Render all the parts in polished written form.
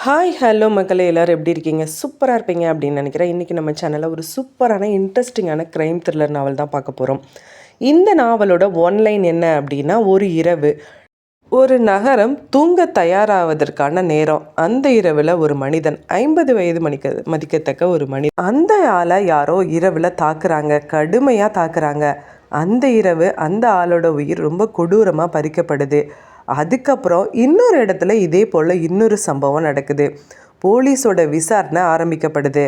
Hi hello மக்களே, எல்லோரும் எப்படி இருக்கீங்க? சூப்பராக இருப்பீங்க அப்படின்னு நினைக்கிறேன். இன்றைக்கி நம்ம சேனலில் ஒரு சூப்பரான இன்ட்ரெஸ்டிங்கான க்ரைம் த்ரில்லர் நாவல் தான் பார்க்க போகிறோம். இந்த நாவலோட ஒன்லைன் என்ன அப்படின்னா, ஒரு இரவு ஒரு நகரம் தூங்க தயாராவதற்கான நேரம். அந்த இரவில் ஒரு மனிதன் 50 வயது மதிக்கத்தக்க ஒரு மனிதன், அந்த ஆளை யாரோ இரவில் தாக்குறாங்க, கடுமையாக தாக்குறாங்க. அந்த இரவு அந்த ஆளோட உயிர் ரொம்ப கொடூரமாக பறிக்கப்படுது. அதுக்கப்புறம் இன்னொரு இடத்துல இதே போல் இன்னொரு சம்பவம் நடக்குது. போலீஸோட விசாரணை ஆரம்பிக்கப்படுது.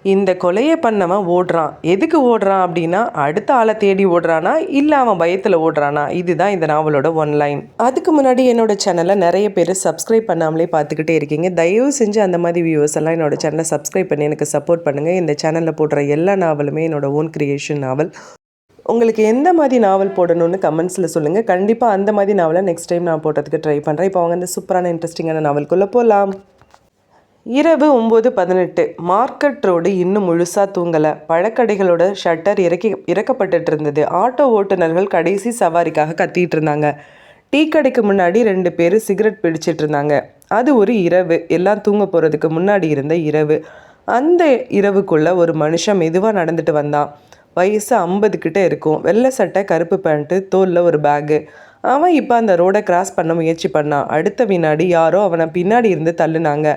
இந்த கொலையை பண்ணவன் ஓடுறான். எதுக்கு ஓடுறான் அப்படின்னா, அடுத்த ஆளை தேடி ஓடுறானா இல்லை அவன் பயத்தில் ஓடுறானா? இதுதான் இந்த நாவலோட ஒன்லைன். அதுக்கு முன்னாடி என்னோட சேனலை நிறைய பேர் சப்ஸ்கிரைப் பண்ணாமலே பார்த்துக்கிட்டே இருக்கீங்க. தயவு செஞ்சு அந்த மாதிரி வியூவர்ஸ் எல்லாம் என்னோட சேனலை சப்ஸ்கிரைப் பண்ணி எனக்கு சப்போர்ட் பண்ணுங்கள். இந்த சேனலில் போடுற எல்லா நாவலுமே என்னோட ஓன் கிரியேஷன் நாவல். உங்களுக்கு எந்த மாதிரி நாவல் போடணும்னு கமெண்ட்ஸில் சொல்லுங்கள். கண்டிப்பாக அந்த மாதிரி நாவலை நெக்ஸ்ட் டைம் நான் போட்டதுக்கு ட்ரை பண்ணுறேன். இப்போ அவங்க இந்த சூப்பரான இன்ட்ரெஸ்டிங்கான நாவலுக்குள்ளே போகலாம். இரவு 9:18. மார்க்கெட் ரோடு இன்னும் முழுசாக தூங்கலை. பழக்கடைகளோட ஷட்டர் இறக்கப்பட்டு இருந்தது. ஆட்டோ ஓட்டுநர்கள் கடைசி சவாரிக்காக கத்திட்டு இருந்தாங்க. டீ கடைக்கு முன்னாடி 2 பேர் சிகரெட் பிடிச்சிட்டு இருந்தாங்க. அது ஒரு இரவு, எல்லாம் தூங்க போகிறதுக்கு முன்னாடி இருந்த இரவு. அந்த இரவுக்குள்ளே ஒரு மனுஷன் மெதுவாக நடந்துட்டு வந்தான். வயசு 50 கிட்டே இருக்கும். வெள்ளை சட்டை, கருப்பு பேண்ட்டு, தோலில் ஒரு பேகு. அவன் இப்போ அந்த ரோடை கிராஸ் பண்ண முயற்சி பண்ணான். அடுத்த வினாடி யாரோ அவனை பின்னாடி இருந்து தள்ளுனாங்க.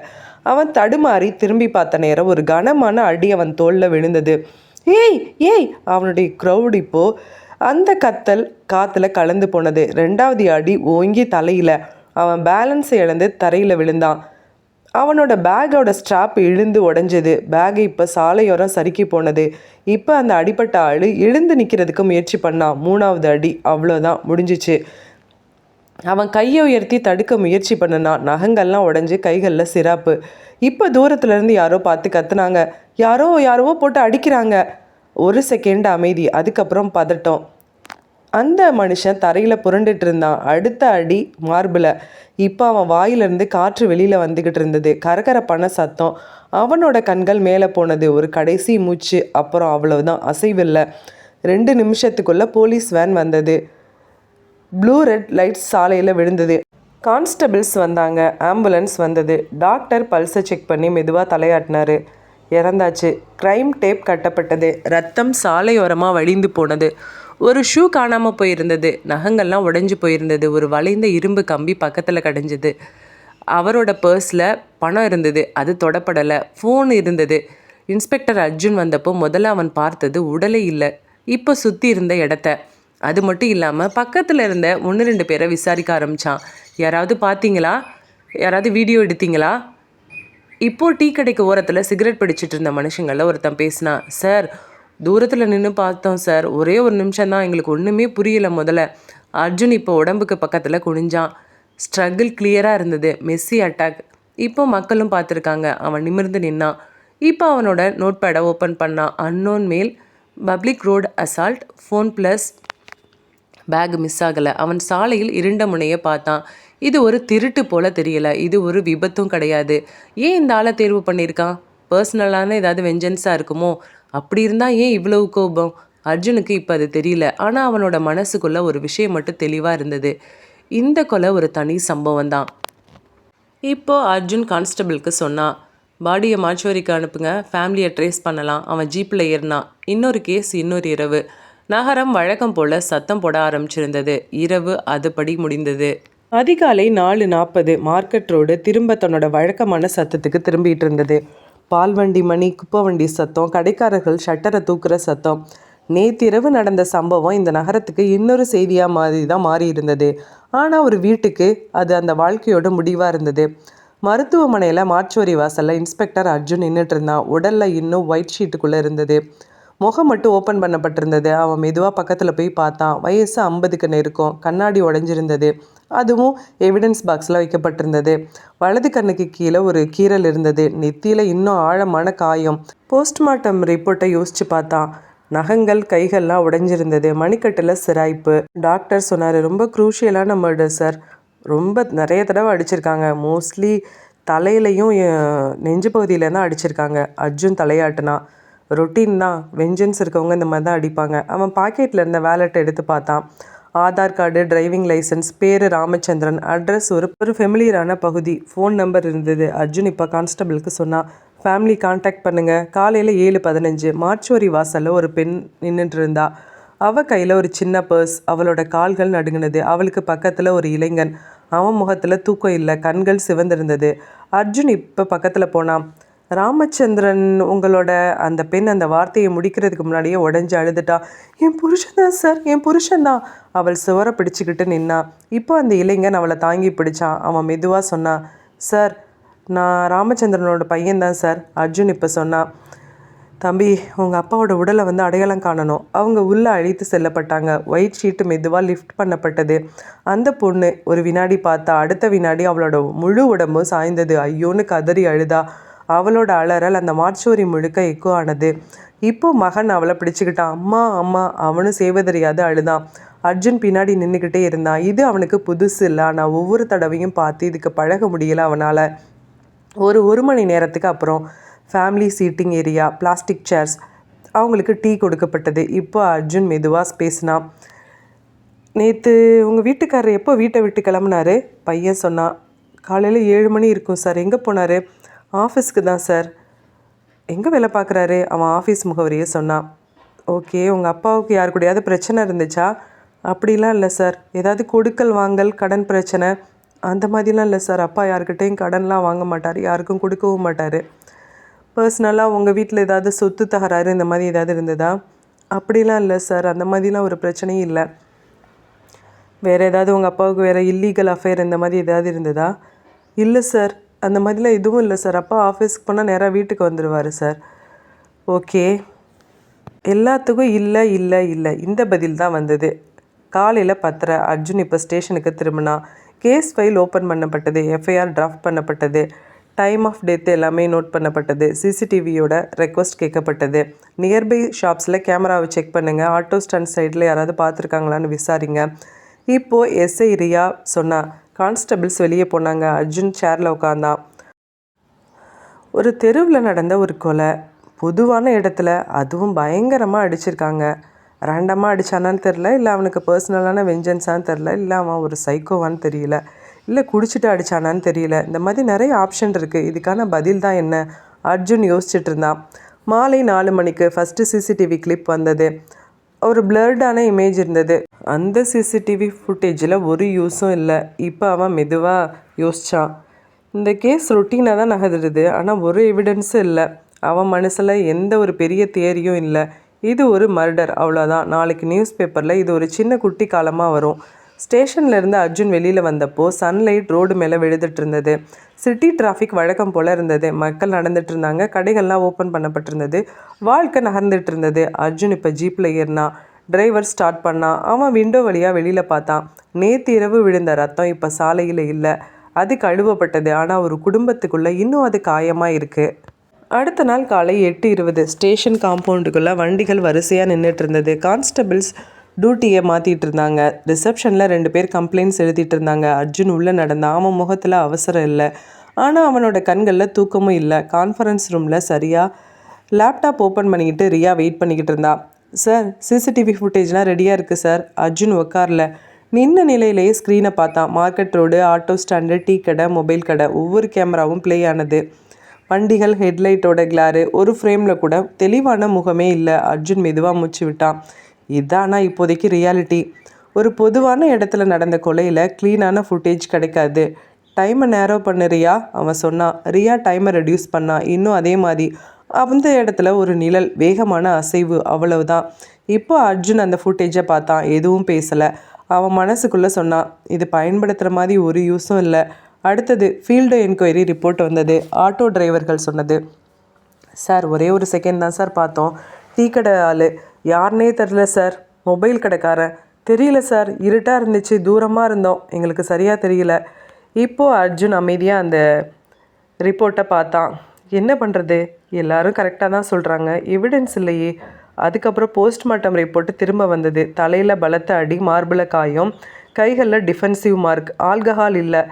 அவன் தடுமாறி திரும்பி பார்த்த நேரம் ஒரு கனமான அடி அவன் தோளில் விழுந்தது. ஏய் ஏய்! அவனுடைய க்ரௌட் இப்போது அந்த கத்தல் காற்றுல கலந்து போனது. 2வது அடி ஓங்கி தலையில். அவன் பேலன்ஸை இழந்து தரையில் விழுந்தான். அவனோட பேக்கோட ஸ்ட்ராப் இழுந்து உடஞ்சது. பேகு இப்போ சாலையோரம் சறுக்கி போனது. இப்போ அந்த அடிப்பட்ட ஆள் எழுந்து நிற்கிறதுக்கு முயற்சி பண்ணான். 3வது அடி, அவ்வளோதான், முடிஞ்சிச்சு. அவன் கையை உயர்த்தி தடுக்க முயற்சி பண்ணினான். நகங்கள்லாம் உடஞ்சி, கைகளில் சிராப்பு. இப்போ தூரத்துலேருந்து யாரோ பார்த்து கத்துனாங்க. யாரோ போட்டு அடிக்கிறாங்க. ஒரு செகண்ட் அமைதி. அதுக்கப்புறம் பதட்டம். அந்த மனுஷன் தரையில் புரண்டுட்டு இருந்தான். அடுத்த அடி மார்பில். இப்போ அவன் வாயிலிருந்து காற்று வெளியில் வந்துக்கிட்டு இருந்தது. கரகரப்பான சத்தம். அவனோட கண்கள் மேலே போனது. ஒரு கடைசி மூச்சு. அப்புறம் அவ்வளவுதான், அசைவில்லை. 2 நிமிஷத்துக்குள்ளே போலீஸ் வேன் வந்தது. ப்ளூ ரெட் லைட்ஸ் சாலையில் விழுந்தது. கான்ஸ்டபிள்ஸ் வந்தாங்க. ஆம்புலன்ஸ் வந்தது. டாக்டர் பல்ஸை செக் பண்ணி மெதுவாக தலையாட்டினார். இறந்தாச்சு. க்ரைம் டேப் கட்டப்பட்டது. ரத்தம் சாலையோரமாக வழிந்து போனது. ஒரு ஷூ காணாமல் போயிருந்தது. நகங்கள்லாம் உடைஞ்சு போயிருந்தது. ஒரு வளைந்த இரும்பு கம்பி பக்கத்தில் கடைஞ்சது. அவரோட பர்ஸில் பணம் இருந்தது, அது தொடப்படலை. ஃபோன் இருந்தது. இன்ஸ்பெக்டர் அர்ஜுன் வந்தப்போ முதல்ல அவன் பார்த்தது உடலே இல்லை, இப்போ சுற்றி இருந்த இடத்த. அது மட்டும் இல்லாமல் பக்கத்தில் இருந்த 1-2 பேரை விசாரிக்க ஆரம்பித்தான். யாராவது பார்த்தீங்களா? யாராவது வீடியோ எடுத்தீங்களா? இப்போது டீ கடைக்கு ஓரத்தில் சிகரெட் பிடிச்சிட்டு இருந்த மனுஷங்களில் ஒருத்தன் பேசினான். சார், தூரத்தில் நின்று பார்த்தோம் சார். ஒரே ஒரு நிமிஷம்தான், எங்களுக்கு ஒன்றுமே புரியலை முதல்ல. அர்ஜுன் இப்போ உடம்புக்கு பக்கத்தில் குனிஞ்சான். ஸ்ட்ரகிள் கிளியராக இருந்தது. Messi attack. இப்போ மக்களும் பார்த்துருக்காங்க. அவன் நிமிர்ந்து நின்னான். இப்போ அவனோட நோட்பேடை ஓப்பன் பண்ணான். Unknown male, public road assault, phone plus bag miss ஆகலை. அவன் சாலையில் இருண்ட முனையை பார்த்தான். இது ஒரு திருட்டு போல தெரியல. இது ஒரு விபத்தும் கிடையாது. ஏன் இந்த ஆளை தேர்வு பண்ணியிருக்கான்? பர்சனலான ஏதாவது வெஞ்சன்ஸாக இருக்குமோ? அப்படி இருந்தால் ஏன் இவ்வளவு கோபம்? அர்ஜுனுக்கு இப்போ அது தெரியல. ஆனால் அவனோட மனசுக்குள்ளே ஒரு விஷயம் மட்டும் தெளிவாக இருந்தது. இந்த கொலை ஒரு தனி சம்பவம் தான். இப்போது அர்ஜுன் கான்ஸ்டபிளுக்கு சொன்னான், பாடியை மார்ச்சுவரிக்கு அனுப்புங்க, ஃபேமிலியை ட்ரேஸ் பண்ணலாம். அவன் ஜீப்பில் ஏறினான். இன்னொரு கேஸ், இன்னொரு இரவு. நகரம் வழக்கம் போல் சத்தம் போட ஆரம்பிச்சிருந்தது. இரவு அதுபடி முடிந்தது. அதிகாலை 4:40. மார்க்கெட் ரோடு திரும்ப தன்னோட வழக்கமான சத்தத்துக்கு திரும்பிட்டு இருந்தது. பால் வண்டி மணி, குப்பை வண்டி சத்தம், கடைக்காரர்கள் ஷட்டரை தூக்குற சத்தம். நேற்றிரவு நடந்த சம்பவம் இந்த நகரத்துக்கு இன்னொரு செய்தியாக மாதிரி தான் மாறி இருந்தது. ஆனால் ஒரு வீட்டுக்கு அது அந்த வாழ்க்கையோட முடிவாக இருந்தது. மருத்துவமனையில் மார்ச்சுவரி வாசலில் இன்ஸ்பெக்டர் அர்ஜுன் நின்றுட்டு இருந்தான். உடலில் இன்னும் ஒயிட் ஷீட்டுக்குள்ளே இருந்தது. முகம் மட்டும் ஓப்பன் பண்ணப்பட்டிருந்தது. அவன் மெதுவாக பக்கத்தில் போய் பார்த்தான். வயசு 50க்கு நெருக்கம். கண்ணாடி உடைஞ்சிருந்தது. அதுவும் எவிடன்ஸ் பாக்ஸில் வைக்கப்பட்டிருந்தது. வலது கண்ணுக்கு கீழே ஒரு கீறல் இருந்தது. நெத்தியில் இன்னும் ஆழமான காயம். போஸ்ட்மார்ட்டம் ரிப்போர்ட்டை யோசித்து பார்த்தான். நகங்கள், கைகள்லாம் உடைஞ்சிருந்தது. மணிக்கட்டில் சிராய்ப்பு. டாக்டர் சொன்னார், ரொம்ப க்ரூஷியலான மர்டர் சார். ரொம்ப நிறைய தடவை அடிச்சிருக்காங்க. மோஸ்ட்லி தலையிலையும் நெஞ்சு பகுதியில் தான் அடிச்சிருக்காங்க. அர்ஜுன் தலையாட்டினான். ரொட்டீன் தான், வெஞ்சன்ஸ் இருக்கவங்க இந்த மாதிரி தான் அடிப்பாங்க. அவன் பாக்கெட்டில் இருந்த வேலெட்டை எடுத்து பார்த்தான். ஆதார் கார்டு, டிரைவிங் லைசன்ஸ், பேர் ராமச்சந்திரன், அட்ரஸ் ஒரு ஃபெமிலியரான பகுதி, ஃபோன் நம்பர் இருந்தது. அர்ஜுன் இப்போ கான்ஸ்டபிளுக்கு சொன்னான், ஃபேமிலி கான்டாக்ட் பண்ணுங்கள். காலையில் 7:15 மார்ச்சுவரி வாசலில் ஒரு பெண் நின்றுட்டு இருந்தா. அவள் கையில் ஒரு சின்ன பர்ஸ். அவளோட கால்கள் நடுங்கினது. அவளுக்கு பக்கத்தில் ஒரு இளைஞன். அவன் முகத்தில் தூக்கம் இல்லை, கண்கள் சிவந்திருந்தது. அர்ஜுன் இப்போ பக்கத்தில் போனான். ராமச்சந்திரன் உங்களோட அந்த பெண் அந்த வார்த்தையை முடிக்கிறதுக்கு முன்னாடியே உடஞ்சி அழுதுட்டா. என் புருஷன்தான் சார், என் புருஷன்தான். அவள் சுவரை பிடிச்சிக்கிட்டு நின்னா. இப்போ அந்த இளைஞன் அவளை தாங்கி பிடிச்சான். அவன் மெதுவாக சொன்னான், சார் நான் ராமச்சந்திரனோட பையன்தான் சார். அர்ஜுன் இப்போ சொன்னான், தம்பி உங்கள் அப்பாவோட உடலை அடையாளம் காணணும். அவங்க உள்ளே அழைத்து செல்லப்பட்டாங்க. ஒயிட் ஷீட்டு மெதுவாக லிஃப்ட் பண்ணப்பட்டது. அந்த பொண்ணு ஒரு வினாடி பார்த்தா. அடுத்த வினாடி அவளோட முழு உடம்பும் சாய்ந்தது. ஐயோன்னு கதறி அழுதா. அவளோட அலறல் அந்த மார்ச்சுவரி முழுக்க எக்கோ ஆனது. இப்போ மகன் அவளை பிடிச்சிக்கிட்டான். அம்மா அம்மா. அவனும் செய்வதறியாது அழுதான். அர்ஜுன் பின்னாடி நின்றுக்கிட்டே இருந்தான். இது அவனுக்கு புதுசு இல்லை. ஆனால் ஒவ்வொரு தடவையும் பார்த்து இதுக்கு பழக முடியலை அவனால். ஒரு மணி நேரத்துக்கு அப்புறம் family seating area, plastic chairs, அவங்களுக்கு டீ கொடுக்கப்பட்டது. இப்போ அர்ஜுன் மெதுவாக பேசினான். நேற்று உங்கள் வீட்டுக்காரர் எப்போ வீட்டை விட்டு கிளம்புனாரு? பையன் சொன்னான், காலையில் 7 மணி இருக்கும் சார். எங்கே போனார்? ஆஃபீஸ்க்கு தான் சார். எங்கே வேலை பார்க்குறாரு? அவன் ஆஃபீஸ் முகவரியை சொன்னான். ஓகே, உங்கள் அப்பாவுக்கு யாரு கூடயாவது பிரச்சனை இருந்துச்சா? அப்படிலாம் இல்லை சார். ஏதாவது கொடுக்கல் வாங்கல், கடன் பிரச்சனை அந்த மாதிரிலாம் இல்லை சார். அப்பா யாருக்கிட்டையும் கடன்லாம் வாங்க மாட்டார், யாருக்கும் கொடுக்கவும் மாட்டார். பர்சனலாக உங்கள் வீட்டில் ஏதாவது சொத்து தகராறு இந்த மாதிரி ஏதாவது இருந்ததா? அப்படிலாம் இல்லை சார், அந்த மாதிரிலாம் ஒரு பிரச்சனையும் இல்லை. வேறு ஏதாவது உங்கள் அப்பாவுக்கு வேறு இல்லீகல் அஃபேர் இந்த மாதிரி ஏதாவது இருந்ததா? இல்லை சார், அந்த மாதிரிலாம் எதுவும் இல்லை சார். அப்பா ஆஃபீஸ்க்கு போனால் நேராக வீட்டுக்கு வந்துடுவார் சார். ஓகே, எல்லாத்துக்கும் இல்லை இல்லை இல்லை இந்த பதில் தான் வந்தது. காலையில் 10:30 அர்ஜுன் இப்போ ஸ்டேஷனுக்கு திரும்பினா. கேஸ் ஃபைல் ஓப்பன் பண்ணப்பட்டது. எஃப்ஐஆர் டிராஃப்ட் பண்ணப்பட்டது. டைம் ஆஃப் டெத் எல்லாமே நோட் பண்ணப்பட்டது. சிசிடிவியோட ரெக்வஸ்ட் கேட்கப்பட்டது. நியர்பை ஷாப்ஸில் கேமராவை செக் பண்ணுங்கள். ஆட்டோ ஸ்டாண்ட் சைடில் யாராவது பார்த்துருக்காங்களான்னு விசாரிங்க. இப்போது எஸ்ஐ ரியா சொன்னா. கான்ஸ்டபிள்ஸ் வெளியே போனாங்க. அர்ஜுன் சேரில் உட்காந்தான். ஒரு தெருவில் நடந்த ஒரு கொலை, பொதுவான இடத்துல, அதுவும் பயங்கரமாக அடிச்சிருக்காங்க. ரேண்டமாக அடித்தானான்னு தெரில, இல்லை அவனுக்கு பர்சனலான வெஞ்சன்ஸான்னு தெரில, இல்லை அவன் ஒரு சைக்கோவான்னு தெரியல, இல்லை குடிச்சிட்டு அடித்தானான்னு தெரியல. இந்த மாதிரி நிறைய ஆப்ஷன் இருக்குது. இதுக்கான பதில் தான் என்ன? அர்ஜுன் யோசிச்சுட்டு இருந்தான். மாலை 4 மணிக்கு ஃபஸ்ட்டு சிசிடிவி கிளிப் வந்தது. ஒரு பிளர்டான இமேஜ் இருந்தது. அந்த சிசிடிவி ஃபுட்டேஜில் ஒரு யூஸும் இல்லை. இப்போ அவன் மெதுவாக யோசித்தான். இந்த கேஸ் ரொட்டீனாக தான் நகருது, ஆனால் ஒரு எவிடன்ஸும் இல்லை. அவன் மனசில் எந்த ஒரு பெரிய தியரியும் இல்லை. இது ஒரு மர்டர், அவ்வளோதான். நாளைக்கு நியூஸ் பேப்பரில் இது ஒரு சின்ன குட்டி காலமாக வரும். ஸ்டேஷன்லேருந்து அர்ஜுன் வெளியில் வந்தப்போ சன்லைட் ரோடு மேலே விழுதுட்டு இருந்தது. சிட்டி டிராஃபிக் வழக்கம் போல் இருந்தது. மக்கள் நடந்துட்டு இருந்தாங்க. கடைகள்லாம் ஓப்பன் பண்ணப்பட்டிருந்தது. வாழ்க்கை நகர்ந்துட்டு இருந்தது. அர்ஜுன் இப்போ ஜீப்பில் ஏறினான். டிரைவர் ஸ்டார்ட் பண்ணான். அவன் விண்டோ வழியாக வெளியில் பார்த்தான். நேற்று இரவு விழுந்த ரத்தம் இப்போ சாலையில் இல்லை. அது கழுவப்பட்டது. ஆனால் ஒரு குடும்பத்துக்குள்ளே இன்னும் அது காயமாக இருக்குது. அடுத்த நாள் காலை 8:20 ஸ்டேஷன் காம்பவுண்டுக்குள்ளே வண்டிகள் வரிசையாக நின்றுட்டு இருந்தது. கான்ஸ்டபிள்ஸ் டியூட்டியை மாற்றிட்டு இருந்தாங்க. ரிசப்ஷனில் 2 பேர் கம்ப்ளைண்ட்ஸ் எழுதிட்டு இருந்தாங்க. அர்ஜுன் உள்ளே நடந்தான். அவன் முகத்தில் அவசரம் இல்லை, ஆனால் அவனோட கண்களில் தூக்கமும் இல்லை. கான்ஃபரன்ஸ் ரூமில் சரியாக லேப்டாப் ஓப்பன் பண்ணிக்கிட்டு ரியா வெயிட் பண்ணிக்கிட்டு இருந்தா. சார், சிசிடிவி ஃபுட்டேஜ்லாம் ரெடியாக இருக்குது சார். அர்ஜுன் உட்காரல, நின்ன நிலையிலேயே ஸ்க்ரீனை பார்த்தான். Market road, auto stand, tea கடை, மொபைல் கடை, ஒவ்வொரு கேமராவும் ப்ளே ஆனது. வண்டிகள், ஹெட்லைட்டோட கிளாரு, ஒரு ஃப்ரேமில் கூட தெளிவான முகமே இல்லை. அர்ஜுன் மெதுவாக மூச்சு விட்டான். இதானா இப்போதைக்கு ரியாலிட்டி. ஒரு பொதுவான இடத்துல நடந்த கொலையில் க்ளீனான ஃபுட்டேஜ் கிடைக்காது. டைமை நேரோ பண்ணு ரியா, அவன் சொன்னான். ரியா டைமை ரெடியூஸ் பண்ணான். இன்னும் அதே மாதிரி அந்த இடத்துல ஒரு நிழல், வேகமான அசைவு, அவ்வளவுதான். இப்போ அர்ஜுன் அந்த ஃபுட்டேஜை பார்த்தான். எதுவும் பேசலை. அவன் மனசுக்குள்ளே சொன்னான், இது பயன்படுத்துகிற மாதிரி ஒரு யூஸும் இல்லை. அடுத்தது ஃபீல்டு என்கொயரி ரிப்போர்ட் வந்தது. ஆட்டோ டிரைவர்கள் சொன்னது, சார் ஒரே ஒரு செகண்ட் தான் சார் பார்த்தோம். டீ கடை ஆள் யாருனே தெரில சார். மொபைல் கடைக்காரன் தெரியல சார். இருட்டாக இருந்துச்சு, தூரமாக இருந்தோம், எங்களுக்கு சரியாக தெரியல. இப்போது அர்ஜுன் அமைதியாக அந்த ரிப்போர்ட்டை பார்த்தான். என்ன பண்ணுறது, எல்லாரும் கரெக்டாக தான் சொல்கிறாங்க, எவிடன்ஸ் இல்லையே. அதுக்கப்புறம் போஸ்ட்மார்ட்டம் ரிப்போர்ட்டு திரும்ப வந்தது. தலையில் பலத்த அடி, மார்பிள காயம், கைகளில் டிஃபென்சிவ் மார்க், ஆல்கஹால் இல்லை.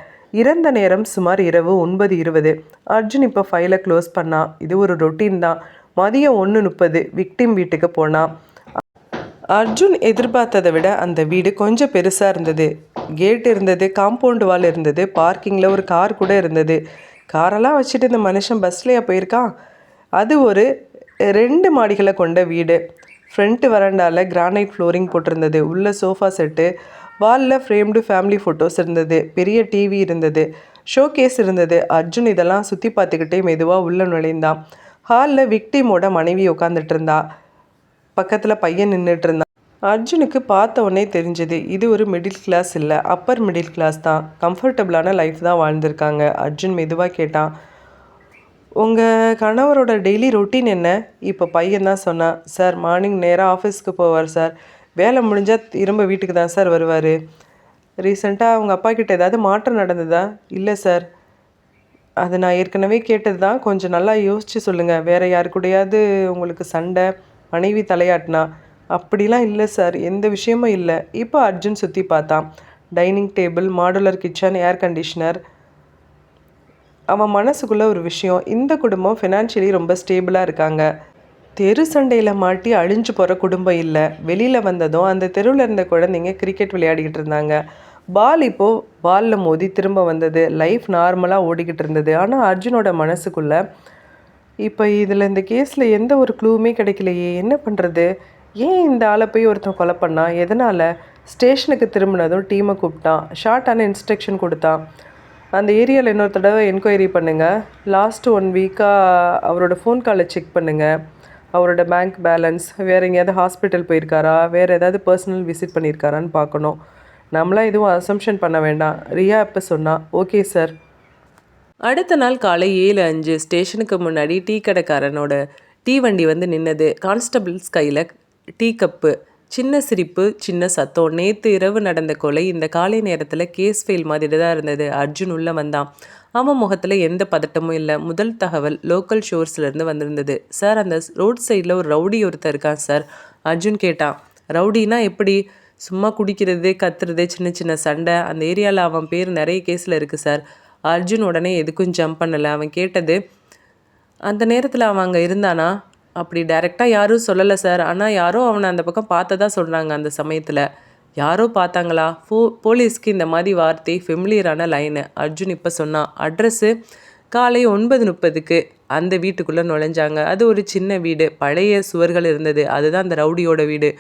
இறந்த நேரம் சுமார் இரவு 9:20. அர்ஜுன் இப்போ ஃபைலை க்ளோஸ் பண்ணான். இது ஒரு ரொட்டீன் தான். மதியம் 1:30 விக்டிம் வீட்டுக்கு போனான். அர்ஜுன் எதிர்பார்த்ததை விட அந்த வீடு கொஞ்சம் பெருசாக இருந்தது. கேட் இருந்தது, காம்பவுண்ட் வால் இருந்தது, பார்க்கிங்கில் ஒரு கார் கூட இருந்தது. காரெல்லாம் வச்சுட்டு இந்த மனுஷன் பஸ்லையா போயிருக்கான்? அது ஒரு 2 மாடிகளை கொண்ட வீடு. ஃப்ரண்ட் வராண்டாவில் கிரானைட் ஃப்ளோரிங் போட்டிருந்தது. உள்ள சோஃபா செட்டு, வாலில் ஃப்ரேம்டு ஃபேமிலி ஃபோட்டோஸ் இருந்தது. பெரிய டிவி இருந்தது, ஷோகேஸ் இருந்தது. அர்ஜுன் இதெல்லாம் சுற்றி பார்த்துக்கிட்டே மெதுவாக உள்ள நுழைந்தான். ஹாலில் விக்டிமோட மனைவி உட்காந்துட்டு இருந்தா. பக்கத்தில் பையன் நின்றுட்டு இருந்தான். அர்ஜுனுக்கு பார்த்த உடனே தெரிஞ்சது, இது ஒரு மிடில் கிளாஸ் இல்லை, அப்பர் மிடில் கிளாஸ் தான். கம்ஃபர்டபுளான லைஃப் தான் வாழ்ந்திருக்காங்க. அர்ஜுன் மெதுவாக கேட்டான், உங்கள் கணவரோட டெய்லி ரொட்டீன் என்ன? இப்போ பையன் தான் சொன்னான், சார் மார்னிங் நேராக ஆஃபீஸ்க்கு போவார் சார், வேலை முடிஞ்சால் திரும்ப வீட்டுக்கு தான் சார் வருவார். ரீசெண்டாக அவங்க அப்பா கிட்ட ஏதாவது மாற்றம் நடந்ததா? இல்லை சார். அது நான் ஏற்கனவே கேட்டது தான், கொஞ்சம் நல்லா யோசித்து சொல்லுங்கள். வேறு யாரு கூடயாவது உங்களுக்கு சண்டை, மனைவி தலையாட்டினா? அப்படிலாம் இல்லை சார், எந்த விஷயமும் இல்லை. இப்போ அர்ஜுன் சுற்றி பார்த்தான். Dining table, modular kitchen, air conditioner. அவன் மனசுக்குள்ளே ஒரு விஷயம், இந்த குடும்பம் ஃபினான்ஷியலி ரொம்ப ஸ்டேபிளாக இருக்காங்க. தெரு சண்டையில் மாட்டி அழிஞ்சு போகிற குடும்பம் இல்லை. வெளியில் வந்ததும் அந்த தெருவில் இருந்த குழந்தைங்க கிரிக்கெட் விளையாடிக்கிட்டு இருந்தாங்க. பால் இப்போது பாலில் மோதி திரும்ப வந்தது. லைஃப் நார்மலாக ஓடிக்கிட்டு இருந்தது. ஆனால் அர்ஜுனோட மனசுக்குள்ளே, இப்போ இதில் இந்த கேஸில் எந்த ஒரு க்ளூவுமே கிடைக்கலையே, என்ன பண்ணுறது? ஏன் இந்த ஆளை போய் ஒருத்தன் கொலை பண்ணான்? எதனால்? ஸ்டேஷனுக்கு திரும்பினதும் டீமை கூப்பிட்டான். ஷார்ட்டான இன்ஸ்ட்ரக்ஷன் கொடுத்தான், அந்த ஏரியாவில் இன்னொரு தடவை என்கொயரி பண்ணுங்கள், லாஸ்ட்டு 1 வீக்காக அவரோட ஃபோன் காலை செக் பண்ணுங்கள், அவரோட பேங்க் பேலன்ஸ், வேறு எங்கேயாவது ஹாஸ்பிட்டல் போயிருக்காரா, வேறு ஏதாவது பர்சனல் விசிட் பண்ணியிருக்காரான்னு பார்க்கணும். நம்மளாம் எதுவும் அசம்ஷன் பண்ண வேண்டாம். ரியா இப்போ சொன்னா, ஓகே சார். அடுத்த நாள் காலை 7:05 ஸ்டேஷனுக்கு முன்னாடி டீ கடைக்காரனோட டீ வண்டி வந்து நின்னது. கான்ஸ்டபிள்ஸ் கையில் டீ கப்பு. சின்ன சிரிப்பு, சின்ன சத்தம். நேற்று இரவு நடந்த கொலை இந்த காலை நேரத்தில் கேஸ் ஃபெயில் மாதிரி தான் இருந்தது. அர்ஜுன் உள்ளே வந்தான். அவன் முகத்தில் எந்த பதட்டமும் இல்லை. முதல் தகவல் லோக்கல் ஷோர்ஸ்லேருந்து வந்திருந்தது. சார், அந்த ரோட் சைடில் ஒரு ரவுடி ஒருத்தர் இருக்கான் சார். அர்ஜுன் கேட்டான். ரவுடினா எப்படி? சும்மா குடிக்கிறது, கத்துறது, சின்ன சின்ன சண்டை. அந்த ஏரியாவில் அவன் பேர் நிறைய கேஸில் இருக்குது சார். அர்ஜுன் உடனே எதுக்கும் ஜம்ப் பண்ணலை. அவன் கேட்டது, அந்த நேரத்தில் அவன் அங்கே இருந்தானா? அப்படி டைரெக்டாக யாரும் சொல்லலை சார், ஆனால் யாரோ அவனை அந்த பக்கம் பார்த்ததா சொல்கிறாங்க. அந்த சமயத்தில் யாரோ பார்த்தாங்களா? போலீஸ்க்கு இந்த மாதிரி வார்த்தை ஃபெமிலியரான லைனு. அர்ஜுன் இப்போ சொன்னான். அட்ரஸ்ஸு காலை 9:30க்கு அந்த வீட்டுக்குள்ளே நுழைஞ்சாங்க. அது ஒரு சின்ன வீடு, பழைய சுவர்கள் இருந்தது. அதுதான் அந்த ரவுடியோட வீடு.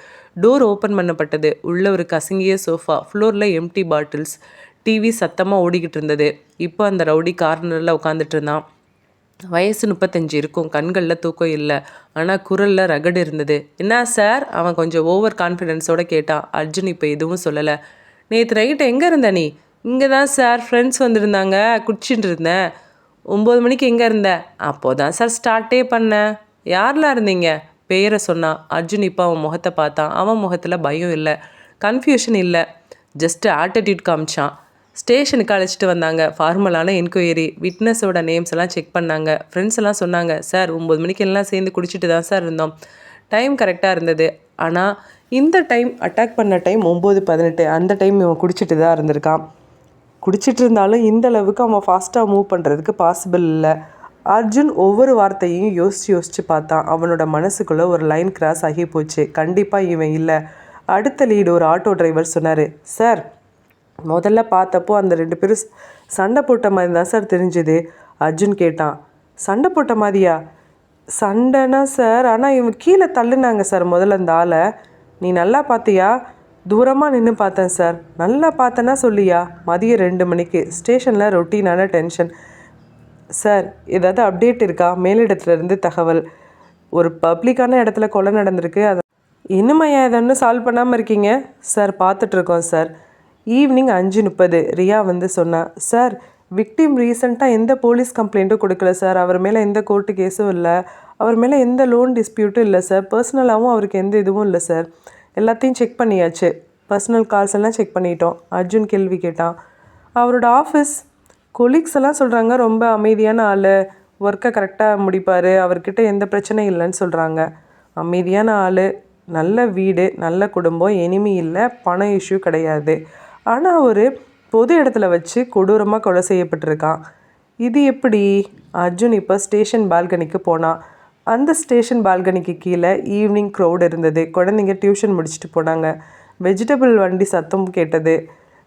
டோர் ஓப்பன் பண்ணப்பட்டது. உள்ள ஒரு கசங்கிய சோஃபா, ஃப்ளோரில் எம்டி பாட்டில்ஸ், டிவி சத்தமாக ஓடிக்கிட்டு இருந்தது. இப்போ அந்த ரவுடி கார்னரில் உட்காந்துட்டு இருந்தான். வயசு 35 இருக்கும். கண்களில் தூக்கம் இல்லை, ஆனால் குரலில் ரகடு இருந்தது. என்ன சார்? அவன் கொஞ்சம் ஓவர் கான்ஃபிடென்ஸோடு கேட்டான். அர்ஜுன் இப்போ எதுவும் சொல்லலை. நேற்று நைட்டு எங்கே இருந்த நீ? இங்கே தான் சார், ஃப்ரெண்ட்ஸ் வந்திருந்தாங்க, குடிச்சிட்டு இருந்தேன். 9 மணிக்கு எங்கே இருந்த? அப்போ தான் சார் ஸ்டார்ட்டே பண்ணேன். யாரெலாம் இருந்தீங்க? பேரை சொன்னான். அர்ஜுன் இப்போ அவன் முகத்தை பார்த்தான். அவன் முகத்தில் பயம் இல்லை, கன்ஃபியூஷன் இல்லை, ஜஸ்ட்டு ஆட்டிடியூட் காமிச்சான். ஸ்டேஷனுக்கு அழைச்சிட்டு வந்தாங்க. ஃபார்மலான என்கொயரி. விட்னஸோட நேம்ஸ் எல்லாம் செக் பண்ணாங்க. ஃப்ரெண்ட்ஸ் எல்லாம் சொன்னாங்க, சார் 9 மணிக்கு எல்லாம் சேர்ந்து குடிச்சிட்டு தான் சார் இருந்தோம். டைம் கரெக்டாக இருந்தது. ஆனால் இந்த டைம், அட்டாக் பண்ண டைம் 9:18. அந்த டைம் இவன் குடிச்சிட்டு தான் இருந்திருக்கான். குடிச்சிட்டு இருந்தாலும் இந்த அளவுக்கு அவன் ஃபாஸ்ட்டாக மூவ் பண்ணுறதுக்கு பாசிபிள் இல்லை. அர்ஜுன் ஒவ்வொரு வார்த்தையும் யோசித்து பார்த்தான். அவனோட மனசுக்குள்ளே ஒரு லைன் கிராஸ் ஆகி போச்சு. கண்டிப்பாக இவன் இல்லை. அடுத்த லீடு ஒரு ஆட்டோ டிரைவர் சொன்னார். சார், முதல்ல பார்த்தப்போ அந்த 2 பேரும் சண்டை போட்ட மாதிரி தான் சார் தெரிஞ்சுது. அர்ஜுன் கேட்டான். சண்டை போட்ட மாதிரியா? சண்டைனா சார், ஆனால் இவன் கீழே தள்ளுனாங்க சார் முதல்ல அந்த ஆளை. நீ நல்லா பார்த்தியா? தூரமாக நின்று பார்த்தேன் சார். நல்லா பார்த்தேன்னா சொல்லியா? மதியம் 2 மணிக்கு ஸ்டேஷனில் ரொட்டீனான டென்ஷன். சார், ஏதாவது அப்டேட் இருக்கா? மேலிடத்துலேருந்து தகவல். ஒரு பப்ளிக்கான இடத்துல கொலை நடந்திருக்கு. அதை இன்னுமையா எதன்னு சால்வ் பண்ணாமல் இருக்கீங்க? சார், பார்த்துட்ருக்கோம் சார். ஈவினிங் 5:30 ரியா வந்து சொன்னா. சார், விக்டிம் ரீசெண்டாக எந்த போலீஸ் கம்ப்ளைண்ட்டும் கொடுக்கல சார். அவர் மேலே எந்த கோர்ட்டு கேஸும் இல்லை. அவர் மேலே எந்த லோன் டிஸ்பியூட்டும் இல்லை சார். பர்சனலாகவும் அவருக்கு எந்த இதுவும் இல்லை சார். எல்லாத்தையும் செக் பண்ணியாச்சு. பர்சனல் கால்ஸ் எல்லாம் செக் பண்ணிட்டோம். அர்ஜுன் கேள்வி கேட்டான். அவரோட ஆஃபீஸ் கொலீக்ஸ் எல்லாம் சொல்கிறாங்க ரொம்ப அமைதியான ஆள், ஒர்க்கை கரெக்டாக முடிப்பார், அவர்கிட்ட எந்த பிரச்சனையும் இல்லைன்னு சொல்கிறாங்க. அமைதியான ஆள், நல்ல வீடு, நல்ல குடும்பம், எனிமி இல்லை, பணம் இஷ்யூ கிடையாது. ஆனால் ஒரு பொது இடத்துல வச்சு கொடூரமாக கொலை செய்யப்பட்டிருக்கான். இது எப்படி? அர்ஜுன் இப்போ ஸ்டேஷன் பால்கனிக்கு போனான். அந்த ஸ்டேஷன் பால்கனிக்கு கீழே ஈவினிங் க்ரௌட் இருந்தது. குழந்தைங்க டியூஷன் முடிச்சுட்டு போனாங்க. வெஜிடபிள் வண்டி சத்தம் கேட்டது.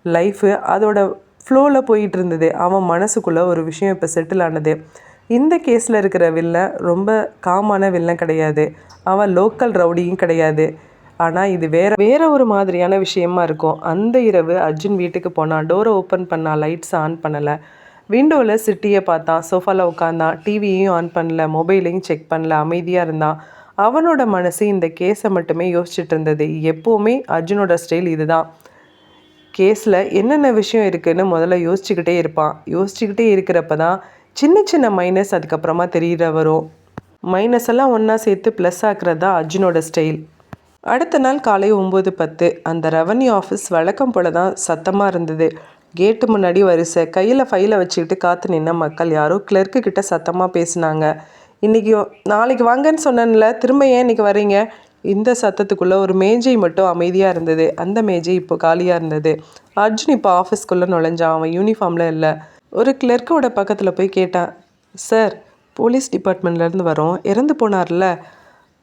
லைஃபு அதோட ஃப்ளோவில் போயிட்டு இருந்தது. அவன் மனசுக்குள்ளே ஒரு விஷயம் இப்போ செட்டில் ஆனது. இந்த கேஸில் இருக்கிற வில்லன் ரொம்ப காமான வில்லன் கிடையாது. அவன் லோக்கல் ரவுடியும் கிடையாது. ஆனால் இது வேற ஒரு மாதிரியான விஷயமா இருக்கும். அந்த இரவு அர்ஜுன் வீட்டுக்கு போனான். டோரை ஓப்பன் பண்ணான். லைட்ஸ் ஆன் பண்ணலை. விண்டோவில் சிட்டியை பார்த்தான். சோஃபாவில் உட்காந்தான். டிவியையும் ஆன் பண்ணல, மொபைலையும் செக் பண்ணல. அமைதியாக இருந்தான். அவனோட மனசு இந்த கேஸை மட்டுமே யோசிச்சுட்டு இருந்தது. எப்போவுமே அர்ஜுனோட ஸ்டைல் இதுதான். கேஸில் என்னென்ன விஷயம் இருக்குதுன்னு முதல்ல யோசிச்சுக்கிட்டே இருப்பான். யோசிச்சுக்கிட்டே இருக்கிறப்ப தான் சின்ன சின்ன மைனஸ் அதுக்கப்புறமா தெரியற வரும். மைனஸ் எல்லாம் ஒன்றா சேர்த்து ப்ளஸ் ஆக்குறது தான் அர்ஜுனோட ஸ்டைல். அடுத்த நாள் காலை 9:10. அந்த ரெவன்யூ ஆஃபீஸ் வழக்கம் போல தான் சத்தமாக இருந்தது. கேட்டு முன்னாடி வரிசை. கையில் ஃபைலை வச்சுக்கிட்டு காத்து நின்ன மக்கள். யாரோ கிளர்க்கு கிட்ட சத்தமாக பேசினாங்க. நாளைக்கு வாங்கன்னு சொன்னேன்ல, திரும்ப ஏன் இன்றைக்கி வரீங்க? இந்த சத்தத்துக்குள்ளே ஒரு மேஜை மட்டும் அமைதியாக இருந்தது. அந்த மேஜை இப்போ காலியாக இருந்தது. அர்ஜுன் இப்போ ஆஃபீஸ்க்குள்ளே நுழைஞ்சான். அவன் யூனிஃபார்மில் இல்லை. ஒரு கிளர்க்கோட பக்கத்தில் போய் கேட்டான், சார், போலீஸ் டிபார்ட்மெண்ட்லேருந்து வரோம். இறந்து போனார்ல,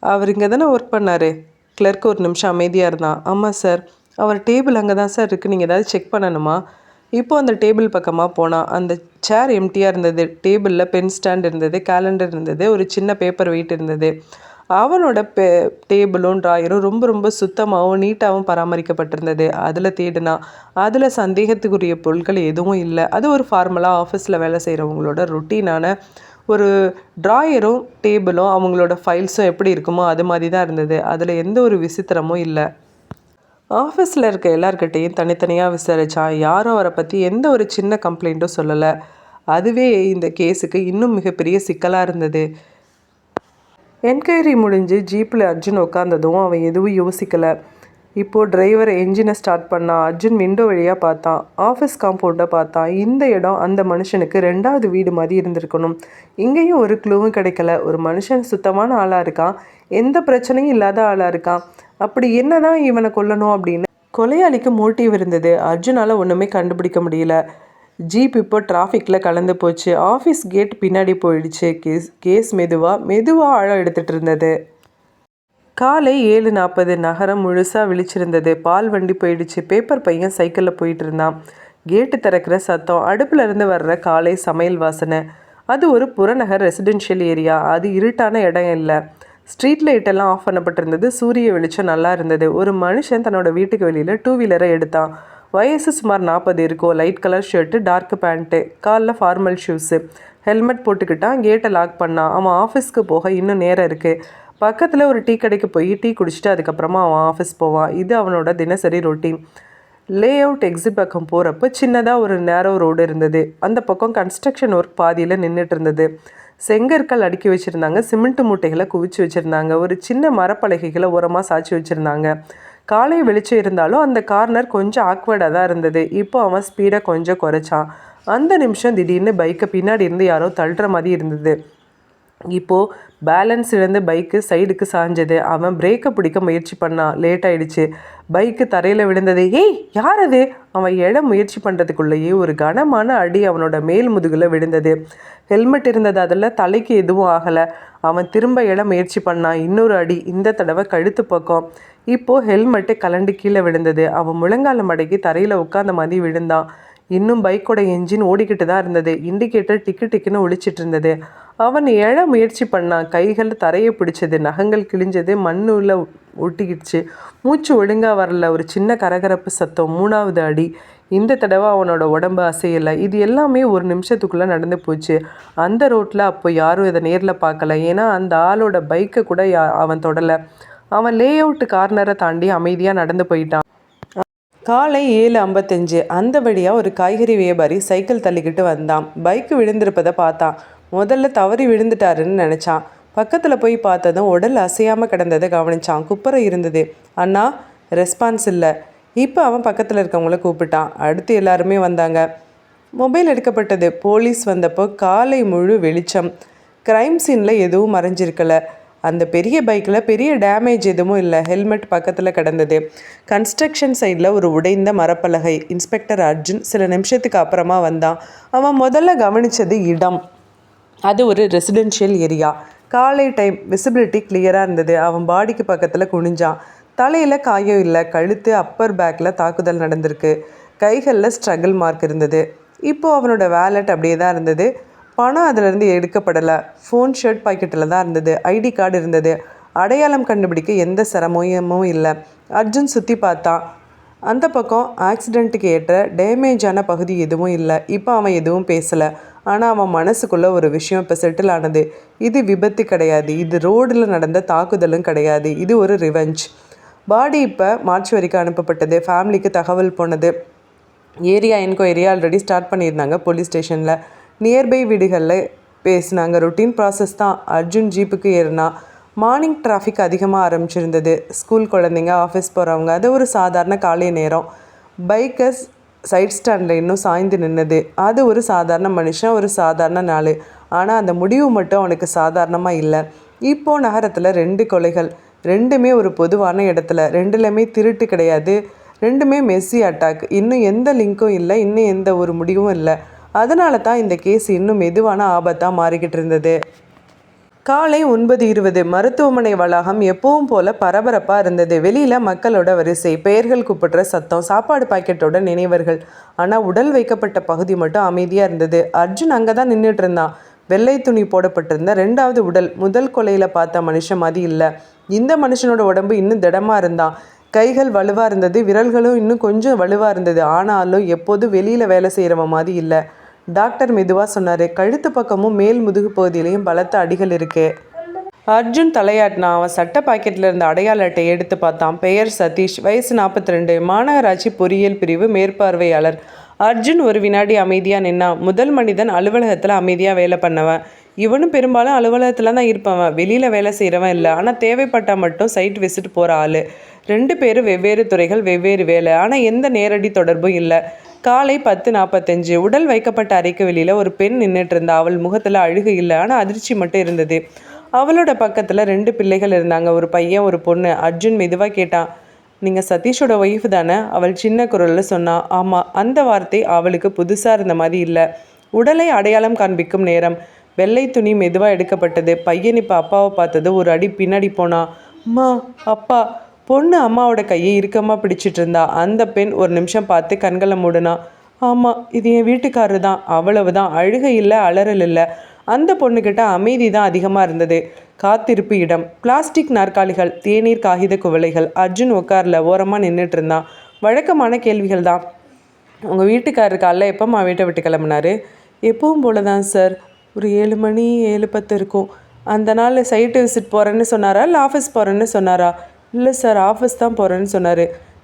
அவர் இங்கே தானே ஒர்க் பண்ணார்? கிளர்க் ஒரு நிமிஷம் அமைதியாக இருந்தான். ஆமாம் சார், அவர் டேபிள் அங்கே தான் சார் இருக்குது. நீங்கள் ஏதாவது செக் பண்ணணுமா? இப்போது அந்த டேபிள் பக்கமாக போனான். அந்த சேர் எம்டியாக இருந்தது. டேபிளில் பென் ஸ்டாண்ட் இருந்தது, கேலண்டர் இருந்தது, ஒரு சின்ன பேப்பர் வெயிட் இருந்தது. அவனோட டேபிளும் ட்ராயரும் ரொம்ப ரொம்ப சுத்தமாகவும் நீட்டாகவும் பராமரிக்கப்பட்டிருந்தது. அதில் தேடினான். அதில் சந்தேகத்துக்குரிய பொருட்கள் எதுவும் இல்லை. அது ஒரு ஃபார்மலாக ஆஃபீஸில் வேலை செய்கிறவங்களோட ருட்டீனான ஒரு ட்ராயரும் டேபிளும் அவங்களோட ஃபைல்ஸும் எப்படி இருக்குமோ அது மாதிரி தான் இருந்தது. அதில் எந்த ஒரு விசித்திரமும் இல்லை. ஆஃபீஸில் இருக்க எல்லார்கிட்டையும் தனித்தனியாக விசாரித்தான். யாரும் அவரை பற்றி எந்த ஒரு சின்ன கம்ப்ளைண்ட்டும் சொல்லலை. அதுவே இந்த கேஸுக்கு இன்னும் மிகப்பெரிய சிக்கலாக இருந்தது. என்கொயரி முடிஞ்சு ஜீப்பில் அர்ஜுன் உட்காந்ததும் அவன் எதுவும் யோசிக்கலை. இப்போது டிரைவர் என்ஜினை ஸ்டார்ட் பண்ணான். அர்ஜுன் விண்டோ வழியாக பார்த்தான். ஆஃபீஸ் காம்பவுண்டை பார்த்தான். இந்த இடம் அந்த மனுஷனுக்கு 2வது வீடு மாதிரி இருந்திருக்கணும். இங்கேயும் ஒரு க்ளூவும் கிடைக்கல. ஒரு மனுஷன் சுத்தமான ஆளாக இருக்கான், எந்த பிரச்சனையும் இல்லாத ஆளாக இருக்கான். அப்படி என்ன தான் இவனை கொல்லணும் அப்படின்னு கொலையாளிக்கு மோட்டிவ் இருந்தது. அர்ஜுனால் ஒன்றுமே கண்டுபிடிக்க முடியல. ஜீப் இப்போ டிராஃபிக்கில் கலந்து போச்சு. ஆஃபீஸ் கேட் பின்னாடி போயிடுச்சு. கேஸ் மெதுவாக ஆழம் எடுத்துகிட்டு இருந்தது. காலை 7:40. நகரம் முழுசாக விழிச்சிருந்தது. பால் வண்டி போயிடுச்சு. பேப்பர் பையன் சைக்கிளில் போயிட்டு இருந்தான். கேட்டு திறக்கிற சத்தம், அடுப்பில் இருந்து வர்ற காலை சமையல் வாசனை. அது ஒரு புறநகர் ரெசிடென்ஷியல் ஏரியா. அது இருட்டான இடம் இல்லை. ஸ்ட்ரீட் லைட்டெல்லாம் ஆஃப் பண்ணப்பட்டிருந்தது. சூரிய வெளிச்சம் நல்லா இருந்தது. ஒரு மனுஷன் தன்னோட வீட்டுக்கு வெளியில் 2 வீலரை எடுத்தான். வயசு சுமார் 40 இருக்கும். Light colour shirt, dark pant, காலில் ஃபார்மல் ஷூஸு, ஹெல்மெட் போட்டுக்கிட்டான். கேட்டை லாக் பண்ணான். அவன் ஆஃபீஸ்க்கு போக இன்னும் நேரம் இருக்குது. பக்கத்தில் ஒரு டீ கடைக்கு போய் டீ குடிச்சிட்டு அதுக்கப்புறமா அவன் ஆஃபீஸ் போவான். இது அவனோட தினசரி ரொட்டீன். லே அவுட் எக்ஸிட் பக்கம் போகிறப்ப சின்னதாக ஒரு நேரோ ரோடு இருந்தது. அந்த பக்கம் கன்ஸ்ட்ரக்ஷன் ஒர்க் பாதியில் நின்றுட்டு இருந்தது. செங்கற்கள் அடுக்கி வச்சுருந்தாங்க. சிமெண்ட் மூட்டைகளை குவிச்சு வச்சுருந்தாங்க. ஒரு சின்ன மரப்பலகைகளை உரமாக சாய்ச்சி வச்சுருந்தாங்க. காலை வெளிச்சம் இருந்தாலும் அந்த கார்னர் கொஞ்சம் ஆக்வர்டாக தான் இருந்தது. இப்போ அவன் ஸ்பீடை கொஞ்சம் குறைச்சான். அந்த நிமிஷம் திடீர்னு பைக்கை பின்னாடி இருந்து யாரோ தள்ளுற மாதிரி இருந்தது. இப்போது பேலன்ஸ் இழந்து பைக்கு சைடுக்கு சாஞ்சது. அவன் பிரேக்கை பிடிக்க முயற்சி பண்ணான். லேட் ஆகிடுச்சு. பைக்கு தரையில் விழுந்தது. ஏய், யார் அது? அவன் முயற்சி பண்ணுறதுக்குள்ளேயே ஒரு கனமான அடி அவனோட மேல் முதுகில் விழுந்தது. ஹெல்மெட் இருந்தது. அதில் தலைக்கு எதுவும் ஆகலை. அவன் திரும்ப முயற்சி பண்ணான். இன்னொரு அடி. இந்த தடவை கழுத்து பக்கம். இப்போது ஹெல்மெட்டு கலண்டு கீழே விழுந்தது. அவன் முழங்கால மடக்கி தரையில் உட்காந்த மாதிரி விழுந்தான். இன்னும் பைக்கோட என்ஜின் ஓடிக்கிட்டு தான் இருந்தது. இண்டிகேட்டர் டிக்குன்னு ஒழிச்சிட்டு இருந்தது. அவன் முயற்சி பண்ணான். கைகள் தரையை பிடிச்சது. நகங்கள் கிழிஞ்சது. மண்ணுள்ள ஒட்டிக்கிடுச்சு. மூச்சு ஒழுங்காக வரல. ஒரு சின்ன கரகரப்பு சத்தம். 3வது அடி. இந்த தடவை அவனோட உடம்பு அசையலை. இது எல்லாமே ஒரு நிமிஷத்துக்குள்ளே நடந்து போச்சு. அந்த ரோட்டில் அப்போ யாரும் இதை நேரில் பார்க்கல. ஏன்னா அந்த ஆளோட பைக்கை கூட அவன் தொடலை. அவன் லே அவுட் கார்னரை தாண்டி அமைதியாக நடந்து போயிட்டான். காலை 7:55. அந்த வழியாக ஒரு காய்கறி வியாபாரி சைக்கிள் தள்ளிக்கிட்டு வந்தான். பைக்கு விழுந்திருப்பதை பார்த்தான். முதல்ல தவறி விழுந்துட்டாருன்னு நினச்சான். பக்கத்தில் போய் பார்த்ததும் உடல் அசையாமல் கிடந்ததை கவனித்தான். குப்புறை இருந்தது. அண்ணா, ரெஸ்பான்ஸ் இல்லை. இப்போ அவன் பக்கத்தில் இருக்கவங்கள கூப்பிட்டான். அடுத்து எல்லாருமே வந்தாங்க. மொபைல் எடுக்கப்பட்டது. போலீஸ் வந்தப்போ காலை முழு வெளிச்சம். க்ரைம் சீனில் எதுவும் மறைஞ்சிருக்கலை. அந்த பெரிய பைக்கில் பெரிய டேமேஜ் எதுவும் இல்லை. ஹெல்மெட் பக்கத்தில் கிடந்தது. கன்ஸ்ட்ரக்ஷன் சைடில் ஒரு உடைந்த மரப்பலகை. இன்ஸ்பெக்டர் அர்ஜுன் சில நிமிஷத்துக்கு அப்புறமா வந்தான். அவன் முதல்ல கவனித்தது இடம். அது ஒரு ரெசிடென்ஷியல் ஏரியா. காலை டைம் விசிபிலிட்டி கிளியராக இருந்தது. அவன் பாடிக்கு பக்கத்தில் குனிஞ்சான். தலையில் காயம் இல்லை. கழுத்து அப்பர் பேக்கில் தாக்குதல் நடந்திருக்கு. கைகளில் ஸ்ட்ரகிள் மார்க் இருந்தது. இப்போது அவனோட வேலட் அப்படியே தான் இருந்தது. பணம் அதிலிருந்து எடுக்கப்படலை. ஃபோன் ஷர்ட் பாக்கெட்டில் தான் இருந்தது. ஐடி கார்டு இருந்தது. அடையாளம் கண்டுபிடிக்க எந்த சிரமமும் இல்லை. அர்ஜுன் சுற்றி பார்த்தான். அந்த பக்கம் ஆக்சிடெண்ட்டுக்கு ஏற்ற டேமேஜான பகுதி எதுவும் இல்லை. இப்போ அவன் எதுவும் பேசலை. ஆனால் அவன் மனசுக்குள்ளே ஒரு விஷயம் இப்போ செட்டில் ஆனது. இது விபத்து கிடையாது. இது ரோடில் நடந்த தாக்குதலும் கிடையாது. இது ஒரு ரிவெஞ்ச். பாடி இப்போ மார்ச்சுவரிக்கு அனுப்பப்பட்டது. ஃபேமிலிக்கு தகவல் போனது. ஏரியா என்கொயரி ஆல்ரெடி ஸ்டார்ட் பண்ணியிருந்தாங்க போலீஸ் ஸ்டேஷனில். நியர்பை வீடுகளில் பேசினாங்க. ரொட்டீன் ப்ராசஸ் தான். அர்ஜுன் ஜீப்புக்கு ஏறினா. மார்னிங் டிராஃபிக் அதிகமாக ஆரம்பிச்சிருந்தது. ஸ்கூல் குழந்தைங்க, ஆஃபீஸ் போகிறவங்க, அது ஒரு சாதாரண காலை நேரம். பைக்கர்ஸ் சைட் ஸ்டாண்டில் இன்னும் சாய்ந்து நின்னது. அது ஒரு சாதாரண மனுஷன், ஒரு சாதாரண நாள். ஆனால் அந்த முடிவு மட்டும் அவனுக்கு சாதாரணமாக இல்லை. இப்போது நகரத்தில் 2 கொலைகள், ரெண்டுமே ஒரு பொதுவான இடத்துல. ரெண்டுலேயுமே திருட்டு கிடையாது. ரெண்டுமே மெஸ்ஸி அட்டாக். இன்னும் எந்த லிங்க்கும் இல்லை. இன்னும் எந்த ஒரு முடிவும் இல்லை. அதனால தான் இந்த கேஸ் இன்னும் மெதுவான ஆபத்தாக மாறிக்கிட்டு இருந்தது. காலை 9:20 மருத்துவமனை வளாகம் எப்பவும் போல பரபரப்பாக இருந்தது. வெளியில் மக்களோட வரிசை, பெயர்கள் கூப்பிடுற சத்தம், சாப்பாடு பாக்கெட்டோட நினைவர்கள். ஆனால் உடல் வைக்கப்பட்ட பகுதி மட்டும் அமைதியாக இருந்தது. அர்ஜுன் அங்கே தான் நின்றுட்டு இருந்தான். வெள்ளை துணி போடப்பட்டிருந்த 2வது உடல். முதல் கொலையில் பார்த்த மனுஷன் மாதிரி இல்லை. இந்த மனுஷனோட உடம்பு இன்னும் திடமாக இருந்தான். கைகள் வலுவாக இருந்தது. விரல்களும் இன்னும் கொஞ்சம் வலுவாக இருந்தது. ஆனாலும் எப்போதும் வெளியில் வேலை செய்கிறவன் மாதிரி இல்லை. டாக்டர் மெதுவாக சொன்னார். கழுத்து பக்கமும் மேல் முதுகு பகுதியிலையும் பலத்த அடிகள் இருக்கு. அர்ஜுன் தலையாட்டினான். அவன் சட்டை பாக்கெட்டில் இருந்த அடையாள அட்டையை எடுத்து பார்த்தான். பெயர் சதீஷ், வயசு 42, மாநகராட்சி பொறியியல் பிரிவு மேற்பார்வையாளர். அர்ஜுன் ஒரு வினாடி அமைதியாக நின்னான். முதல் மனிதன் அலுவலகத்தில் அமைதியாக வேலை பண்ணவன். இவனும் பெரும்பாலும் அலுவலகத்தில் தான் இருப்பவன். வெளியில் வேலை செய்கிறவன் இல்லை. ஆனால் தேவைப்பட்டால் மட்டும் சைட் விசிட் போகிற ஆள். 2 பேரும் வெவ்வேறு துறைகள், வெவ்வேறு வேலை. ஆனால் எந்த நேரடி தொடர்பும் இல்லை. காலை 10:45. உடல் வைக்கப்பட்ட அறைக்கு வெளியில் ஒரு பெண் நின்றுட்டு இருந்தா. அவள் முகத்தில் அழுகை இல்லை. ஆனால் அதிர்ச்சி மட்டும் இருந்தது. அவளோட பக்கத்தில் 2 பிள்ளைகள் இருந்தாங்க. ஒரு பையன், ஒரு பொண்ணு. அர்ஜுன் மெதுவாக கேட்டான், நீங்கள் சதீஷோட ஒய்ஃப் தானே? அவள் சின்ன குரலில் சொன்னான். ஆமாம். அந்த வார்த்தை அவளுக்கு புதுசாக இருந்த மாதிரி இல்லை. உடலை அடையாளம் காண்பிக்கும் நேரம். வெள்ளை துணி மெதுவாக எடுக்கப்பட்டது. பையன் இப்போ அப்பாவை பார்த்தது. ஒரு அடி பின்னாடி போனான். அம்மா, அப்பா. பொண்ணு அம்மாவோட கையை இறுக்கமாக பிடிச்சிட்டு இருந்தா. அந்த பெண் ஒரு நிமிஷம் பார்த்து கண்களை மூடினா. ஆமாம், இது என் வீட்டுக்காரரு தான். அவ்வளவு தான். அழுகை இல்லை, அலறல் இல்லை. அந்த பொண்ணுக்கிட்ட அமைதி தான் அதிகமாக இருந்தது. காத்திருப்பு இடம், பிளாஸ்டிக் நாற்காலிகள், தேநீர் காகித குவளைகள். அர்ஜுன் உட்காரில் ஓரமாக நின்றுட்டு இருந்தான். வழக்கமான கேள்விகள் தான். உங்கள் வீட்டுக்காரரு காலைல எப்போம்மா வீட்டை விட்டு கிளம்புனாரு? எப்பவும் போல தான் சார். ஒரு 7 மணி 7:10 இருக்கும். அந்த நாள் சைட்டு விசிட் போகிறேன்னு சொன்னாரா இல்லை ஆஃபீஸ் போகிறேன்னு சொன்னாரா? இல்லை சார், ஆஃபீஸ் தான் போகிறேன்னு சொன்னார்.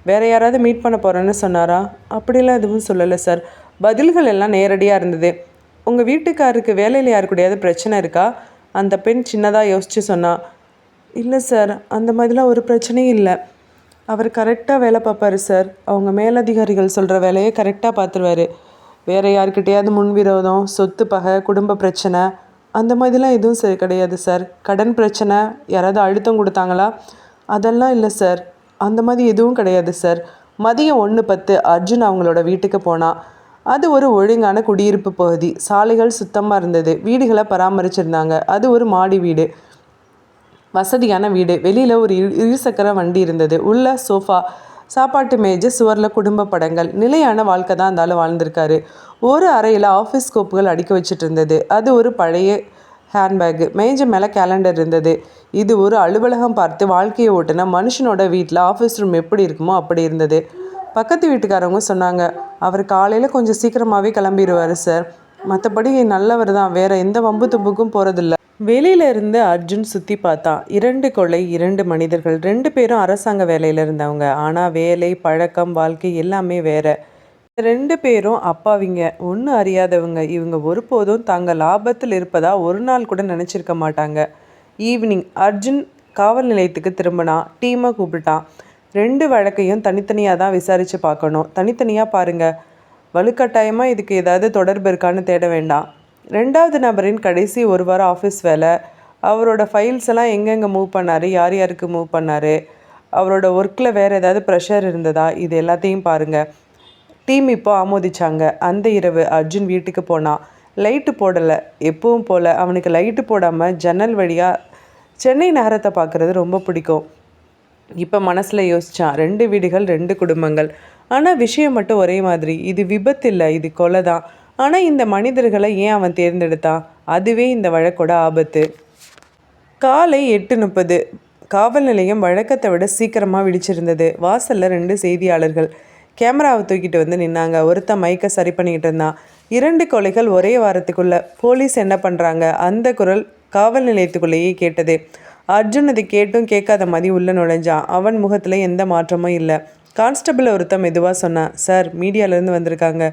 வேறு யாராவது மீட் பண்ண போகிறேன்னு சொன்னாரா? அப்படிலாம் எதுவும் சொல்லலை சார். பதில்கள் எல்லாம் நேரடியாக இருந்தது. உங்கள் வீட்டுக்காருக்கு வேலையில் யாரு கூடயாவது பிரச்சனை இருக்கா? அந்த பெண் சின்னதாக யோசித்து சொன்னா. இல்லை சார், அந்த மாதிரிலாம் ஒரு பிரச்சனையும் இல்லை. அவர் கரெக்டாக வேலை பார்ப்பார் சார். அவங்க மேலதிகாரிகள் சொல்கிற வேலையை கரெக்டாக பார்த்துருவார். வேறு யாருக்கிட்டையாவது முன்விரோதம், சொத்து பகை, குடும்ப பிரச்சனை அந்த மாதிரிலாம் எதுவும் சரி கிடையாது சார். கடன் பிரச்சனை, யாராவது அழுத்தம் கொடுத்தாங்களா? அதெல்லாம் இல்லை சார். அந்த மாதிரி எதுவும் கிடையாது சார். மதியம் 1:10 அர்ஜுன் அவங்களோட வீட்டுக்கு போனான். அது ஒரு ஒழுங்கான குடியிருப்பு பகுதி. சாலைகள் சுத்தமாக இருந்தது. வீடுகளை பராமரிச்சிருந்தாங்க. அது ஒரு மாடி வீடு, வசதியான வீடு. வெளியில் ஒரு இருசக்கர வண்டி இருந்தது. உள்ள சோஃபா, சாப்பாட்டு மேஜை, சுவரில் குடும்ப படங்கள். நிலையான வாழ்க்கை தான் இருந்தாலும் வாழ்ந்திருக்காரு. ஒரு அறையில் ஆஃபீஸ் கோப்புகள் அடுக்கி வச்சுட்டு இருந்தது. அது ஒரு பழைய ஹேண்ட்பேக்கு. மேஜை மேலே கேலண்டர் இருந்தது. இது ஒரு அலுவலகம் பார்த்து வாழ்க்கையை ஓட்டுன மனுஷனோட வீட்டில் ஆஃபீஸ் ரூம் எப்படி இருக்குமோ அப்படி இருந்தது. பக்கத்து வீட்டுக்காரவங்க சொன்னாங்க, அவர் காலையில் கொஞ்சம் சீக்கிரமாகவே கிளம்பிடுவார் சார். மற்றபடி நல்லவர் தான். வேறு எந்த வம்பு தும்புக்கும் போகிறதில்ல. வெளியில இருந்து அர்ஜுன் சுற்றி பார்த்தான். 2 கொலை, 2 மனிதர்கள். 2 பேரும் அரசாங்க வேலையில் இருந்தவங்க. ஆனால் வேலை, பழக்கம், வாழ்க்கை எல்லாமே வேற. 2 பேரும் அப்பாவிங்க, ஒன்றும் அறியாதவங்க. இவங்க ஒருபோதும் தாங்கள் லாபத்தில் இருப்பதா ஒரு நாள் கூட நினச்சிருக்க மாட்டாங்க. ஈவினிங் அர்ஜுன் காவல் நிலையத்துக்கு திரும்பினான். டீமை கூப்பிட்டான். 2 வழக்கையும் தனித்தனியாக தான் விசாரித்து பார்க்கணும். தனித்தனியாக பாருங்கள். வலுக்கட்டாயமாக இதுக்கு ஏதாவது தொடர்பு இருக்கான்னு தேட வேண்டாம். 2வது நபரின் கடைசி 1 வாரம் ஆஃபீஸ் வேலை, அவரோட ஃபைல்ஸ் எல்லாம் எங்கெங்கே மூவ் பண்ணார், யார் யாருக்கு மூவ் பண்ணார், அவரோட ஒர்க்கில் வேறு ஏதாவது ப்ரெஷர் இருந்ததா, இது எல்லாத்தையும் பாருங்கள். டீம் இப்போ ஆமோதிச்சாங்க. அந்த இரவு அர்ஜுன் வீட்டுக்கு போனான். லைட்டு போடலை. எப்பவும் போல் அவனுக்கு லைட்டு போடாமல் ஜன்னல் வழியாக சென்னை நகரத்தை பார்க்குறது ரொம்ப பிடிக்கும். இப்போ மனசில் யோசித்தான், 2 வீடுகள் 2 குடும்பங்கள். ஆனால் விஷயம் மட்டும் ஒரே மாதிரி. இது விபத்து இல்லை, இது கொலை தான். ஆனால் இந்த மனிதர்களை ஏன் அவன் தேர்ந்தெடுத்தான்? அதுவே இந்த வழக்கோட ஆபத்து. காலை 8:30. காவல் நிலையம் வழக்கத்தை விட சீக்கிரமாக விழிச்சிருந்தது. வாசலில் 2 செய்தியாளர்கள் கேமராவை தூக்கிட்டு வந்து நின்னாங்க. ஒருத்தன் மைக்கை சரி பண்ணிக்கிட்டு இருந்தான். 2 கொலைகள் ஒரே வாரத்துக்குள்ள. போலீஸ் என்ன பண்ணுறாங்க? அந்த குரல் காவல் நிலையத்துக்குள்ளேயே கேட்டது. அர்ஜுன் அதை கேட்டும் கேட்காத மாதிரி உள்ளே நுழைஞ்சான். அவன் முகத்தில் எந்த மாற்றமும் இல்லை. கான்ஸ்டபிள் ஒருத்தன் மெதுவாக சொன்னான், சார் மீடியாவிலேருந்து வந்திருக்காங்க.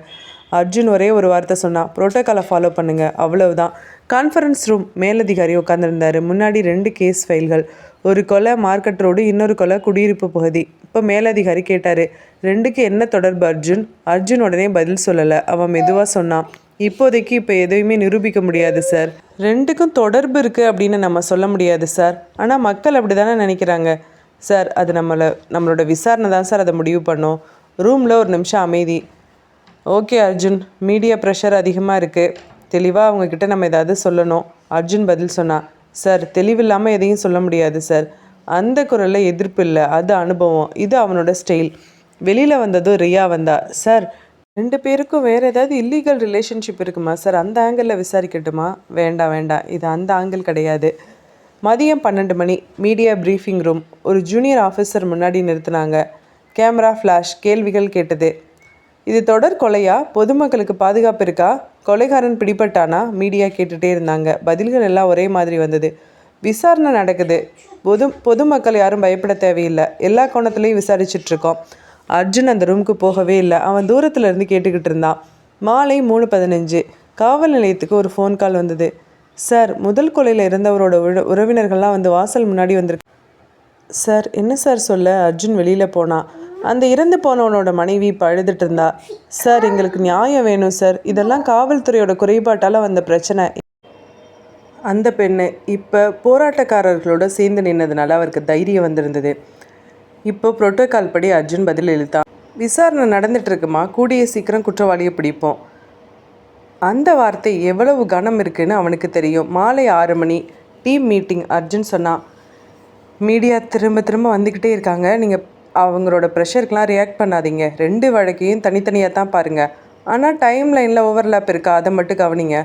அர்ஜுன் ஒரே ஒரு வார்த்தை சொன்னான், ப்ரோட்டோக்காலை ஃபாலோ பண்ணுங்கள், அவ்வளவுதான். கான்ஃபரன்ஸ் ரூம் மேலதிகாரி உட்காந்துருந்தார். முன்னாடி 2 கேஸ் ஃபைல்கள். ஒரு கொலை மார்க்கெட் ரோடு, இன்னொரு கொலை குடியிருப்பு பகுதி. இப்போ மேலதிகாரி கேட்டார், 2க்கு என்ன தொடர்பு அர்ஜுன்? அர்ஜுன் உடனே பதில் சொல்லலை. அவன் மெதுவாக சொன்னான், இப்போதைக்கு இப்போ எதையுமே நிரூபிக்க முடியாது சார். 2க்கும் தொடர்பு இருக்குது அப்படின்னு நம்ம சொல்ல முடியாது சார். ஆனால் மக்கள் அப்படி தானே நினைக்கிறாங்க சார். அது நம்மளோட விசாரணை தான் சார் அதை முடிவு பண்ணோம். ரூமில் ஒரு நிமிஷம் அமைதி. ஓகே அர்ஜுன், மீடியா ப்ரெஷர் அதிகமாக இருக்குது. தெளிவாக அவங்கக்கிட்ட நம்ம ஏதாவது சொல்லணும். அர்ஜுன் பதில் சொன்னான், சார் தெளிவில்லாமல் எதையும் சொல்ல முடியாது சார். அந்த குரலில் எதிர்ப்பு இல்லை, அது அனுபவம். இது அவனோட ஸ்டைல். வெளியில் வந்ததும் ரியா வந்தா. சார் 2 பேருக்கும் வேறு ஏதாவது இல்லீகல் ரிலேஷன்ஷிப் இருக்குமா சார்? அந்த ஆங்கிளில் விசாரிக்கட்டுமா? வேண்டாம் வேண்டாம், இது அந்த ஆங்கிள் கிடையாது. மதியம் 12 மணி. Media briefing room. ஒரு ஜூனியர் ஆஃபீஸர் முன்னாடி நிறுத்தினாங்க. Camera flash. கேள்விகள் கேட்டது. இது தொடர் கொலையா? பொதுமக்களுக்கு பாதுகாப்பு இருக்கா? கொலைகாரன் பிடிபட்டானா? மீடியா கேட்டுகிட்டே இருந்தாங்க. பதில்கள் எல்லாம் ஒரே மாதிரி வந்தது. விசாரணை நடக்குது. பொதுமக்கள் யாரும் பயப்பட தேவையில்லை. எல்லா கோணத்துலேயும் விசாரிச்சிட்ருக்கோம். அர்ஜுன் அந்த ரூமுக்கு போகவே இல்லை. அவன் தூரத்தில் இருந்து கேட்டுக்கிட்டு இருந்தான். மாலை 3:15. காவல் நிலையத்துக்கு ஒரு ஃபோன் கால் வந்தது. சார், முதல் கொலையில் இருந்தவரோட உறவினர்கள்லாம் வந்து வாசல் முன்னாடி வந்திருக்கு சார். என்ன சார் சொல்ல? அர்ஜுன் வெளியில் போனான். அந்த இறந்து போனவனோட மனைவி இப்போ அழுதுட்டு இருந்தா. சார், எங்களுக்கு நியாயம் வேணும் சார். இதெல்லாம் காவல்துறையோட குறைபாட்டால் வந்த பிரச்சனை. அந்த பெண்ணு இப்போ போராட்டக்காரர்களோட சேர்ந்து நின்னதுனால அவருக்கு தைரியம் வந்திருந்தது. இப்போ புரோட்டோக்கால் படி அர்ஜுன் பதில் எழுத்தான். விசாரணை நடந்துட்டுருக்குமா, கூடிய சீக்கிரம் குற்றவாளியை பிடிப்போம். அந்த வார்த்தை எவ்வளவு கனம் இருக்குன்னு அவனுக்கு தெரியும். மாலை 6 மணி. Team meeting. அர்ஜுன் சொன்னான், மீடியா திரும்ப வந்துக்கிட்டே இருக்காங்க. நீங்கள் அவங்களோட ப்ரெஷருக்கெலாம் ரியாக்ட் பண்ணாதீங்க. 2 வழக்கையும் தனித்தனியாக தான் பாருங்கள். ஆனால் டைம் லைனில் ஓவர்லேப் இருக்கா, அதை மட்டும் கவனிங்க.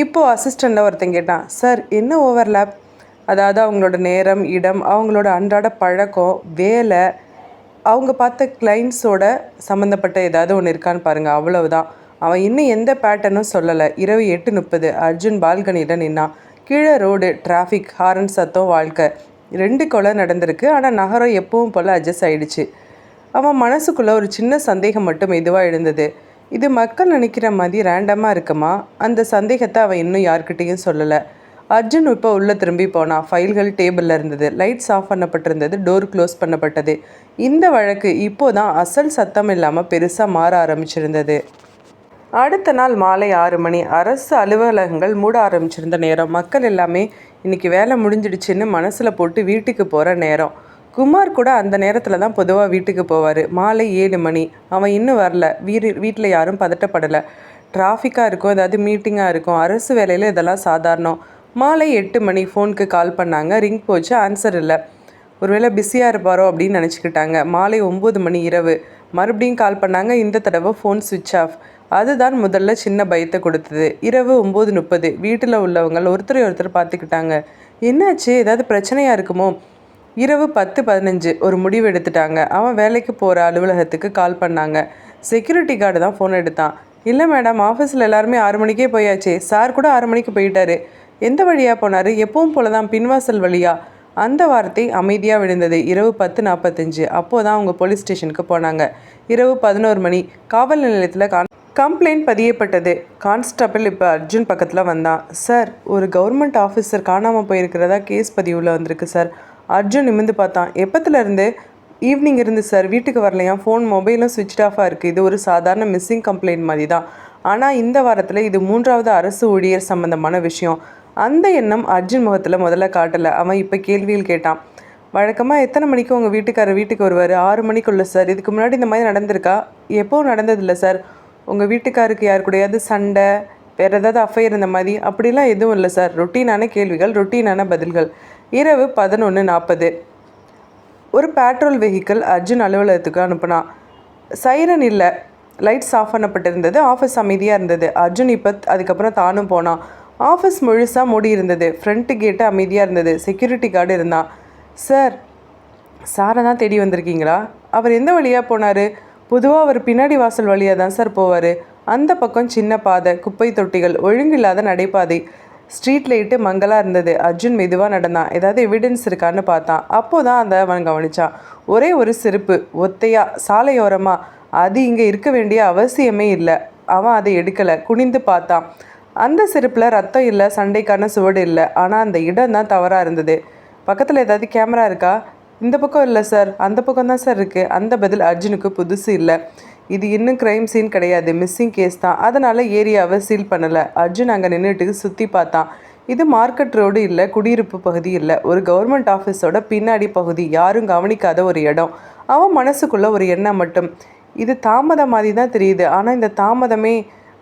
இப்போது அசிஸ்டண்ட்டில் ஒருத்தன் கேட்டான், சார் என்ன ஓவர்லேப்? அதாவது அவங்களோட நேரம், இடம், அவங்களோட அன்றாட பழக்கம், வேலை, அவங்க பார்த்த கிளைண்ட்ஸோட சம்மந்தப்பட்ட ஏதாவது ஒன்று இருக்கான்னு பாருங்கள், அவ்வளவுதான். அவன் இன்னும் எந்த பேட்டர்னும் சொல்லலை. இரவு 8:30. அர்ஜுன் பால்கனியில் நின்னான். கீழே ரோடு, டிராஃபிக், ஹாரன் சத்தம், வாழ்க்கை. 2 கொலை நடந்திருக்கு. ஆனால் நகரம் எப்பவும் போல் அட்ஜஸ்ட் ஆகிடுச்சு. அவன் மனசுக்குள்ளே ஒரு சின்ன சந்தேகம் மட்டும் மெதுவாக எழுந்தது. இது மக்கள் நினைக்கிற மாதிரி ரேண்டமாக இருக்குமா? அந்த சந்தேகத்தை அவன் இன்னும் யார்கிட்டையும் சொல்லலை. அர்ஜுன் இப்போ உள்ளே திரும்பி போனான். ஃபைல்கள் டேபிளில் இருந்தது. லைட்ஸ் ஆஃப் பண்ணப்பட்டிருந்தது. டோர் க்ளோஸ் பண்ணப்பட்டது. இந்த வழக்கு இப்போ தான் அசல் சத்தம் இல்லாமல் பெருசாக மாற ஆரம்பிச்சிருந்தது. அடுத்த நாள் மாலை 6 மணி. அரசு அலுவலகங்கள் மூட ஆரம்பிச்சிருந்த நேரம். மக்கள் எல்லாமே இன்றைக்கி வேலை முடிஞ்சிடுச்சுன்னு மனசில் போட்டு வீட்டுக்கு போகிற நேரம். குமார் கூட அந்த நேரத்தில் தான் பொதுவாக வீட்டுக்கு போவார். மாலை 7 மணி. அவன் இன்னும் வரல. வீட்டில் யாரும் பதட்டப்படலை. டிராஃபிக்காக இருக்கும், ஏதாவது மீட்டிங்காக இருக்கும். அரசு வேலையில் இதெல்லாம் சாதாரணம். மாலை 8 மணி. ஃபோனுக்கு கால் பண்ணாங்க. ரிங் போச்சு. ஆன்சர் இல்லை. ஒருவேளை பிஸியாக இருப்பாரோ அப்படின்னு நினச்சிக்கிட்டாங்க. மாலை 9 மணி. இரவு. மறுபடியும் கால் பண்ணாங்க. இந்த தடவை ஃபோன் சுவிட்ச் ஆஃப். அதுதான் முதல்ல சின்ன பயத்தை கொடுத்தது. இரவு 9:30. வீட்டில் உள்ளவங்க ஒருத்தர் பார்த்துக்கிட்டாங்க. என்னாச்சு, ஏதாவது பிரச்சனையாக இருக்குமோ? இரவு 10:15. ஒரு முடிவு எடுத்துட்டாங்க. அவன் வேலைக்கு போகிற அலுவலகத்துக்கு கால் பண்ணாங்க. செக்யூரிட்டி கார்டு தான் ஃபோன் எடுத்தான். இல்லை மேடம், ஆஃபீஸில் எல்லாருமே 6 மணிக்கே போயாச்சு. சார் கூட 6 மணிக்கு போயிட்டாரு. எந்த வழியாக போனார்? எப்பவும் போல தான், பின்வாசல் வழியா. அந்த வார்த்தை அமைதியாக விழுந்தது. இரவு 10:45. அப்போது தான் அவங்க போலீஸ் ஸ்டேஷனுக்கு போனாங்க. இரவு 11 மணி. காவல் நிலையத்தில் கம்ப்ளைண்ட் பதியப்பட்டது. கான்ஸ்டபிள் இப்போ அர்ஜுன் பக்கத்தில் வந்தான். சார், ஒரு கவர்மெண்ட் ஆஃபீஸர் காணாமல் போயிருக்கிறதா கேஸ் பதிவில் வந்திருக்கு சார். அர்ஜுன் நிமிர்ந்து பார்த்தான். எப்போத்துலேருந்து? ஈவினிங் இருந்து சார். வீட்டுக்கு வரலையா? ஃபோன் மொபைலும் சுவிட்ச் ஆஃபாக இருக்குது. இது ஒரு சாதாரண மிஸ்ஸிங் கம்ப்ளைண்ட் மாதிரி தான். ஆனால் இந்த வாரத்தில் இது 3வது அரசு ஊழியர் சம்மந்தமான விஷயம். அந்த எண்ணம் அர்ஜுன் முகத்தில் முதல்ல காட்டலை. அவன் இப்போ கேள்வியில் கேட்டான். வழக்கமாக எத்தனை மணிக்கு உங்கள் வீட்டுக்காரர் வீட்டுக்கு வருவார்? 6 மணிக்குள்ளே சார். இதுக்கு முன்னாடி இந்த மாதிரி நடந்திருக்கா? எப்போவும் நடந்ததில்லை சார். உங்கள் வீட்டுக்காருக்கு யார் கூடயாவது சண்டை, வேறு ஏதாவது அஃபையர் இந்த மாதிரி? அப்படிலாம் எதுவும் இல்லை சார். ரொட்டீனான கேள்விகள், ரொட்டீனான பதில்கள். இரவு 11:40 ஒரு பேட்ரோல் வெஹிக்கிள் அர்ஜுன் அலுவலகத்துக்கு அனுப்புனான். சைரன் இல்லை, லைட்ஸ் ஆஃப் பண்ணப்பட்டிருந்தது. ஆஃபீஸ் அமைதியாக இருந்தது. அர்ஜுன் அதுக்கப்புறம் தானும் போனான். ஆஃபீஸ் முழுசாக மூடி இருந்தது. ஃப்ரண்ட்டு கேட்டு அமைதியாக இருந்தது. செக்யூரிட்டி கார்டு இருந்தான். சார், சாரை தான் தேடி வந்திருக்கீங்களா? அவர் எந்த வழியாக போனார்? பொதுவாக அவர் பின்னாடி வாசல் வழியாக தான் சார் போவார். அந்த பக்கம் சின்ன பாதை, குப்பை தொட்டிகள், ஒழுங்கில்லாத நடைபாதை, ஸ்ட்ரீட் லைட்டு மங்கலாக இருந்தது. அர்ஜுன் மெதுவாக நடந்தான். ஏதாவது எவிடன்ஸ் இருக்கான்னு பார்த்தான். அப்போ தான் அதை அவன் கவனித்தான். ஒரே ஒரு செருப்பு, ஒத்தையாக, சாலையோரமாக. அது இங்கே இருக்க வேண்டிய அவசியமே இல்லை. அவன் அதை எடுக்கலை. குனிந்து பார்த்தான். அந்த செருப்பில் ரத்தம் இல்லை, சண்டைக்கான சுவடு இல்லை. ஆனால் அந்த இடம் தான் தவறாக இருந்தது. பக்கத்தில் ஏதாவது கேமரா இருக்கா? இந்த பக்கம் இல்லை சார், அந்த பக்கம் தான் சார் இருக்குது. அந்த பதில் அர்ஜுனுக்கு புதுசு இல்லை. இது இன்னும் க்ரைம் சீன் கிடையாது, மிஸ்ஸிங் கேஸ் தான். அதனால் ஏரியாவை சீல் பண்ணலை. அர்ஜுன் அங்கே நின்றுட்டு சுற்றி பார்த்தான். இது மார்க்கெட் ரோடு இல்லை, குடியிருப்பு பகுதி இல்லை, ஒரு கவர்மெண்ட் ஆஃபீஸோட பின்னாடி பகுதி, யாரும் கவனிக்காத ஒரு இடம். அவன் மனசுக்குள்ளே ஒரு எண்ணம் மட்டும், இது தாமதம் மாதிரி தான் தெரியுது, ஆனால் இந்த தாமதமே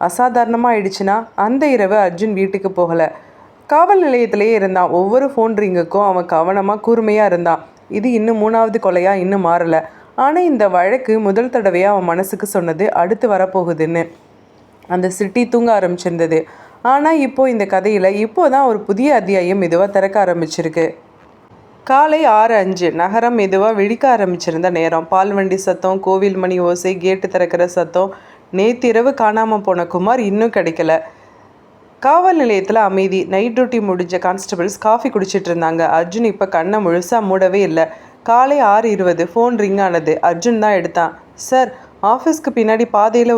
அசாதாரணமாக ஆயிடுச்சுன்னா? அந்த இரவு அர்ஜுன் வீட்டுக்கு போகலை. காவல் நிலையத்திலேயே இருந்தான். ஒவ்வொரு ஃபோன் ரிங்குக்கும் அவன் கவனமாக கூர்மையாக இருந்தான். இது இன்னும் 3வது கொலையாக இன்னும் மாறலை. ஆனால் இந்த வழக்கு முதல் தடவையாக அவன் மனசுக்கு சொன்னது அடுத்து வரப்போகுதுன்னு. அந்த சிட்டி தூங்க ஆரம்பிச்சிருந்தது. ஆனால் இப்போது இந்த கதையில் தான் ஒரு புதிய அத்தியாயம் மெதுவாக திறக்க ஆரம்பிச்சிருக்கு. காலை 6:05 நகரம் மெதுவாக வெடிக்க ஆரம்பிச்சிருந்த நேரம். பால்வண்டி சத்தம், கோவில் மணி ஓசை, கேட்டு திறக்கிற சத்தம். நேற்றிரவு காணாமல் போன குமார் இன்னும் கிடைக்கல. காவல் நிலையத்தில் அமைதி. நைட் டியூட்டி முடிஞ்ச கான்ஸ்டபிள்ஸ் காஃபி குடிச்சிட்டு இருந்தாங்க. அர்ஜுன் இப்போ கண்ணை முழுசாக மூடவே இல்லை. காலை 6:20 ஃபோன் ரிங் ஆனது. அர்ஜுன் தான் எடுத்தான். சார், ஆஃபீஸ்க்கு பின்னாடி பாதையில்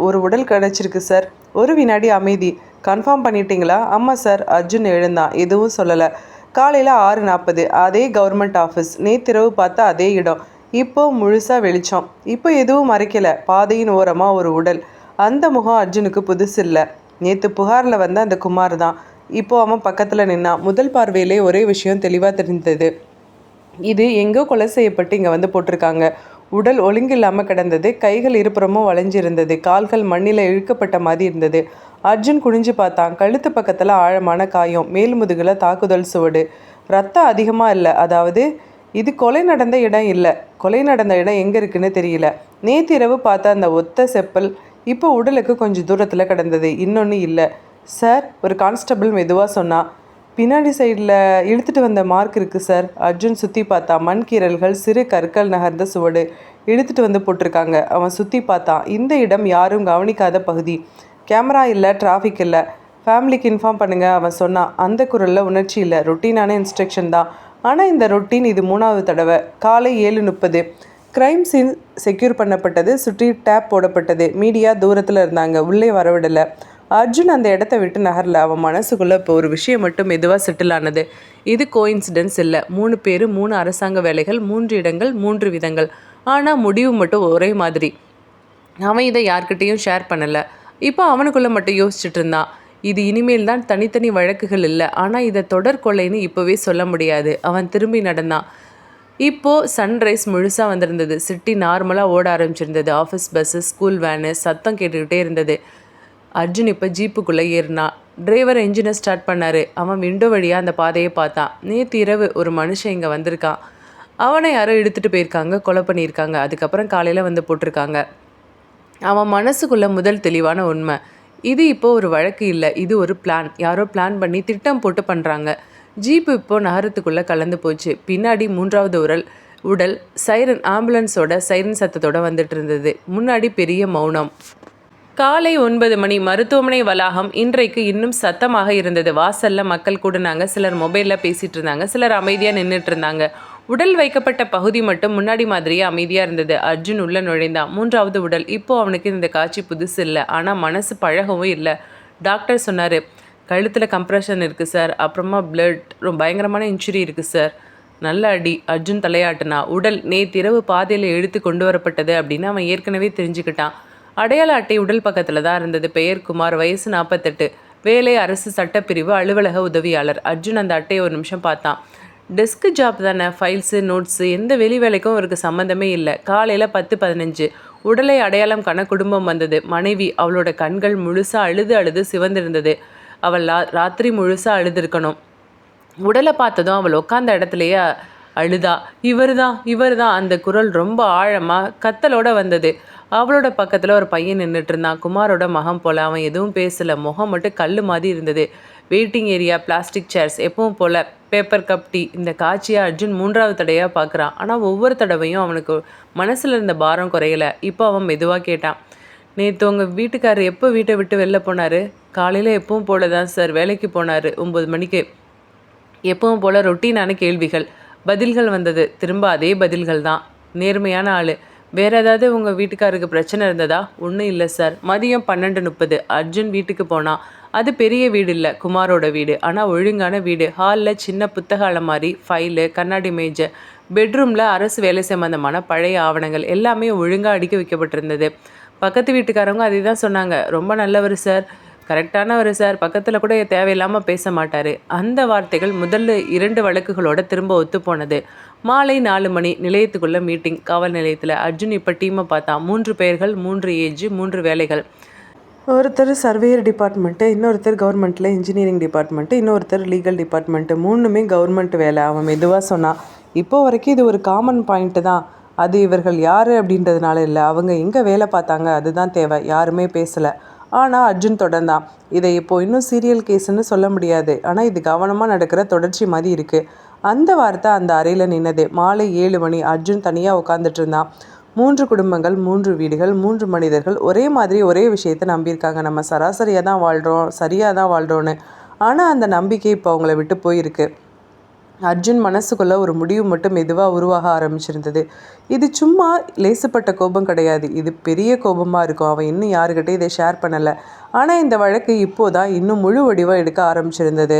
ஒரு உடல் கிடச்சிருக்கு சார். ஒரு வினாடி அமைதி. கன்ஃபார்ம் பண்ணிட்டீங்களா? ஆமாம் சார். அர்ஜுன் எழுந்தான். எதுவும் சொல்லலை. காலையில் 6:40 அதே கவர்மெண்ட் ஆஃபீஸ். நேற்றிரவு பார்த்தா அதே இடம். இப்போ முழுசாக வெளிச்சம். இப்போ எதுவும் மறைக்கலை. பாதையின் ஓரமாக ஒரு உடல். அந்த முகம் அர்ஜுனுக்கு புதுசு இல்லை. நேற்று புகாரில் வந்த அந்த குமார் தான். இப்போது அவன் பக்கத்தில் நின்னான். முதல் பார்வையிலே ஒரே விஷயம் தெளிவாக தெரிந்தது. இது எங்கோ கொலை செய்யப்பட்டு இங்கே வந்து போட்டிருக்காங்க. உடல் ஒழுங்கில்லாமல் கிடந்தது. கைகள் இருபுறமும் வளைஞ்சிருந்தது. கால்கள் மண்ணில் இழுக்கப்பட்ட மாதிரி இருந்தது. அர்ஜுன் குனிஞ்சு பார்த்தான். கழுத்து பக்கத்தில் ஆழமான காயம். மேல் முதுகில் தாக்குதல் சுவடு. ரத்தம் அதிகமாக இல்லை. அதாவது இது கொலை நடந்த இடம் இல்லை. கொலை நடந்த இடம் எங்கே இருக்குன்னு தெரியல. நேற்றிரவு பார்த்த அந்த ஒத்த செப்பல் இப்போ உடலுக்கு கொஞ்சம் தூரத்தில் கிடந்தது. இன்னொன்று இல்லை சார். ஒரு கான்ஸ்டபிள் மெதுவாக சொன்னான். பின்னாடி சைடில் இழுத்துட்டு வந்த மார்க் இருக்குது சார். அர்ஜுன் சுற்றி பார்த்தா. மண் கீரல்கள், சிறு கற்கள் நகர்ந்த சுவடு. இழுத்துட்டு வந்து போட்டிருக்காங்க. அவன் சுற்றி பார்த்தான். இந்த இடம் யாரும் கவனிக்காத பகுதி. கேமரா இல்லை, டிராஃபிக் இல்லை. ஃபேமிலிக்கு இன்ஃபார்ம் பண்ணுங்கள் அவன் சொன்னான். அந்த குரலில் உணர்ச்சி இல்லை. ரொட்டீனான இன்ஸ்ட்ரக்ஷன் தான். ஆனால் இந்த ரொட்டீன் இது 3வது தடவை. காலை 7:30 க்ரைம் சீன் செக்யூர் பண்ணப்பட்டது. சுற்றி டேப் போடப்பட்டது. மீடியா தூரத்தில் இருந்தாங்க. உள்ளே வரவிடலை. அர்ஜுன் அந்த இடத்த விட்டு நகரல. அவன் மனசுக்குள்ளே இப்போ ஒரு விஷயம் மட்டும் மெதுவாக செட்டில் ஆனது. இது கோயின்சிடென்ஸ் இல்லை. 3 பேர், 3 அரசாங்க வேலைகள், 3 இடங்கள், 3 விதங்கள். ஆனால் முடிவு மட்டும் ஒரே மாதிரி. அவன் இதை யார்கிட்டையும் ஷேர் பண்ணலை. இப்போ அவனுக்குள்ளே மட்டும் யோசிச்சுட்டு இருந்தான். இது இனிமேல் தான் தனித்தனி வழக்குகள் இல்லை. ஆனால் இதை தொடர் கொள்ளைன்னு இப்போவே சொல்ல முடியாது. அவன் திரும்பி நடந்தான். இப்போது சன்ரைஸ் முழுசாக வந்திருந்தது. சிட்டி நார்மலாக ஓட ஆரம்பிச்சிருந்தது. ஆஃபீஸ் பஸ்ஸு, ஸ்கூல் வேனு சத்தம் கேட்டுக்கிட்டே இருந்தது. அர்ஜுன் இப்போ ஜீப்புக்குள்ளே ஏறினான். டிரைவர் என்ஜினை ஸ்டார்ட் பண்ணார். அவன் விண்டோ வழியாக அந்த பாதையை பார்த்தான். நேற்று இரவு ஒரு மனுஷன் இங்கே வந்திருக்கான். அவனை யாரோ எடுத்துகிட்டு போயிருக்காங்க, கொலை பண்ணியிருக்காங்க. அதுக்கப்புறம் காலையில் வந்து போட்டிருக்காங்க. அவன் மனசுக்குள்ளே முதல் தெளிவான உண்மை, இது இப்போது ஒரு வழக்கு இல்லை, இது ஒரு பிளான். யாரோ பிளான் பண்ணி திட்டம் போட்டு பண்ணுறாங்க. ஜீப்பு இப்போது நகரத்துக்குள்ளே கலந்து போச்சு. பின்னாடி 3வது உடல் சைரன், ஆம்புலன்ஸோட சைரன் சத்தத்தோடு வந்துட்டு இருந்தது. முன்னாடி பெரிய மௌனம். காலை 9 மணி. மருத்துவமனை வளாகம் இன்றைக்கு இன்னும் சத்தமாக இருந்தது. வாசலில் மக்கள் கூடினாங்க. சிலர் மொபைலில் பேசிகிட்டு இருந்தாங்க. சிலர் அமைதியாக நின்றுட்டு இருந்தாங்க. உடல் வைக்கப்பட்ட பகுதி மட்டும் முன்னாடி மாதிரியே அமைதியாக இருந்தது. அர்ஜுன் உள்ளே நுழைந்தான். 3வது உடல். இப்போது அவனுக்கு இந்த காட்சி புதுசு இல்லை. ஆனால் மனசு பழகவும் இல்லை. டாக்டர் சொன்னார், கழுத்தில் கம்ப்ரெஷன் இருக்குது சார். அப்புறமா பிளட், ரொம்ப பயங்கரமான இன்ஜுரி இருக்குது சார். நல்ல அடி. அர்ஜுன் தலையாட்டினா. உடல் நேற்றிரவு பாதையில் இழுத்து கொண்டு வரப்பட்டது அப்படின்னு அவன் ஏற்கனவே தெரிஞ்சுக்கிட்டான். அடையாள அட்டை உடல் பக்கத்தில் தான் இருந்தது. பெயர் குமார், வயசு 48, வேலை அரசு சட்டப்பிரிவு அலுவலக உதவியாளர். அர்ஜுன் அந்த அட்டையை ஒரு நிமிஷம் பார்த்தான். டெஸ்க்கு ஜாப் தானே, ஃபைல்ஸு, நோட்ஸு, எந்த வெளி வேலைக்கும் அவருக்கு சம்மந்தமே இல்லை. காலையில் 10:15 உடலை அடையாளம் காண குடும்பம் வந்தது. மனைவி அவளோட கண்கள் முழுசா அழுது அழுது சிவந்திருந்தது. அவள் ராத்திரி முழுசா அழுதுருக்கணும். உடலை பார்த்ததும் அவள் உட்காந்த இடத்துலையே அழுதா. இவர் தான் அந்த குரல் ரொம்ப ஆழமாக கத்தலோட வந்தது. அவளோட பக்கத்தில் ஒரு பையன் நின்றுட்டு இருந்தான். குமாரோட மகன் போல். அவன் எதுவும் பேசலை. முகம் மட்டும் கல் மாதிரி இருந்தது. வெயிட்டிங் ஏரியா, பிளாஸ்டிக் சேர்ஸ், எப்பவும் போல் பேப்பர் கப் டீ. இந்த காட்சியை அர்ஜுன் 3வது தடையாக பார்க்குறான். ஆனால் ஒவ்வொரு தடவையும் அவனுக்கு மனசில் இருந்த பாரம் குறையலை. இப்போ அவன் மெதுவாக கேட்டான், நேற்று உங்கள் வீட்டுக்காரர் எப்போ வீட்டை விட்டு வெளில போனார்? காலையில் எப்பவும் போல தான் சார், வேலைக்கு போனார் 9 மணிக்கு. எப்பவும் போல் ரொட்டீனான கேள்விகள். பதில்கள் வந்தது. திரும்ப அதே பதில்கள் தான். நேர்மையான ஆள். வேறு ஏதாவது உங்கள் வீட்டுக்காருக்கு பிரச்சனை இருந்ததா? ஒன்றும் இல்லை சார். மதியம் 12:30 அர்ஜுன் வீட்டுக்கு போனான். அது பெரிய வீடு இல்லை, குமாரோட வீடு. ஆனால் ஒழுங்கான வீடு. ஹாலில் சின்ன புத்தக அலமாரி, ஃபைலு, கண்ணாடி மேஜை. பெட்ரூமில் அரசு வேலை சம்பந்தமான பழைய ஆவணங்கள் எல்லாமே ஒழுங்காக அடுக்கி வைக்கப்பட்டிருந்தது. பக்கத்து வீட்டுக்காரவங்க அதே தான் சொன்னாங்க. ரொம்ப நல்லவர் சார், கரெக்டானவர் சார், பக்கத்தில் கூட தேவையில்லாமல் பேச மாட்டார். அந்த வார்த்தைகள் முதல்ல 2 வழக்குகளோட திரும்ப ஒத்துப்போனது. மாலை 4 மணி நிலையத்துக்குள்ளே மீட்டிங். காவல் நிலையத்தில் அர்ஜுன் இப்போ டீமை பார்த்தான். 3 பேர்கள், 3 ஏஜ், 3 வேலைகள். ஒருத்தர் சர்வேயர் டிபார்ட்மெண்ட்டு, இன்னொருத்தர் கவர்மெண்ட்டில் இன்ஜினியரிங் டிபார்ட்மெண்ட்டு, இன்னொருத்தர் லீகல் டிபார்ட்மெண்ட்டு. 3மே கவர்மெண்ட் வேலை. அவன் மெதுவாக சொன்னான், இப்போ வரைக்கும் இது ஒரு காமன் பாயிண்ட்டு தான். அது இவர்கள் யார் அப்படின்றதுனால இல்லை, அவங்க எங்கே வேலை பார்த்தாங்க அதுதான் தேவை. யாருமே பேசலை. ஆனால் அர்ஜுன் தொடர்ந்தான், இதை இப்போது இன்னும் சீரியல் கேஸுன்னு சொல்ல முடியாது, ஆனால் இது கவனமாக நடக்கிற தொடர்ச்சி மாதிரி இருக்குது. அந்த வார்த்தை அந்த அறையில் நின்னது. மாலை 7 மணி. அர்ஜுன் தனியாக உட்காந்துட்டு இருந்தான். 3 குடும்பங்கள், 3 வீடுகள், 3 மனிதர்கள் ஒரே மாதிரி ஒரே விஷயத்தை நம்பியிருக்காங்க. நம்ம சராசரியாக தான் வாழ்கிறோம், சரியாக தான் வாழ்கிறோன்னு. ஆனால் அந்த நம்பிக்கை இப்போ அவங்கள விட்டு போயிருக்கு. அர்ஜுன் மனசுக்குள்ளே ஒரு முடிவு மட்டும் மெதுவாக உருவாக ஆரம்பிச்சிருந்தது. இது சும்மா லேசுப்பட்ட கோபம் கிடையாது, இது பெரிய கோபமாக இருக்கும். அவன் இன்னும் யாருக்கிட்டே இதை ஷேர் பண்ணலை. ஆனால் இந்த வழக்கு இப்போதான் இன்னும் முழு வடிவாக எடுக்க ஆரம்பிச்சிருந்தது.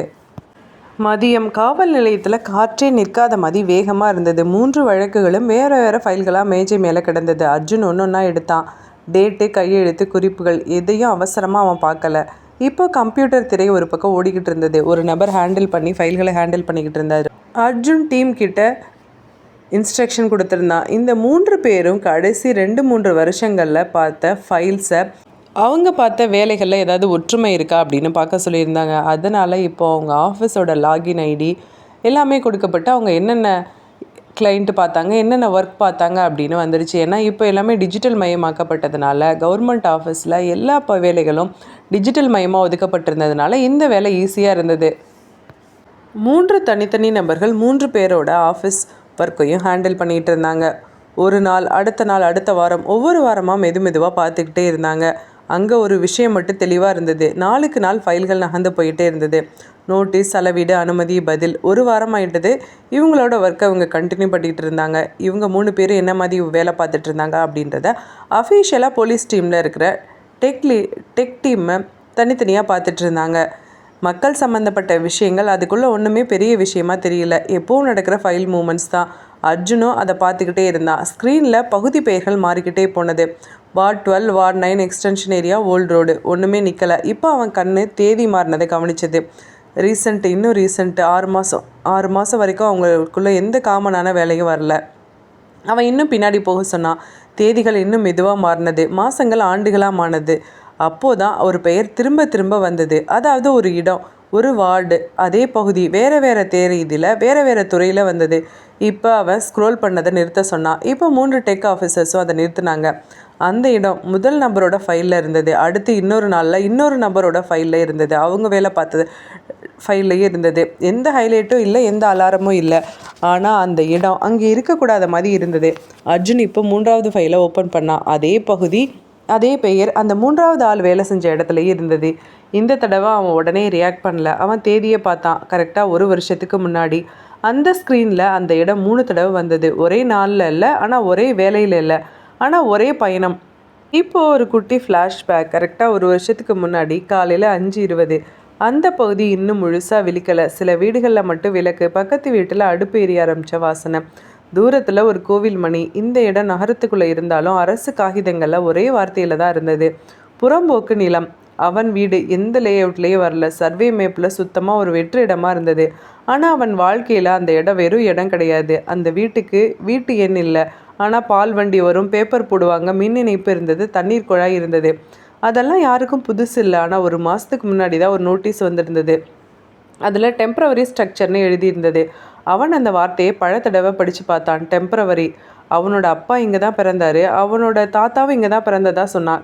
மதியம் காவல் நிலையத்தில் காற்றே நிற்காத மாதிரி வேகமாக இருந்தது. 3 வழக்குகளும் வேறு வேறு ஃபைல்களாக மேஜை மேலே கிடந்தது. அர்ஜுன் ஒன்றா எடுத்தான். டேட்டு, கையெழுத்து, குறிப்புகள் எதையும் அவசரமாக அவன் பார்க்கல. இப்போ கம்ப்யூட்டர் திரை ஒரு பக்கம் ஓடிக்கிட்டு இருந்தது. ஒரு நபர் ஹேண்டில் பண்ணி ஃபைல்களை ஹேண்டில் பண்ணிக்கிட்டு இருந்தார். அர்ஜுன் டீம் கிட்ட இன்ஸ்ட்ரக்ஷன் கொடுத்துருந்தான். இந்த 3 பேரும் கடைசி 2-3 வருஷங்களில் பார்த்த ஃபைல்ஸை, அவங்க பார்த்த வேலைகளில் ஏதாவது ஒற்றுமை இருக்கா அப்படின்னு பார்க்க சொல்லியிருந்தாங்க. அதனால் இப்போ அவங்க ஆஃபீஸோட லாகின் ஐடி எல்லாமே கொடுக்கப்பட்டு அவங்க என்னென்ன கிளைண்ட்டு பார்த்தாங்க, என்னென்ன ஒர்க் பார்த்தாங்க அப்படின்னு வந்துடுச்சு. ஏன்னா இப்போ எல்லாமே டிஜிட்டல் மயமாக்கப்பட்டதுனால கவர்மெண்ட் ஆஃபீஸில் எல்லா வேலைகளும் டிஜிட்டல் மயமாக ஒதுக்கப்பட்டிருந்ததுனால இந்த வேலை ஈஸியாக இருந்தது. 3 தனித்தனி நபர்கள் 3 பேரோட ஆஃபீஸ் ஒர்க்கையும் ஹேண்டில் பண்ணிகிட்டு இருந்தாங்க. ஒரு நாள், அடுத்த நாள், அடுத்த வாரம், ஒவ்வொரு வாரமாக மெதுவாக பார்த்துக்கிட்டே இருந்தாங்க. அங்கே ஒரு விஷயம் மட்டும் தெளிவாக இருந்தது. நாளுக்கு நாள் ஃபைல்கள் நகர்ந்து போயிட்டே இருந்தது. நோட்டீஸ், அளவீடு, அனுமதி, பதில். ஒரு வாரம் ஆகிட்டது. இவங்களோட ஒர்க்கை அவங்க கண்டினியூ பண்ணிகிட்டு இருந்தாங்க. இவங்க 3 பேர் என்ன மாதிரி வேலை பார்த்துட்டு இருந்தாங்க அப்படின்றத அஃபீஷியலாக போலீஸ் டீமில் இருக்கிற டெக் டீமை தனித்தனியாக பார்த்துட்டு இருந்தாங்க. மக்கள் சம்மந்தப்பட்ட விஷயங்கள் அதுக்குள்ளே ஒன்றுமே பெரிய விஷயமா தெரியல. எப்போவும் நடக்கிற ஃபைல் மூமெண்ட்ஸ் தான். அர்ஜுனும் அதை பார்த்துக்கிட்டே இருந்தான். ஸ்க்ரீனில் பகுதி பெயர்கள் மாறிக்கிட்டே போனது. Ward 12, ward 9, extension area, old road. ஒன்றுமே நிற்கலை. இப்போ அவன் கண்ணு தேதி மாறினதை கவனிச்சது. இன்னும் ரீசெண்ட்டு 6 மாதம் வரைக்கும் அவங்களுக்குள்ளே எந்த காமனான வேலையும் வரல. அவன் இன்னும் பின்னாடி போக சொன்னான். தேதிகள் இன்னும் மெதுவாக மாறினது. மாதங்கள் ஆண்டுகளாக மானது. அப்போதான் ஒரு பெயர் திரும்ப திரும்ப வந்தது. அதாவது ஒரு இடம், ஒரு வார்டு, அதே பகுதி, வேறு தேதியில் வேறு துறையில் வந்தது. இப்போ அவன் ஸ்க்ரோல் பண்ணதை நிறுத்த சொன்னான். இப்போ 3 டெக் ஆஃபீஸர்ஸும் அதை நிறுத்தினாங்க. அந்த இடம் முதல் நபரோட ஃபைலில் இருந்தது. அடுத்து இன்னொரு நாளில் இன்னொரு நபரோட ஃபைலில் இருந்தது. அவங்க வேலை பார்த்தது ஃபைல்லையே இருந்தது. எந்த ஹைலைட்டும் இல்லை, எந்த அலாரமும் இல்லை. ஆனால் அந்த இடம் அங்கே இருக்கக்கூடாத மாதிரி இருந்தது. அர்ஜுன் இப்போ 3வது ஃபைலை ஓப்பன் பண்ணான். அதே பகுதி, அதே பெயர், அந்த 3வது ஆள் வேலை செஞ்ச இடத்துலையே இருந்தது. இந்த தடவை அவன் உடனே ரியாக்ட் பண்ணல. அவன் தேதியை பார்த்தான். கரெக்டாக 1 வருஷத்துக்கு முன்னாடி அந்த ஸ்க்ரீனில் அந்த இடம் 3 தடவை வந்தது. ஒரே நாளில் இல்லை, ஆனால் ஒரே வேலையில் இல்லை, ஆனால் ஒரே பயணம். இப்போது ஒரு குட்டி ஃப்ளாஷ்பேக். கரெக்டாக 1 வருஷத்துக்கு முன்னாடி காலையில் 5:20. அந்த பகுதி இன்னும் முழுசாக விழிக்கலை. சில வீடுகளில் மட்டும் விளக்கு, பக்கத்து வீட்டில் அடுப்பு எரிய ஆரம்பித்த வாசனை, தூரத்தில் ஒரு கோவில் மணி. இந்த இடம் நகரத்துக்குள்ளே இருந்தாலும் அரசு காகிதங்களில் ஒரே வார்த்தையில் தான் இருந்தது. புறம்போக்கு நிலம். அவன் வீடு எந்த லேஅவுட்லேயே வரல. சர்வே மேப்பில் சுத்தமாக ஒரு வெற்று இடமா இருந்தது. ஆனால் அவன் வாழ்க்கையில் அந்த இடம் வெறும் இடம் கிடையாது. அந்த வீட்டுக்கு வீட்டு எண் இல்லை, ஆனால் பால் வண்டி வரும், பேப்பர் போடுவாங்க, மின் இணைப்பு இருந்தது, தண்ணீர் குழாய் இருந்தது. அதெல்லாம் யாருக்கும் புதுசு இல்லை. ஆனால் ஒரு மாதத்துக்கு முன்னாடி தான் ஒரு நோட்டீஸ் வந்திருந்தது. அதில் டெம்ப்ரவரி ஸ்ட்ரக்சர்னு எழுதியிருந்தது. அவன் அந்த வார்த்தையை பல தடவை படித்து பார்த்தான். டெம்ப்ரவரி. அவனோட அப்பா இங்கே தான் பிறந்தாரு, அவனோட தாத்தாவும் இங்கே தான் பிறந்ததா சொன்னான்.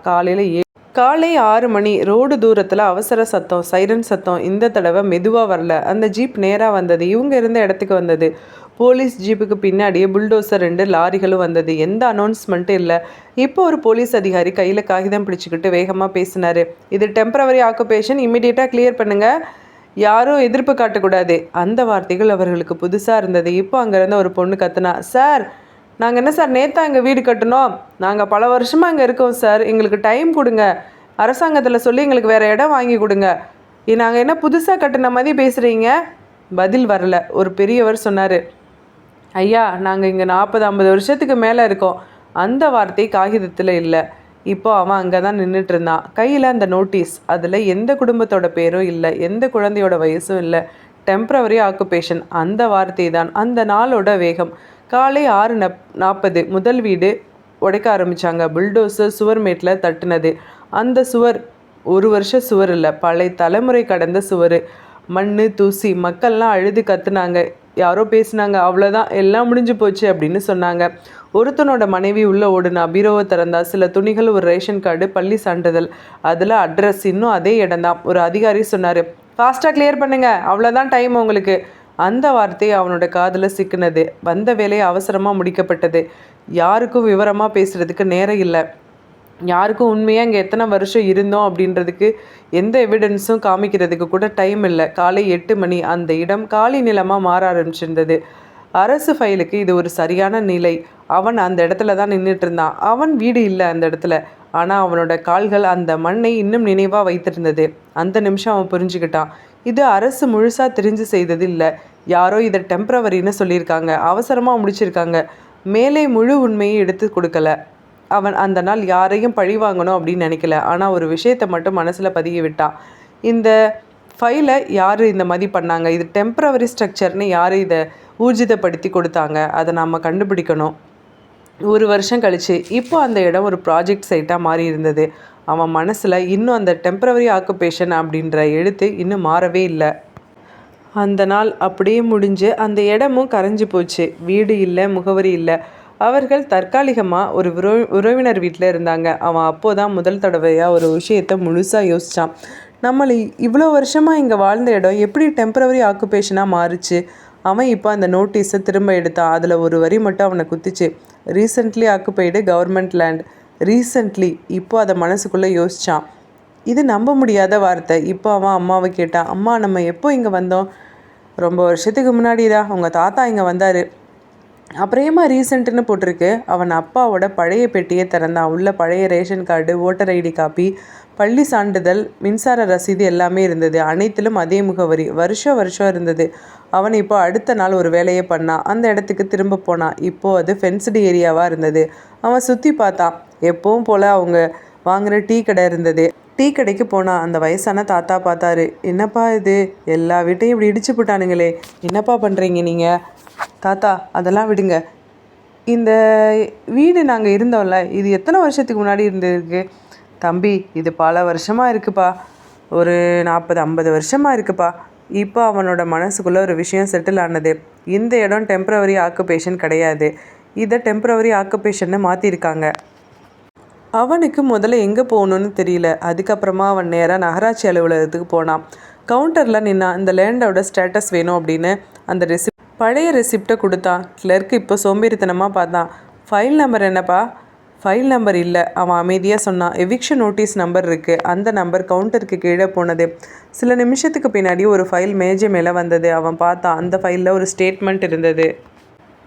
காலை 6 மணி. ரோடு தூரத்தில் அவசர சத்தம், சைரன் சத்தம். இந்த தடவை மெதுவாக வரல, அந்த ஜீப் நேராக வந்தது. இவங்க இருந்த இடத்துக்கு வந்தது. போலீஸ் ஜீப்புக்கு பின்னாடியே புல்டோசர் 2 லாரிகளும் வந்தது. எந்த அனௌன்ஸ்மெண்ட்டும் இல்லை. இப்போ ஒரு போலீஸ் அதிகாரி கையில் காகிதம் பிடிச்சிக்கிட்டு வேகமாக பேசினார். இது டெம்ப்ரவரி ஆக்குபேஷன், இம்மிடியேட்டாக கிளியர் பண்ணுங்கள், யாரும் எதிர்ப்பு காட்டக்கூடாது. அந்த வார்த்தைகள் அவர்களுக்கு புதுசாக இருந்தது. இப்போ அங்கேருந்து ஒரு பொண்ணு கத்துனா, சார் நாங்கள் என்ன சார் நேற்றா எங்கள் வீடு கட்டணும், நாங்கள் பல வருஷமாக அங்கே இருக்கோம் சார், எங்களுக்கு டைம் கொடுங்க, அரசாங்கத்தில் சொல்லி எங்களுக்கு வேறு இடம் வாங்கி கொடுங்க, நாங்கள் என்ன புதுசாக கட்டின மாதிரி பேசுகிறீங்க. பதில் வரல. ஒரு பெரியவர் சொன்னார், ஐயா நாங்கள் இங்கே 40-50 வருஷத்துக்கு மேலே இருக்கோம். அந்த வார்த்தை காகிதத்தில் இல்லை. இப்போ அவன் அங்கே தான் நின்றுட்டு இருந்தான். கையில் அந்த நோட்டீஸ். அதில் எந்த குடும்பத்தோட பேரும் இல்லை, எந்த குழந்தையோட வயசும் இல்லை. Temporary occupation. அந்த வார்த்தை தான் அந்த நாளோட வேகம். காலை 6:40 முதல் வீடு உடைக்க ஆரம்பித்தாங்க. புல்டோசர் சுவர் மேட்டில் தட்டுனது. அந்த சுவர் 1 வருஷ சுவர் இல்லை, பழைய தலைமுறை கடந்த சுவர். மண், தூசி. மக்கள்லாம் அழுது கத்துனாங்க. யாரோ பேசினாங்க, அவ்வளோதான் எல்லாம் முடிஞ்சு போச்சு அப்படின்னு சொன்னாங்க. ஒருத்தனோட மனைவி உள்ளே ஓடுனா. பீரோவை திறந்தா. சில துணிகள், ஒரு ரேஷன் கார்டு, பள்ளி சான்றிதழ், அதில் அட்ரஸ். இன்னும் அதே இடம்தான். ஒரு அதிகாரி சொன்னார், ஃபாஸ்ட்டாக கிளியர் பண்ணுங்க, அவ்வளோதான் டைம் உங்களுக்கு. அந்த வார்த்தை அவனோட காதில் சிக்கினது. வந்த வேலையை அவசரமாக முடிக்கப்பட்டது. யாருக்கும் விவரமாக பேசுகிறதுக்கு நேரம் இல்லை. யாருக்கும் உண்மையாக இங்கே எத்தனை வருஷம் இருந்தோம் அப்படின்றதுக்கு எந்த எவிடன்ஸும் காமிக்கிறதுக்கு கூட டைம் இல்லை. காலை 8 மணி. அந்த இடம் காலி நிலமாக மாற ஆரம்பிச்சிருந்தது. அரசு ஃபைலுக்கு இது ஒரு சரியான நிலை. அவன் அந்த இடத்துல தான் நின்றுட்டு இருந்தான். அவன் வீடு இல்லை அந்த இடத்துல. ஆனால் அவனோட கால்கள் அந்த மண்ணை இன்னும் நினைவாக வைத்திருந்தது. அந்த நிமிஷம் அவன் புரிஞ்சுக்கிட்டான், இது அரசு முழுசாக தெரிஞ்சு செய்தது இல்லை. யாரோ இதை டெம்ப்ரவரின்னு சொல்லியிருக்காங்க, அவசரமாக முடிச்சிருக்காங்க, மேலே முழு உண்மையை எடுத்து கொடுக்கல. அவன் அந்த நாள் யாரையும் பழி வாங்கணும் அப்படின்னு நினைக்கல. ஆனால் ஒரு விஷயத்தை மட்டும் மனசில் பதிய விட்டான், இந்த ஃபைலை யார் இந்த மாதிரி பண்ணாங்க, இது டெம்ப்ரவரி ஸ்ட்ரக்சர்னு யார் இதை ஊர்ஜிதப்படுத்தி கொடுத்தாங்க, அதை நம்ம கண்டுபிடிக்கணும். 1 வருஷம் கழிச்சு இப்போ அந்த இடம் ஒரு ப்ராஜெக்ட் சைட்டாக மாறி இருந்தது. அவன் மனசில் இன்னும் அந்த டெம்ப்ரவரி ஆக்குபேஷன் அப்படின்ற எழுத்து இன்னும் மாறவே இல்லை. அந்த நாள் அப்படியே முடிஞ்சு அந்த இடமும் கரைஞ்சி போச்சு. வீடு இல்லை, முகவரி இல்லை. அவர்கள் தற்காலிகமாக ஒரு உறவினர் வீட்டில் இருந்தாங்க. அவன் அப்போதான் முதல் தடவையாக ஒரு விஷயத்தை முழுசாக யோசித்தான். நம்மளை இவ்வளோ வருஷமாக இங்கே வாழ்ந்த இடம் எப்படி டெம்ப்ரவரி ஆக்குபேஷனாக மாறுச்சு. அவன் இப்போ அந்த நோட்டீஸை திரும்ப எடுத்தான். அதில் ஒரு வரி மட்டும் அவனை குத்திச்சு, recently occupied government land. Recently. இப்போ அதை மனசுக்குள்ளே யோசித்தான். இது நம்ப முடியாத வார்த்தை. இப்போ அவன் அம்மாவை கேட்டான், அம்மா நம்ம எப்போ இங்கே வந்தோம்? ரொம்ப வருஷத்துக்கு முன்னாடி தான் உங்கள் தாத்தா இங்கே வந்தார். அப்புறமா ரீசெண்ட்டுன்னு போட்டிருக்கு. அவன் அப்பாவோட பழைய பெட்டியை திறந்தான். உள்ள பழைய ration card, voter ID copy, பள்ளி சான்றிதழ், மின்சார ரசீது எல்லாமே இருந்தது. அனைத்திலும் அதே முகவரி. வருஷம் இருந்தது. அவன் இப்போ அடுத்த நாள் ஒரு வேலையை பண்ணான். அந்த இடத்துக்கு திரும்ப போனான். இப்போது அது ஃபென்ஸ்டு ஏரியாவாக இருந்தது. அவன் சுற்றி பார்த்தான். எப்பவும் போல் அவங்க வாங்குகிற டீ கடை இருந்தது. டீ கடைக்கு போனான். அந்த வயசான தாத்தா பார்த்தாரு. என்னப்பா இது, எல்லா வீட்டையும் இப்படி இடிச்சு போட்டானுங்களே, என்னப்பா பண்ணுறீங்க நீங்கள்? தாத்தா அதெல்லாம் விடுங்க, இந்த வீடு நாங்கள் இருந்தோம்ல, இது எத்தனை வருஷத்துக்கு முன்னாடி இருந்திருக்கு? தம்பி இது பல வருஷமாக இருக்குப்பா, ஒரு 40-50 வருஷமாக இருக்குப்பா. இப்போ அவனோட மனசுக்குள்ளே ஒரு விஷயம் செட்டில் ஆனது. இந்த இடம் டெம்ப்ரவரி ஆக்குபேஷன் கிடையாது, இதை டெம்ப்ரவரி ஆக்குபேஷன்னு மாற்றிருக்காங்க. அவனுக்கு முதல்ல எங்கே போகணுன்னு தெரியல. அதுக்கப்புறமா அவன் நேராக நகராட்சி அலுவலகத்துக்கு போனான். கவுண்டரில் நின்னான். இந்த லேண்டோட ஸ்டேட்டஸ் வேணும் அப்படின்னு அந்த பழைய ரெசிப்டை கொடுத்தான். கிளர்க்கு இப்போ சோம்பேறித்தனமாக பார்த்தான். ஃபைல் நம்பர் என்னப்பா? ஃபைல் நம்பர் இல்லை. அவன் அமைதியாக சொன்னான். எவிக்ஷன் நோட்டீஸ் நம்பர் இருக்குது. அந்த நம்பர் கவுண்டருக்கு கீழே போனது. சில நிமிஷத்துக்கு பின்னாடி ஒரு ஃபைல் மேஜை மேலே வந்தது. அவன் பார்த்தான். அந்த ஃபைலில் ஒரு ஸ்டேட்மெண்ட் இருந்தது.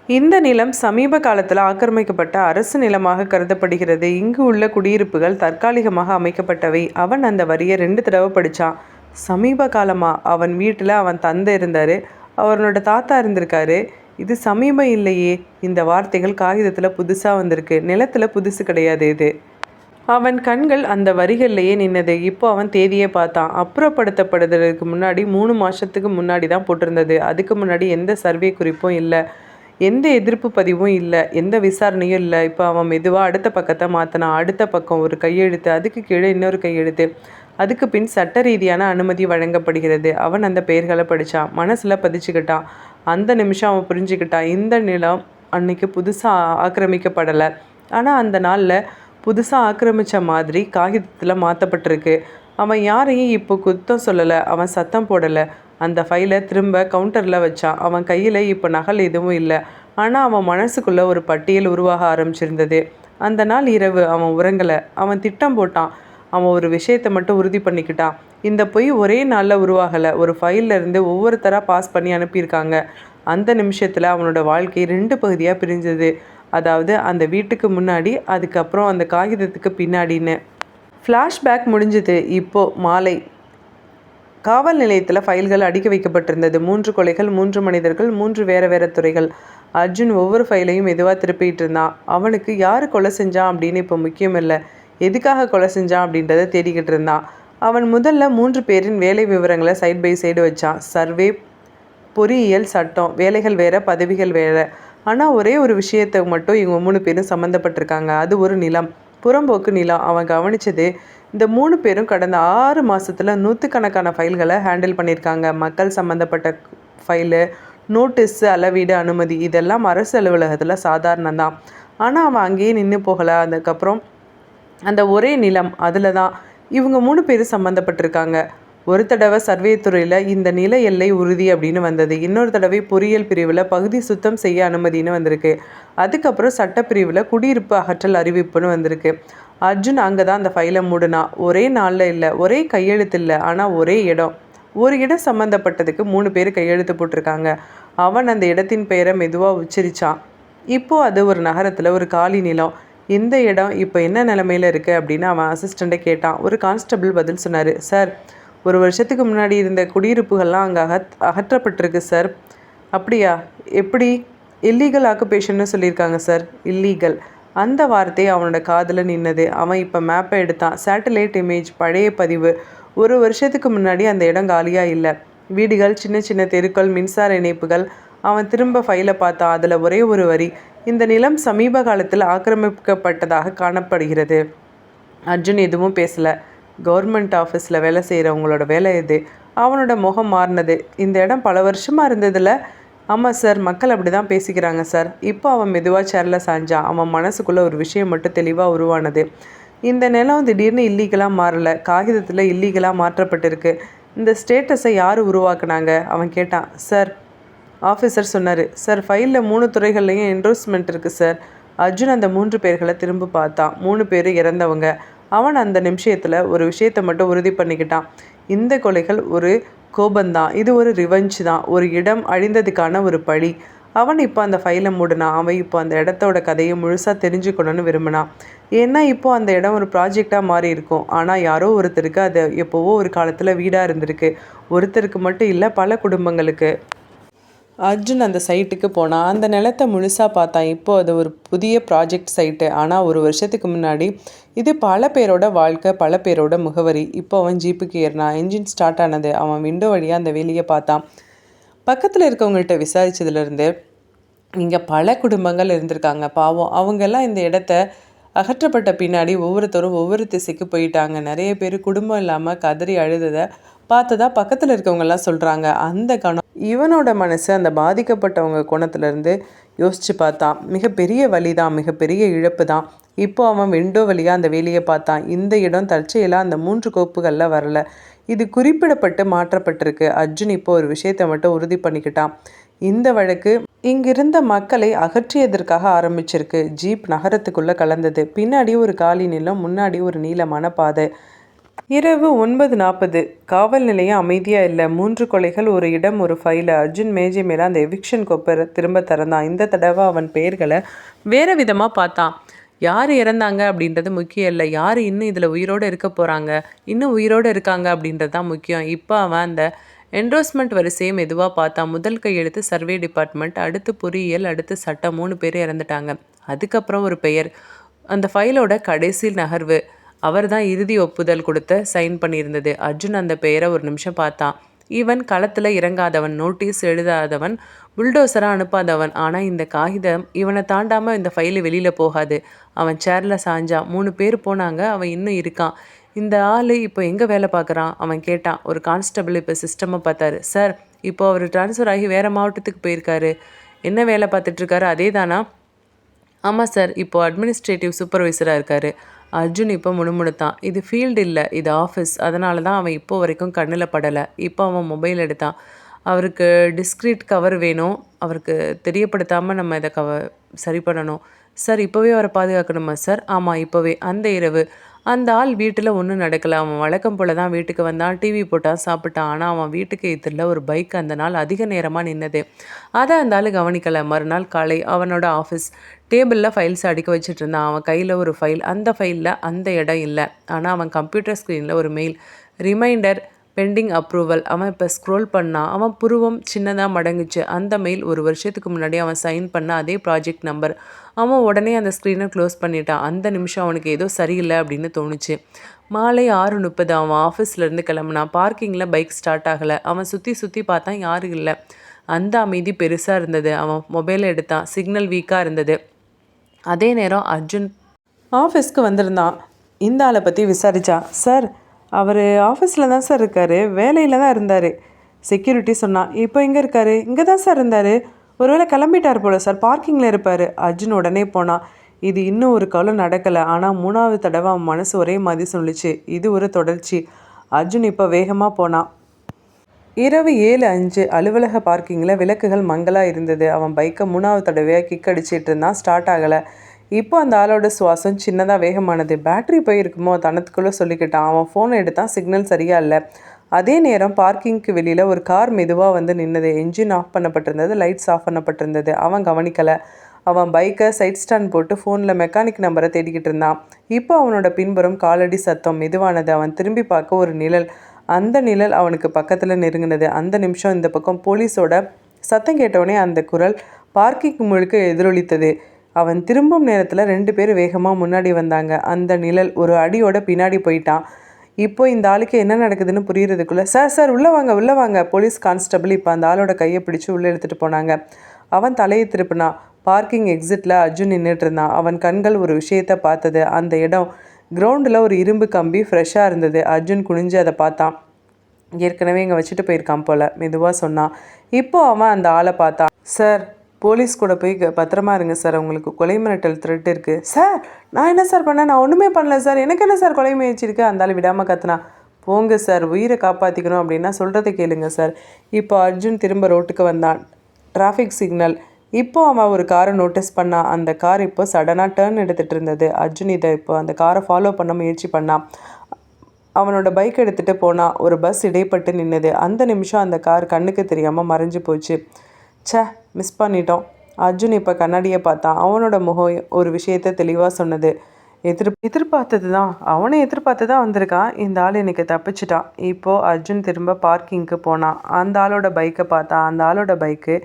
இந்த நிலம் சமீப காலத்தில் ஆக்கிரமிக்கப்பட்ட அரசு நிலமாக கருதப்படுகிறது. இங்கு உள்ள குடியிருப்புகள் தற்காலிகமாக அமைக்கப்பட்டவை. அவன் அந்த வரியை 2 தடவை படித்தான். சமீப காலமாக? அவன் வீட்டில் அவன் தந்தை இருந்தார், அவனோட தாத்தா இருந்திருக்காரு. இது சமீபம் இல்லையே. இந்த வார்த்தைகள் காகிதத்தில் புதுசாக வந்திருக்கு, நிலத்தில் புதுசு கிடையாது இது. அவன் கண்கள் அந்த வரிகள்லையே நின்னது. இப்போ அவன் தேதியை பார்த்தான். அப்புறப்படுத்தப்படுறதுக்கு முன்னாடி 3 மாதத்துக்கு முன்னாடி தான் போட்டிருந்தது. அதுக்கு முன்னாடி எந்த சர்வே குறிப்பும் இல்லை. எந்த எதிர்ப்பு பதிவும் இல்லை, எந்த விசாரணையும் இல்லை. இப்போ அவன் மெதுவாக அடுத்த பக்கத்தை மாற்றினான். அடுத்த பக்கம் ஒரு கையெழுத்து, அதுக்கு கீழே இன்னொரு கையெழுத்து, அதுக்கு பின் சட்ட ரீதியான அனுமதி வழங்கப்படுகிறது. அவன் அந்த பெயர்களை படித்தான், மனசில் பதிச்சுக்கிட்டான். அந்த நிமிஷம் அவன் புரிஞ்சுக்கிட்டான், இந்த நிலம் அன்னைக்கு புதுசாக ஆக்கிரமிக்கப்படலை, ஆனால் அந்த நாளில் புதுசாக ஆக்கிரமித்த மாதிரி காகிதத்தில் மாற்றப்பட்டிருக்கு. அவன் யாரையும் இப்போ குத்தம் சொல்லலை, அவன் சத்தம் போடலை. அந்த ஃபைலை திரும்ப கவுண்டரில் வச்சான். அவன் கையில் இப்போ நகல் எதுவும் இல்லை, ஆனால் அவன் மனசுக்குள்ளே ஒரு பட்டியல் உருவாக ஆரம்பிச்சிருந்தது. அந்த நாள் இரவு அவன் உறங்கலை. அவன் திட்டம் போட்டான். அவன் ஒரு விஷயத்தை மட்டும் உறுதி பண்ணிக்கிட்டான், இந்த பொய் ஒரே நாளில் உருவாகலை. ஒரு ஃபைல்லேருந்து ஒவ்வொருத்தராக பாஸ் பண்ணி அனுப்பியிருக்காங்க. அந்த நிமிஷத்தில் அவனோட வாழ்க்கை 2 பகுதியாக பிரிஞ்சது. அதாவது அந்த வீட்டுக்கு முன்னாடி, அதுக்கப்புறம் அந்த காகிதத்துக்கு பின்னாடின்னு. ஃப்ளாஷ்பேக் முடிஞ்சது. இப்போது மாலை காவல் நிலையத்தில் ஃபைல்கள் அடுக்கி வைக்கப்பட்டிருந்தது. 3 கொலைகள், 3 மனிதர்கள், 3 வேறு வேறு துறைகள். அர்ஜுன் ஒவ்வொரு ஃபைலையும் மெதுவாக திருப்பிட்டு இருந்தான். அவனுக்கு யார் கொலை செஞ்சான் அப்படின்னு இப்போ முக்கியம் இல்லை, எதுக்காக கொலை செஞ்சான் அப்படின்றத தேடிக்கிட்டு இருந்தான். அவன் முதல்ல 3 பேரின் வேலை விவரங்களை சைட் பை சைடு வச்சான். சர்வே, பொறியியல், சட்டம். வேலைகள் வேறு, பதவிகள் வேறு. ஆனால் ஒரே ஒரு விஷயத்தை மட்டும் இவங்க 3 பேரும் சம்மந்தப்பட்டிருக்காங்க. அது ஒரு நிலம், புறம்போக்கு நிலம். அவன் கவனித்தது, இந்த 3 பேரும் கடந்த 6 மாதத்தில் 100கணக்கான ஃபைல்களை ஹேண்டில் பண்ணியிருக்காங்க. மக்கள் சம்மந்தப்பட்ட ஃபைலு, நோட்டீஸு, அளவீடு, அனுமதி, இதெல்லாம் அரசு அலுவலகத்தில் சாதாரணம்தான். ஆனால் அவன் அங்கேயே நின்று போகலை. அதுக்கப்புறம் அந்த ஒரே நிலம், அதில் தான் இவங்க 3 பேரும் சம்மந்தப்பட்டிருக்காங்க. ஒரு தடவை சர்வே துறையில் இந்த நில எல்லை உறுதி அப்படின்னு வந்தது. இன்னொரு தடவை பொறியியல் பிரிவில் பகுதி சுத்தம் செய்ய அனுமதின்னு வந்திருக்கு. அதுக்கப்புறம் சட்டப்பிரிவில் குடியிருப்பு அகற்றல் அறிவிப்புன்னு வந்திருக்கு. அர்ஜுன் அங்கே தான் அந்த ஃபைலை மூடினான். ஒரே நாளில் இல்லை, ஒரே கையெழுத்து இல்லை, ஆனால் ஒரே இடம். ஒரு இடம் சம்மந்தப்பட்டதுக்கு 3 பேர் கையெழுத்து போட்டிருக்காங்க. அவன் அந்த இடத்தின் பெயரை மெதுவாக உச்சரித்தான். இப்போது அது ஒரு நகரத்தில் ஒரு காலி நிலம். இந்த இடம் இப்போ என்ன நிலமையில் இருக்குது அப்படின்னு அவன் அசிஸ்டண்ட்டை கேட்டான். ஒரு கான்ஸ்டபிள் பதில் சொன்னார். சார், 1 வருஷத்துக்கு முன்னாடி இருந்த குடியிருப்புகள்லாம் அங்கே அகற்றப்பட்டிருக்கு சார். அப்படியா? எப்படி? இல்லீகல் ஆக்குபேஷன்னு சொல்லியிருக்காங்க சார். இல்லீகல், அந்த வார்த்தை அவனோட காதில் நின்னது. அவன் இப்போ மேப்பை எடுத்தான். சேட்டலைட் இமேஜ், பழைய பதிவு. 1 வருஷத்துக்கு முன்னாடி அந்த இடம் காலியாக இல்லை. வீடுகள், சின்ன சின்ன தெருக்கள், மின்சார இணைப்புகள். அவன் திரும்ப ஃபைலை பார்த்தான். அதில் ஒரே ஒரு வரி, இந்த நிலம் சமீப காலத்தில் ஆக்கிரமிக்கப்பட்டதாக காணப்படுகிறது. அர்ஜுன் எதுவும் பேசலை. கவர்மெண்ட் ஆஃபீஸில் வேலை செய்கிறவங்களோட வேலை இது. அவனோட முகம் மாறினது. இந்த இடம் பல வருஷமாக இருந்ததில்ல. ஆமாம் சார், மக்கள் அப்படி தான் பேசிக்கிறாங்க சார். இப்போ அவன் மெதுவாக சேரில் சாஞ்சான். அவன் மனசுக்குள்ளே ஒரு விஷயம் மட்டும் தெளிவாக உருவானது. இந்த நிலம் திடீர்னு இல்லீகலாக மாறலை, காகிதத்தில் இல்லீகலாக மாற்றப்பட்டிருக்கு. இந்த ஸ்டேட்டஸை யார் உருவாக்குனாங்க? அவன் கேட்டான். சார், ஆஃபீஸர் சொன்னார். சார், ஃபைலில் 3 துறைகள்லையும் என்ரோல்மெண்ட் இருக்குது சார். அர்ஜுன் அந்த 3 பேர்களை திரும்ப பார்த்தான். 3 பேர் இறந்தவங்க. அவன் அந்த நிமிஷத்தில் ஒரு விஷயத்தை மட்டும் உறுதி பண்ணிக்கிட்டான். இந்த கொலைகள் ஒரு கோபந்தான், இது ஒரு ரிவெஞ்ச் தான், ஒரு இடம் அழிந்ததுக்கான ஒரு பழி. அவன் இப்போ அந்த ஃபைலை மூடினான். அவன் இப்போ அந்த இடத்தோட கதையை முழுசாக தெரிஞ்சுக்கணுன்னு விரும்பினான். ஏன்னா இப்போது அந்த இடம் ஒரு ப்ராஜெக்டாக மாறி இருக்கும். ஆனால் யாரோ ஒருத்தருக்கு அது எப்போவோ ஒரு காலத்தில் வீடாக இருந்திருக்கு. ஒருத்தருக்கு மட்டும் இல்லை, பல குடும்பங்களுக்கு. அர்ஜுன் அந்த சைட்டுக்கு போனான். அந்த நிலத்தை முழுசாக பார்த்தான். இப்போது அது ஒரு புதிய ப்ராஜெக்ட் சைட்டு. ஆனால் 1 வருஷத்துக்கு முன்னாடி இது பல பேரோட வாழ்க்கை, பல பேரோட முகவரி. இப்போ அவன் ஜீப்புக்கு ஏறினான். என்ஜின் ஸ்டார்ட் ஆனது. அவன் விண்டோ வழியாக அந்த வேலையை பார்த்தான். பக்கத்தில் இருக்கவங்கள்ட்ட விசாரித்ததுலேருந்து இங்கே பல குடும்பங்கள் இருந்திருக்காங்க. பாவம், அவங்கெல்லாம் இந்த இடத்த அகற்றப்பட்ட பின்னாடி ஒவ்வொருத்தரும் ஒவ்வொரு திசைக்கு போயிட்டாங்க. நிறைய பேர் குடும்பம் இல்லாமல் கதறி அழுததை பார்த்ததா பக்கத்தில் இருக்கவங்கெல்லாம் சொல்கிறாங்க. அந்த கணம் இவனோட மனசு அந்த பாதிக்கப்பட்டவங்க கோணத்துலேருந்து யோசித்து பார்த்தான். மிகப்பெரிய வலி தான், மிகப்பெரிய இழப்பு தான். இப்போது அவன் விண்டோ வழியாக அந்த வேலையை பார்த்தான். இந்த இடம் தற்செயலாக அந்த 3 கோப்புகளில் வரல, இது குறிப்பிடப்பட்டு மாற்றப்பட்டிருக்கு. அர்ஜுன் இப்போ ஒரு விஷயத்தை மட்டும் உறுதி பண்ணிக்கிட்டான். இந்த வழக்கு இங்கிருந்த மக்களை அகற்றியதற்காக ஆரம்பிச்சிருக்கு. ஜீப் நகரத்துக்குள்ளே கலந்தது. பின்னாடி ஒரு காலி நிலம், முன்னாடி ஒரு நீளமான பாதை. இரவு 9:40. காவல் நிலையம் அமைதியாக இல்லை. 3 கொலைகள், ஒரு இடம், ஒரு ஃபைலு. அர்ஜுன் மேஜை மேலே அந்த எவிக்ஷன் கோப்பை திரும்ப திறந்தான். இந்த தடவை அவன் பெயர்களை வேறு விதமாக பார்த்தான். யார் இறந்தாங்க அப்படின்றது முக்கியம் இல்லை, யார் இன்னும் இதில் உயிரோடு இருக்க போகிறாங்க, இன்னும் உயிரோடு இருக்காங்க அப்படின்றது தான் முக்கியம். இப்போ அவன் அந்த என்ரோல்மெண்ட் வரிசையை மெதுவாக பார்த்தான். முதல் கையெழுத்து சர்வே டிபார்ட்மெண்ட், அடுத்து பொறியியல், அடுத்து சட்டம். 3 பேர் இறந்துட்டாங்க. அதுக்கப்புறம் ஒரு பெயர், அந்த ஃபைலோட கடைசி நகர்வு. அவர் தான் இறுதி ஒப்புதல் கொடுத்த சைன் பண்ணியிருந்தது. அர்ஜுன் அந்த பெயரை ஒரு நிமிஷம் பார்த்தான். இவன் களத்தில் இறங்காதவன், நோட்டீஸ் எழுதாதவன், புல்டோசராக அனுப்பாதவன். ஆனால் இந்த காகிதம் இவனை தாண்டாமல் இந்த ஃபைலு வெளியில் போகாது. அவன் சேரில் சாஞ்சான். 3 பேர் போனாங்க, அவன் இன்னும் இருக்கான். இந்த ஆள் இப்போ எங்கே வேலை பார்க்குறான்? அவன் கேட்டான். ஒரு கான்ஸ்டபிள் இப்போ சிஸ்டமை பார்த்தாரு. சார், இப்போ அவர் ட்ரான்ஸ்ஃபர் ஆகி வேறு மாவட்டத்துக்கு போயிருக்காரு. என்ன வேலை பார்த்துட்ருக்காரு? அதே தானா? ஆமாம் சார், இப்போது அட்மினிஸ்ட்ரேட்டிவ் சூப்பர்வைசராக இருக்கார். அர்ஜுன் இப்போ முணுமுணுத்தான். இது ஃபீல்டு இல்லை, இது ஆஃபீஸ். அதனால தான் அவன் இப்போ வரைக்கும் கண்ணில் படலை. இப்போ அவன் மொபைல் எடுத்தான். அவருக்கு டிஸ்க்ரீட் கவர் வேணும். அவருக்கு தெரியப்படுத்தாமல் நம்ம இதை சரி பண்ணணும். சார், இப்போவே அவரை பாதுகாக்கணுமா சார்? ஆமாம், இப்போவே. அந்த இரவு அந்த ஆள் வீட்டில் ஒன்றும் நடக்கலை. அவன் வழக்கம் போல தான் வீட்டுக்கு வந்தான், டிவி போட்டான், சாப்பிட்டான். ஆனால் அவன் வீட்டுக்கு எதிரில் ஒரு பைக் அந்த நாள் அதிக நேரமாக நின்னது. அதை அந்த ஆள் கவனிக்கலை. மறுநாள் காலை அவனோட ஆஃபீஸ் டேபிளில் ஃபைல்ஸ் அடுக்கி வச்சுட்டு இருந்தான். அவன் கையில் ஒரு ஃபைல். அந்த ஃபைலில் அந்த இடம் இல்லை. ஆனால் அவன் கம்ப்யூட்டர் ஸ்க்ரீனில் ஒரு மெயில், ரிமைண்டர் பெண்டிங் அப்ரூவல். அவன் இப்போ ஸ்க்ரோல் பண்ணான். அவன் புருவம் சின்னதாக மடங்குச்சு. அந்த மெயில் 1 வருஷத்துக்கு முன்னாடி அவன் சைன் பண்ண அதே ப்ராஜெக்ட் நம்பர். அவன் உடனே அந்த ஸ்க்ரீனை க்ளோஸ் பண்ணிட்டான். அந்த நிமிஷம் அவனுக்கு ஏதோ சரியில்லை அப்படின்னு தோணுச்சு. மாலை 6:30 அவன் ஆஃபீஸ்லேருந்து கிளம்புனான். பார்க்கிங்கில் பைக் ஸ்டார்ட் ஆகலை. அவன் சுற்றி பார்த்தான், யாரும் இல்லை. அந்த அமைதி பெருசாக இருந்தது. அவன் மொபைலை எடுத்தான். சிக்னல் வீக்காக இருந்தது. அதே நேரம் அர்ஜுன் ஆஃபீஸ்க்கு வந்திருந்தான். இந்த ஆளை பற்றி விசாரித்தான். சார், அவர் ஆஃபீஸில் தான் சார் இருக்கார், வேலையில் தான் இருந்தார். செக்யூரிட்டி சொன்னான். இப்போ எங்கே இருக்கார்? இங்கே தான் சார் இருந்தார். ஒருவேளை கிளம்பிட்டார் போல் சார், பார்க்கிங்கில் இருப்பார். அர்ஜுன் உடனே போனான். இது இன்னும் ஒரு காலம் நடக்கலை. ஆனால் 3வது தடவை அவன் மனசு ஒரே மாதிரி சொல்லிச்சு. இது ஒரு தொடர்ச்சி. அர்ஜுன் இப்போ வேகமாக போனான். இரவு 7:05 அலுவலக பார்க்கிங்கில் விளக்குகள் மங்கலாக இருந்தது. அவன் பைக்கை 3வது தடவையாக கிக் அடிச்சிட்டு இருந்தான். ஸ்டார்ட் ஆகலை. இப்போ அந்த ஆளோட சுவாசம் சின்னதாக வேகமானது. பேட்டரி போயிருக்குமோ தனத்துக்குள்ளே சொல்லிக்கிட்டான். அவன் ஃபோனை எடுத்தான். சிக்னல் சரியா இல்லை. அதே நேரம் பார்க்கிங்க்கு வெளியில் ஒரு கார் மெதுவாக வந்து நின்னது. என்ஜின் ஆஃப் பண்ணப்பட்டிருந்தது, லைட்ஸ் ஆஃப் பண்ணப்பட்டிருந்தது. அவன் கவனிக்கலை. அவன் பைக்கை சைட் ஸ்டாண்ட் போட்டு ஃபோனில் மெக்கானிக் நம்பரை தேடிக்கிட்டு இருந்தான். இப்போ அவனோட பின்புறம் காலடி சத்தம் மெதுவானது. அவன் திரும்பி பார்க்க ஒரு நிழல். அந்த நிழல் அவனுக்கு பக்கத்தில் நெருங்கினது. அந்த நிமிஷம் இந்த பக்கம் போலீஸோட சத்தம் கேட்டவுடனே அந்த குரல் பார்க்கிங் முழுக்க எதிரொலித்தது. அவன் திரும்பும் நேரத்தில் 2 பேர் வேகமாக முன்னாடி வந்தாங்க. அந்த நிழல் ஒரு அடியோட பின்னாடி போயிட்டான். இப்போ இந்த ஆளுக்கு என்ன நடக்குதுன்னு புரியுறதுக்குள்ளே, சார் உள்ளே வாங்க. போலீஸ் கான்ஸ்டபிள் இப்போ அந்த ஆளோட கையை பிடிச்சி உள்ளே எடுத்துகிட்டு போனாங்க. அவன் தலையை திருப்பினான். பார்க்கிங் எக்ஸிட்டில் அர்ஜுன் நின்றுட்டு இருந்தான். அவன் கண்கள் ஒரு விஷயத்தை பார்த்தது. அந்த இடம் கிரவுண்டில் ஒரு இரும்பு கம்பி ஃப்ரெஷ்ஷாக இருந்தது. அர்ஜுன் குனிஞ்சு அதை பார்த்தான். ஏற்கனவே இங்கே வச்சுட்டு போயிருக்கான் போல், மெதுவாக சொன்னான். இப்போது அவன் அந்த ஆளை பார்த்தான். சார், போலீஸ் கூட போய் பத்திரமா இருங்க சார், உங்களுக்கு கொலை மிரட்டல் த்ரெட் இருக்குது. சார், நான் என்ன சார் பண்ணேன்? நான் ஒன்றுமே பண்ணல சார், எனக்கு என்ன சார் கொலை முயற்சி இருக்குது? அந்த ஆள் விடாமல் கத்துனா. போங்க சார், உயிரை காப்பாற்றிக்கணும் அப்படின்னா சொல்கிறத கேளுங்க சார். இப்போ அர்ஜுன் திரும்ப ரோட்டுக்கு வந்தான். Traffic signal. இப்போ அவன் ஒரு காரை நோட்டீஸ் பண்ணான். அந்த கார் இப்போ சடனாக டேர்ன் எடுத்துகிட்டு இருந்தது. அர்ஜுன் இதை இப்போ அந்த காரை ஃபாலோ பண்ண முயற்சி பண்ணான். அவனோட பைக் எடுத்துகிட்டு போனான். ஒரு பஸ் இடைப்பட்டு நின்றுது. அந்த நிமிஷம் அந்த கார் கண்ணுக்கு தெரியாமல் மறைஞ்சு போச்சு. மிஸ் பண்ணிட்டோம். அர்ஜுன் இப்போ கண்ணாடியை பார்த்தான். அவனோட முகம் ஒரு விஷயத்தை தெளிவாக சொன்னது. எதிர்பார்த்தது தான், அவனை எதிர்பார்த்து தான் வந்திருக்கான். இந்த ஆள் எனக்கு தப்பிச்சிட்டான். இப்போது அர்ஜுன் திரும்ப பார்க்கிங்க்கு போனான். அந்த ஆளோட பைக்கை பார்த்தான். அந்த ஆளோட பைக்கு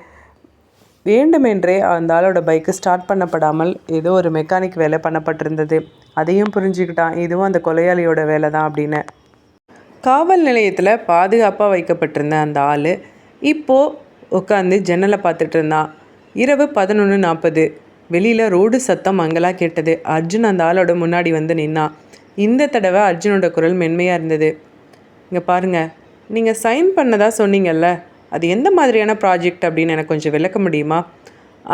வேண்டுமென்றே அந்த ஆளோட பைக்கு ஸ்டார்ட் பண்ணப்படாமல் ஏதோ ஒரு மெக்கானிக் வேலை பண்ணப்பட்டிருந்தது. அதையும் புரிஞ்சுக்கிட்டான், இதுவும் அந்த கொலையாளியோட வேலை தான் அப்படின்னு. காவல் நிலையத்தில் பாதுகாப்பாக வைக்கப்பட்டிருந்த அந்த ஆள் இப்போது உட்காந்து ஜன்னலை பார்த்துட்டு இருந்தான். இரவு 11:40 வெளியில் ரோடு சத்தம் மங்கலாக கேட்டது. அர்ஜுன் அந்த ஆளோட முன்னாடி வந்து நின்னான். இந்த தடவை அர்ஜுனோட குரல் மென்மையாக இருந்தது. இங்கே பாருங்கள், நீங்கள் சைன் பண்ணதா சொன்னீங்கல்ல, அது எந்த மாதிரியான ப்ராஜெக்ட் அப்படின்னு எனக்கு கொஞ்சம் விளக்க முடியுமா?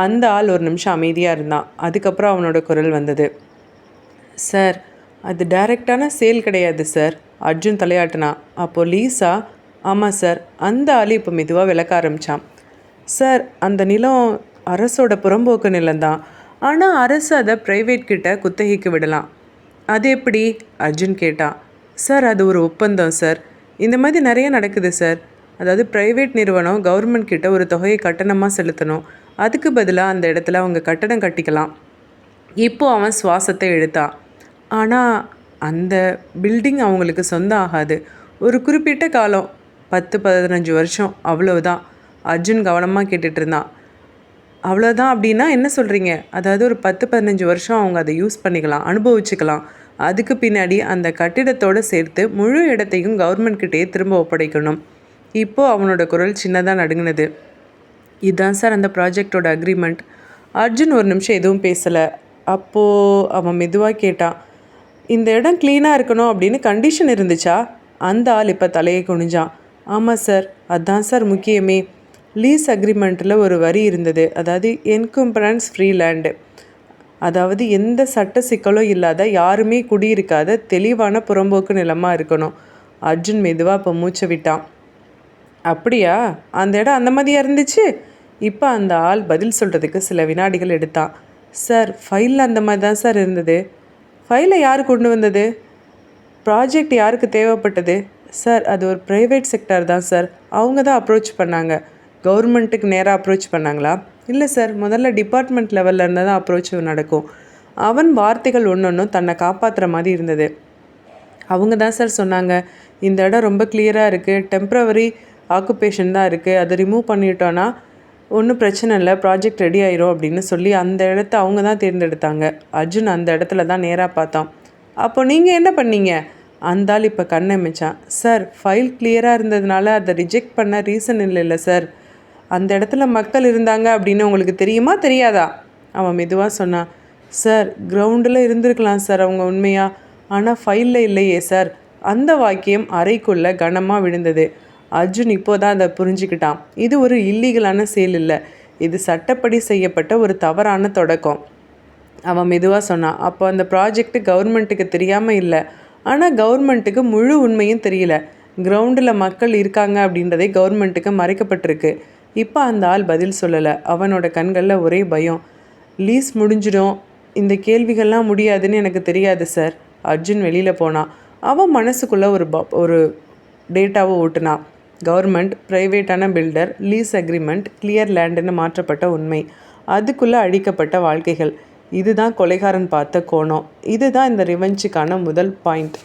அந்த ஆள் ஒரு நிமிஷம் அமைதியாக இருந்தான். அதுக்கப்புறம் அவனோட குரல் வந்தது. சார், அது டைரெக்டான சேல் கிடையாது சார். அர்ஜுன் தலையாட்டினான். அப்போது லீஸா? ஆமாம் சார். அந்த ஆள் இப்போ மெதுவாக விளக்க ஆரம்பித்தான். சார், அந்த நிலம் அரசோட புறம்போக்கு நிலம்தான். ஆனால் அரசு அதை ப்ரைவேட் கிட்ட குத்தகைக்கு விடலாம். அது எப்படி? அர்ஜுன் கேட்டான். சார், அது ஒரு ஒப்பந்தம் சார். இந்த மாதிரி நிறைய நடக்குது சார். அதாவது ப்ரைவேட் நிறுவனம் கவர்மெண்ட் கிட்ட ஒரு தொகையை கட்டணமாக செலுத்தணும். அதுக்கு பதிலாக அந்த இடத்துல அவங்க கட்டடம் கட்டிக்கலாம். இப்போது அவன் சுவாசத்தை இழுத்தான். ஆனால் அந்த பில்டிங் அவங்களுக்கு சொந்தம் ஆகாது. ஒரு குறிப்பிட்ட காலம், 10-15 வருஷம், அவ்வளவுதான். அர்ஜுன் கவனமாக கேட்டுட்டு இருந்தான். அவ்வளோதான் அப்படின்னா என்ன சொல்கிறீங்க? அதாவது ஒரு 10-15 வருஷம் அவங்க அதை யூஸ் பண்ணிக்கலாம், அனுபவிச்சுக்கலாம். அதுக்கு பின்னாடி அந்த கட்டிடத்தோடு சேர்த்து முழு இடத்தையும் கவர்மெண்ட் கிட்டேயே திரும்ப ஒப்படைக்கணும். இப்போது அவனோட குரல் சின்னதாக நடுங்கினது. இதுதான் சார் அந்த ப்ராஜெக்டோட அக்ரிமெண்ட். அர்ஜுன் ஒரு நிமிஷம் எதுவும் பேசலை. அப்போது அவன் மெதுவாக கேட்டான், இந்த இடம் க்ளீனாக இருக்கணும் அப்படின்னு கண்டிஷன் இருந்துச்சா? அந்த ஆள் இப்போ தலையை குனிஞ்சான். ஆமாம் சார், அதுதான் சார் முக்கியமே. லீஸ் அக்ரிமெண்ட்டில் ஒரு வரி இருந்தது, அதாவது என்கம்பரன்ஸ் ஃப்ரீ லேண்டு, அதாவது எந்த சட்ட சிக்கலும் இல்லாத யாருமே குடியிருக்காத தெளிவான புறம்போக்கு நிலமாக இருக்கணும். அர்ஜுன் மெதுவாக இப்போ மூச்சை விட்டான். அப்படியா, அந்த இடம் அந்த மாதிரியா இருந்துச்சு? இப்போ அந்த ஆள் பதில் சொல்கிறதுக்கு சில வினாடிகள் எடுத்தான். சார், ஃபைலில் அந்த மாதிரி தான் சார் இருந்தது. ஃபைலை யார் கொண்டு வந்தது? ப்ராஜெக்ட் யாருக்கு தேவைப்பட்டது? சார், அது ஒரு ப்ரைவேட் செக்டார் தான் சார். அவங்க தான் அப்ரோச் பண்ணாங்க. கவர்மெண்ட்டுக்கு நேராக அப்ரோச் பண்ணாங்களா? இல்லை சார், முதல்ல டிபார்ட்மெண்ட் லெவலில் இருந்தால் தான் அப்ரோச் நடக்கும். அவன் வார்த்தைகள் ஒன்றொன்றும் தன்னை காப்பாற்றுற மாதிரி இருந்தது. அவங்க தான் சார் சொன்னாங்க, இந்த இடம் ரொம்ப கிளியராக இருக்குது, டெம்ப்ரவரி ஆக்குபேஷன் தான் இருக்குது, அதை ரிமூவ் பண்ணிட்டோன்னா ஒன்றும் பிரச்சனை இல்லை, ப்ராஜெக்ட் ரெடி ஆயிரும் அப்படின்னு சொல்லி அந்த இடத்த அவங்க தான் தேர்ந்தெடுத்தாங்க. அர்ஜுன் அந்த இடத்துல தான் நேராக பார்த்தான். அப்போ நீங்கள் என்ன பண்ணீங்க? அந்த ஆள் இப்போ கண்ணமைச்சான். சார், ஃபைல் கிளியராக இருந்ததுனால அதை ரிஜெக்ட் பண்ண ரீசன் இல்லை சார். அந்த இடத்துல மக்கள் இருந்தாங்க அப்படின்னு உங்களுக்கு தெரியுமா தெரியாதா? அவன் மெதுவாக சொன்னான். சார், கிரவுண்டில் இருந்திருக்கலாம் சார் அவங்க உண்மையாக, ஆனால் ஃபைலில் இல்லையே சார். அந்த வாக்கியம் அறைக்குள்ளே கனமாக விழுந்தது. அர்ஜுன் இப்போதான் அதை புரிஞ்சுக்கிட்டான். இது ஒரு இல்லீகலான செயல் இல்லை, இது சட்டப்படி செய்யப்பட்ட ஒரு தவறான தொடக்கம். அவன் மெதுவாக சொன்னான். அப்போ அந்த ப்ராஜெக்ட் கவர்மெண்ட்டுக்கு தெரியாமல் இல்லை, ஆனால் கவர்மெண்ட்டுக்கு முழு உண்மையும் தெரியல. கிரவுண்டில் மக்கள் இருக்காங்க அப்படின்றதே கவர்மெண்ட்டுக்கு மறைக்கப்பட்டிருக்கு. இப்போ அந்த ஆள் பதில் சொல்லலை. அவனோட கண்களில் ஒரே பயம். லீஸ் முடிஞ்சிடும், இந்த கேள்விகள்லாம் முடியாதுன்னு எனக்கு தெரியாது சார். அர்ஜுன் வெளியில் போனான். அவன் மனசுக்குள்ளே ஒரு டேட்டாவை ஓட்டுனான். கவர்மெண்ட், ப்ரைவேட்டான பில்டர், லீஸ் அக்ரிமெண்ட், கிளியர் லேண்டுன்னு மாற்றப்பட்ட உண்மை, அதுக்குள்ளே அழிக்கப்பட்ட வாழ்க்கைகள். இதுதான் கொலைகாரன் பார்த்த கோணம். இதுதான் இந்த ரிவெஞ்சுக்கான முதல் பாயிண்ட்.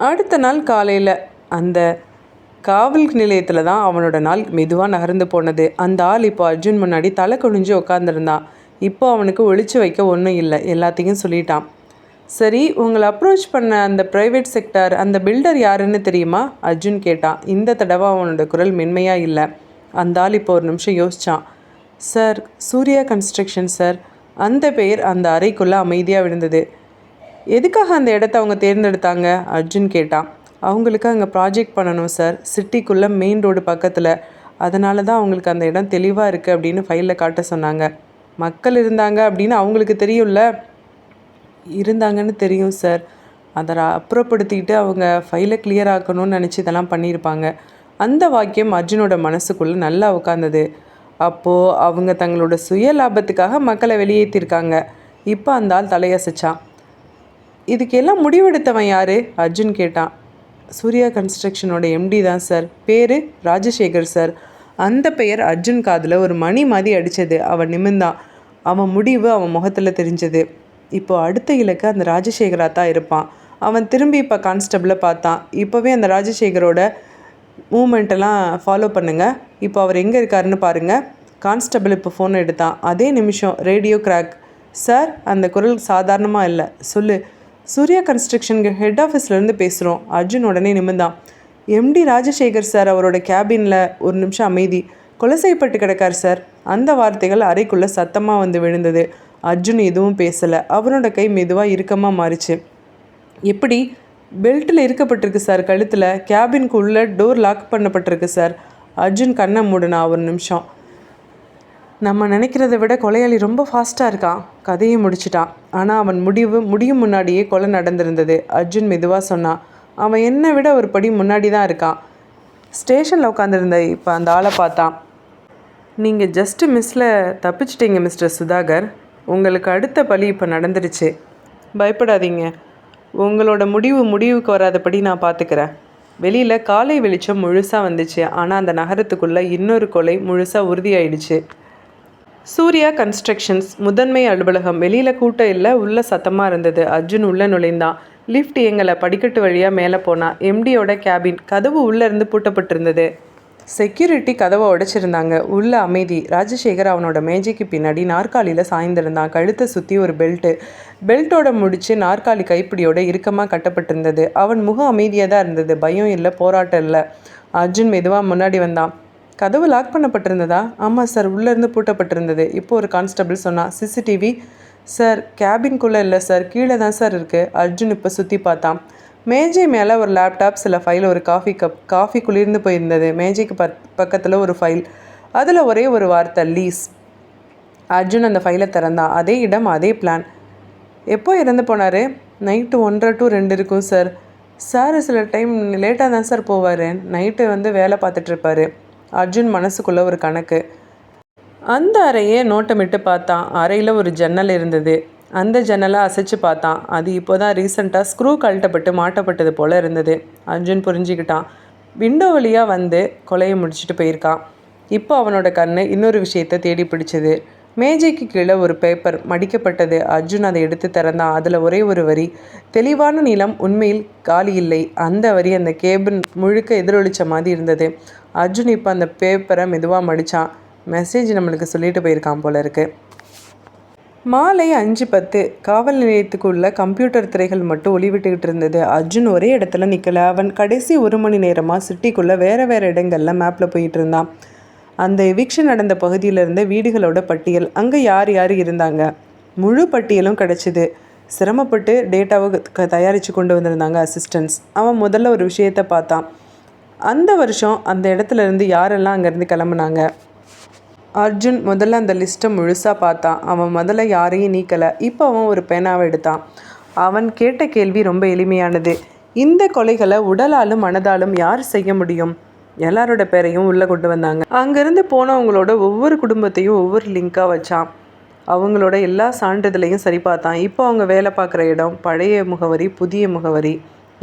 அடுத்த நாள் காலையில் அந்த காவல் நிலையத்தில் தான் அவனோட நாள் மெதுவாக நகர்ந்து போனது. அந்த ஆள் இப்போ அர்ஜுன் முன்னாடி தலை குனிஞ்சு உட்காந்துருந்தான். இப்போ அவனுக்கு ஒளிச்சு வைக்க ஒன்றும் இல்லை, எல்லாத்தையும் சொல்லிட்டான். சரி, உங்களை அப்ரோச் பண்ண அந்த ப்ரைவேட் செக்டார், அந்த பில்டர் யாருன்னு தெரியுமா? அர்ஜுன் கேட்டான். இந்த தடவை அவனோட குரல் மென்மையாக இல்லை. அந்த ஆள் இப்போ ஒரு நிமிஷம் யோசித்தான். Sir, Surya construction sir. அந்த பெயர் அந்த அறைக்குள்ளே அமைதியாக விழுந்தது. எதுக்காக அந்த இடத்த அவங்க தேர்ந்தெடுத்தாங்க? அர்ஜுன் கேட்டான். அவங்களுக்கு அங்கே ப்ராஜெக்ட் பண்ணணும் சார், சிட்டிக்குள்ளே மெயின் ரோடு பக்கத்தில். அதனால தான் அவங்களுக்கு அந்த இடம் தெளிவாக இருக்குது அப்படின்னு ஃபைலில் காட்ட சொன்னாங்க. மக்கள் இருந்தாங்க அப்படின்னு அவங்களுக்கு தெரியும்ல? இருந்தாங்கன்னு தெரியும் சார். அதை அப்புறப்படுத்திக்கிட்டு அவங்க ஃபைலை கிளியர் ஆக்கணும்னு நினச்சி இதெல்லாம் பண்ணியிருப்பாங்க. அந்த வாக்கியம் அர்ஜுனோட மனசுக்குள்ளே நல்லா உட்காந்தது. அப்போது அவங்க தங்களோட சுய லாபத்துக்காக மக்களை வெளியேற்றிருக்காங்க. இப்போ அந்த ஆள் தலையசைச்சான். இதுக்கெல்லாம் முடிவெடுத்தவன் யார்? அர்ஜுன் கேட்டான். சூர்யா கன்ஸ்ட்ரக்ஷனோட எம்டி தான் சார். பேர் ராஜசேகர் சார். அந்த பெயர் அர்ஜுன் காதில் ஒரு மணி மாதிரி அடித்தது. அவன் நிமிர்ந்தான். அவன் முடிவு அவன் முகத்தில் தெரிஞ்சது. இப்போ அடுத்த இலக்கு அந்த ராஜசேகராக தான் இருப்பான். அவன் திரும்பி இப்போ கான்ஸ்டபிளை பார்த்தான். இப்போவே அந்த ராஜசேகரோட மூமெண்ட்டெல்லாம் ஃபாலோ பண்ணுங்கள், இப்போ அவர் எங்கே இருக்காருன்னு பாருங்கள். கான்ஸ்டபிள் இப்போ ஃபோன் எடுத்தான். அதே நிமிஷம் ரேடியோ கிராக். சார், அந்த குரல் சாதாரணமாக இல்லை. சொல்லு. சூர்யா கன்ஸ்ட்ரக்ஷனுக்கு ஹெட் ஆஃபீஸ்லேருந்து பேசுகிறோம். அர்ஜுன் உடனே நிமிர்ந்தான். எம்டி ராஜசேகர் சார், அவரோட கேபினில். ஒரு நிமிஷம் அமைதி. கொலை செய்யப்பட்டு கிடக்கார் சார். அந்த வார்த்தைகள் அறைக்குள்ளே சத்தமாக வந்து விழுந்தது. அர்ஜுன் எதுவும் பேசலை. அவனோட கை மெதுவாக இறுக்கமாக மாறிச்சு. எப்படி? பெல்ட்டில் இருக்கப்பட்டிருக்கு சார், கழுத்தில். கேபினுக்கு உள்ளே டோர் லாக் பண்ணப்பட்டிருக்கு சார். அர்ஜுன் கண்ணை மூடனா. ஒரு நிமிஷம். நம்ம நினைக்கிறத விட கொலையாளி ரொம்ப ஃபாஸ்ட்டாக இருக்கான். கதையை முடிச்சிட்டான். ஆனால் அவன் முடியும் முன்னாடியே கொலை நடந்திருந்தது. அர்ஜுன் மெதுவாக சொன்னான். அவன் என்னை விட ஒரு படி முன்னாடி தான் இருக்கான். ஸ்டேஷனில் உட்காந்துருந்த இப்போ அந்த ஆளை பார்த்தான். நீங்கள் ஜஸ்ட்டு மிஸ்ஸில் தப்பிச்சிட்டிங்க மிஸ்டர் சுதாகர். உங்களுக்கு அடுத்த பலி இப்போ நடந்துருச்சு. பயப்படாதீங்க. உங்களோட முடிவுக்கு வராதபடி நான் பார்த்துக்கிறேன். வெளியில் காலை வெளிச்சம் முழுசாக வந்துச்சு. ஆனால் அந்த நகரத்துக்குள்ளே இன்னொரு கொலை முழுசாக உறுதியாயிடுச்சு. சூர்யா கன்ஸ்ட்ரக்ஷன்ஸ் முதன்மை அலுவலகம். வெளியில் கூட்டம் இல்லை, உள்ளே சத்தமாக இருந்தது. அர்ஜுன் உள்ளே நுழைந்தான். லிஃப்ட் எங்களை படிக்கட்டு வழியாக மேலே போனான். எம்டியோட கேபின் கதவு உள்ளேருந்து பூட்டப்பட்டிருந்தது. செக்யூரிட்டி கதவை உடைச்சிருந்தாங்க. உள்ள அமைதி. ராஜசேகர் அவனோட மேஜைக்கு பின்னாடி நாற்காலியில் சாய்ந்திருந்தான். கழுத்தை சுற்றி ஒரு பெல்ட்டோட முடிச்சு நாற்காலி கைப்பிடியோட இறுக்கமாக கட்டப்பட்டிருந்தது. அவன் முகம் அமைதியாக தான் இருந்தது. பயம் இல்லை, போராட்டம் இல்லை. அர்ஜுன் மெதுவாக முன்னாடி வந்தான். கதவு லாக் பண்ணப்பட்டிருந்ததா? ஆமாம் சார், உள்ளேருந்து பூட்டப்பட்டிருந்தது. இப்போ ஒரு கான்ஸ்டபிள் சொன்னான். சிசிடிவி? சார் கேபின்குள்ளே இல்லை சார், கீழே தான் சார் இருக்குது. அர்ஜுன் இப்போ சுற்றி பார்த்தான். மேஜை மேலே ஒரு லேப்டாப், சில ஃபைல், ஒரு காஃபி கப். காஃபி குளிர்ந்து போயிருந்தது. மேஜைக்கு பக்கத்தில் ஒரு ஃபைல். அதில் ஒரே ஒரு வார்த்தை, லீஸ். அர்ஜுன் அந்த ஃபைலை திறந்தான். அதே இடம், அதே பிளான். எப்போ இறந்து போனார்? நைட்டு 1:30 to 2 இருக்கும் சார். சார் சில டைம் லேட்டாக தான் சார் போவார். நைட்டு வேலை பார்த்துட்ருப்பார். அர்ஜுன் மனசுக்குள்ளே ஒரு கணக்கு. அந்த அறையை நோட்டமிட்டு பார்த்தான். அறையில் ஒரு ஜன்னல் இருந்தது. அந்த ஜன்னலை அசைச்சு பார்த்தான். அது இப்போ தான் ரீசெண்டாக ஸ்க்ரூ கழட்டப்பட்டு மாட்டப்பட்டது போல் இருந்தது. அர்ஜுன் புரிஞ்சுக்கிட்டான். விண்டோ வழியாக வந்து கொலையை முடிச்சுட்டு போயிருக்கான். இப்போ அவனோட கண்ணு இன்னொரு விஷயத்தை தேடி பிடிச்சது. மேஜைக்கு கீழே ஒரு பேப்பர் மடிக்கப்பட்டது. அர்ஜுன் அதை எடுத்து திறந்தான். அதில் ஒரே ஒரு வரி. தெளிவான நிலம், உண்மையில் காலி இல்லை. அந்த வரி அந்த கேபின் முழுக்க எதிரொலித்த மாதிரி இருந்தது. அர்ஜுன் இப்போ அந்த பேப்பரை மெதுவாக மடித்தான். மெசேஜ் நம்மளுக்கு சொல்லிட்டு போயிருக்கான் போல இருக்கு. மாலை 5:10. காவல் நிலையத்துக்குள்ள கம்ப்யூட்டர் திரைகள் மட்டும் ஒளிவிட்டுக்கிட்டு இருந்தது. அர்ஜுன் ஒரே இடத்துல நிற்கல. அவன் கடைசி 1 மணி நேரமாக சிட்டிக்குள்ளே வேறு இடங்களில் மேப்பில் போயிட்டு இருந்தான். அந்த எவிக்ஷன் நடந்த பகுதியில் இருந்த வீடுகளோட பட்டியல், அங்கே யார் யார் இருந்தாங்க, முழு பட்டியலும் கிடச்சிது. சிரமப்பட்டு டேட்டாவை தயாரித்து கொண்டு வந்திருந்தாங்க அசிஸ்டன்ட்ஸ். அவன் முதல்ல ஒரு விஷயத்தை பார்த்தான். அந்த வருஷம் அந்த இடத்துல இருந்து யாரெல்லாம் அங்கேருந்து கிளம்புனாங்க. அர்ஜுன் முதல்ல அந்த லிஸ்ட்டை முழுசாக பார்த்தான். அவன் முதல்ல யாரையும் நீக்கலை. இப்போ அவன் ஒரு பேனாவை எடுத்தான். அவன் கேட்ட கேள்வி ரொம்ப எளிமையானது. இந்த கொலைகளை உடலாலும் மனதாலும் யார் செய்ய முடியும்? எல்லாரோட பேரையும் உள்ளே கொண்டு வந்தாங்க. அங்கேருந்து போனவங்களோட ஒவ்வொரு குடும்பத்தையும் ஒவ்வொரு லிங்காக வச்சான். அவங்களோட எல்லா சான்றிதழையும் சரி பார்த்தான். இப்போ அவங்க வேலை பார்க்குற இடம், பழைய முகவரி, புதிய முகவரி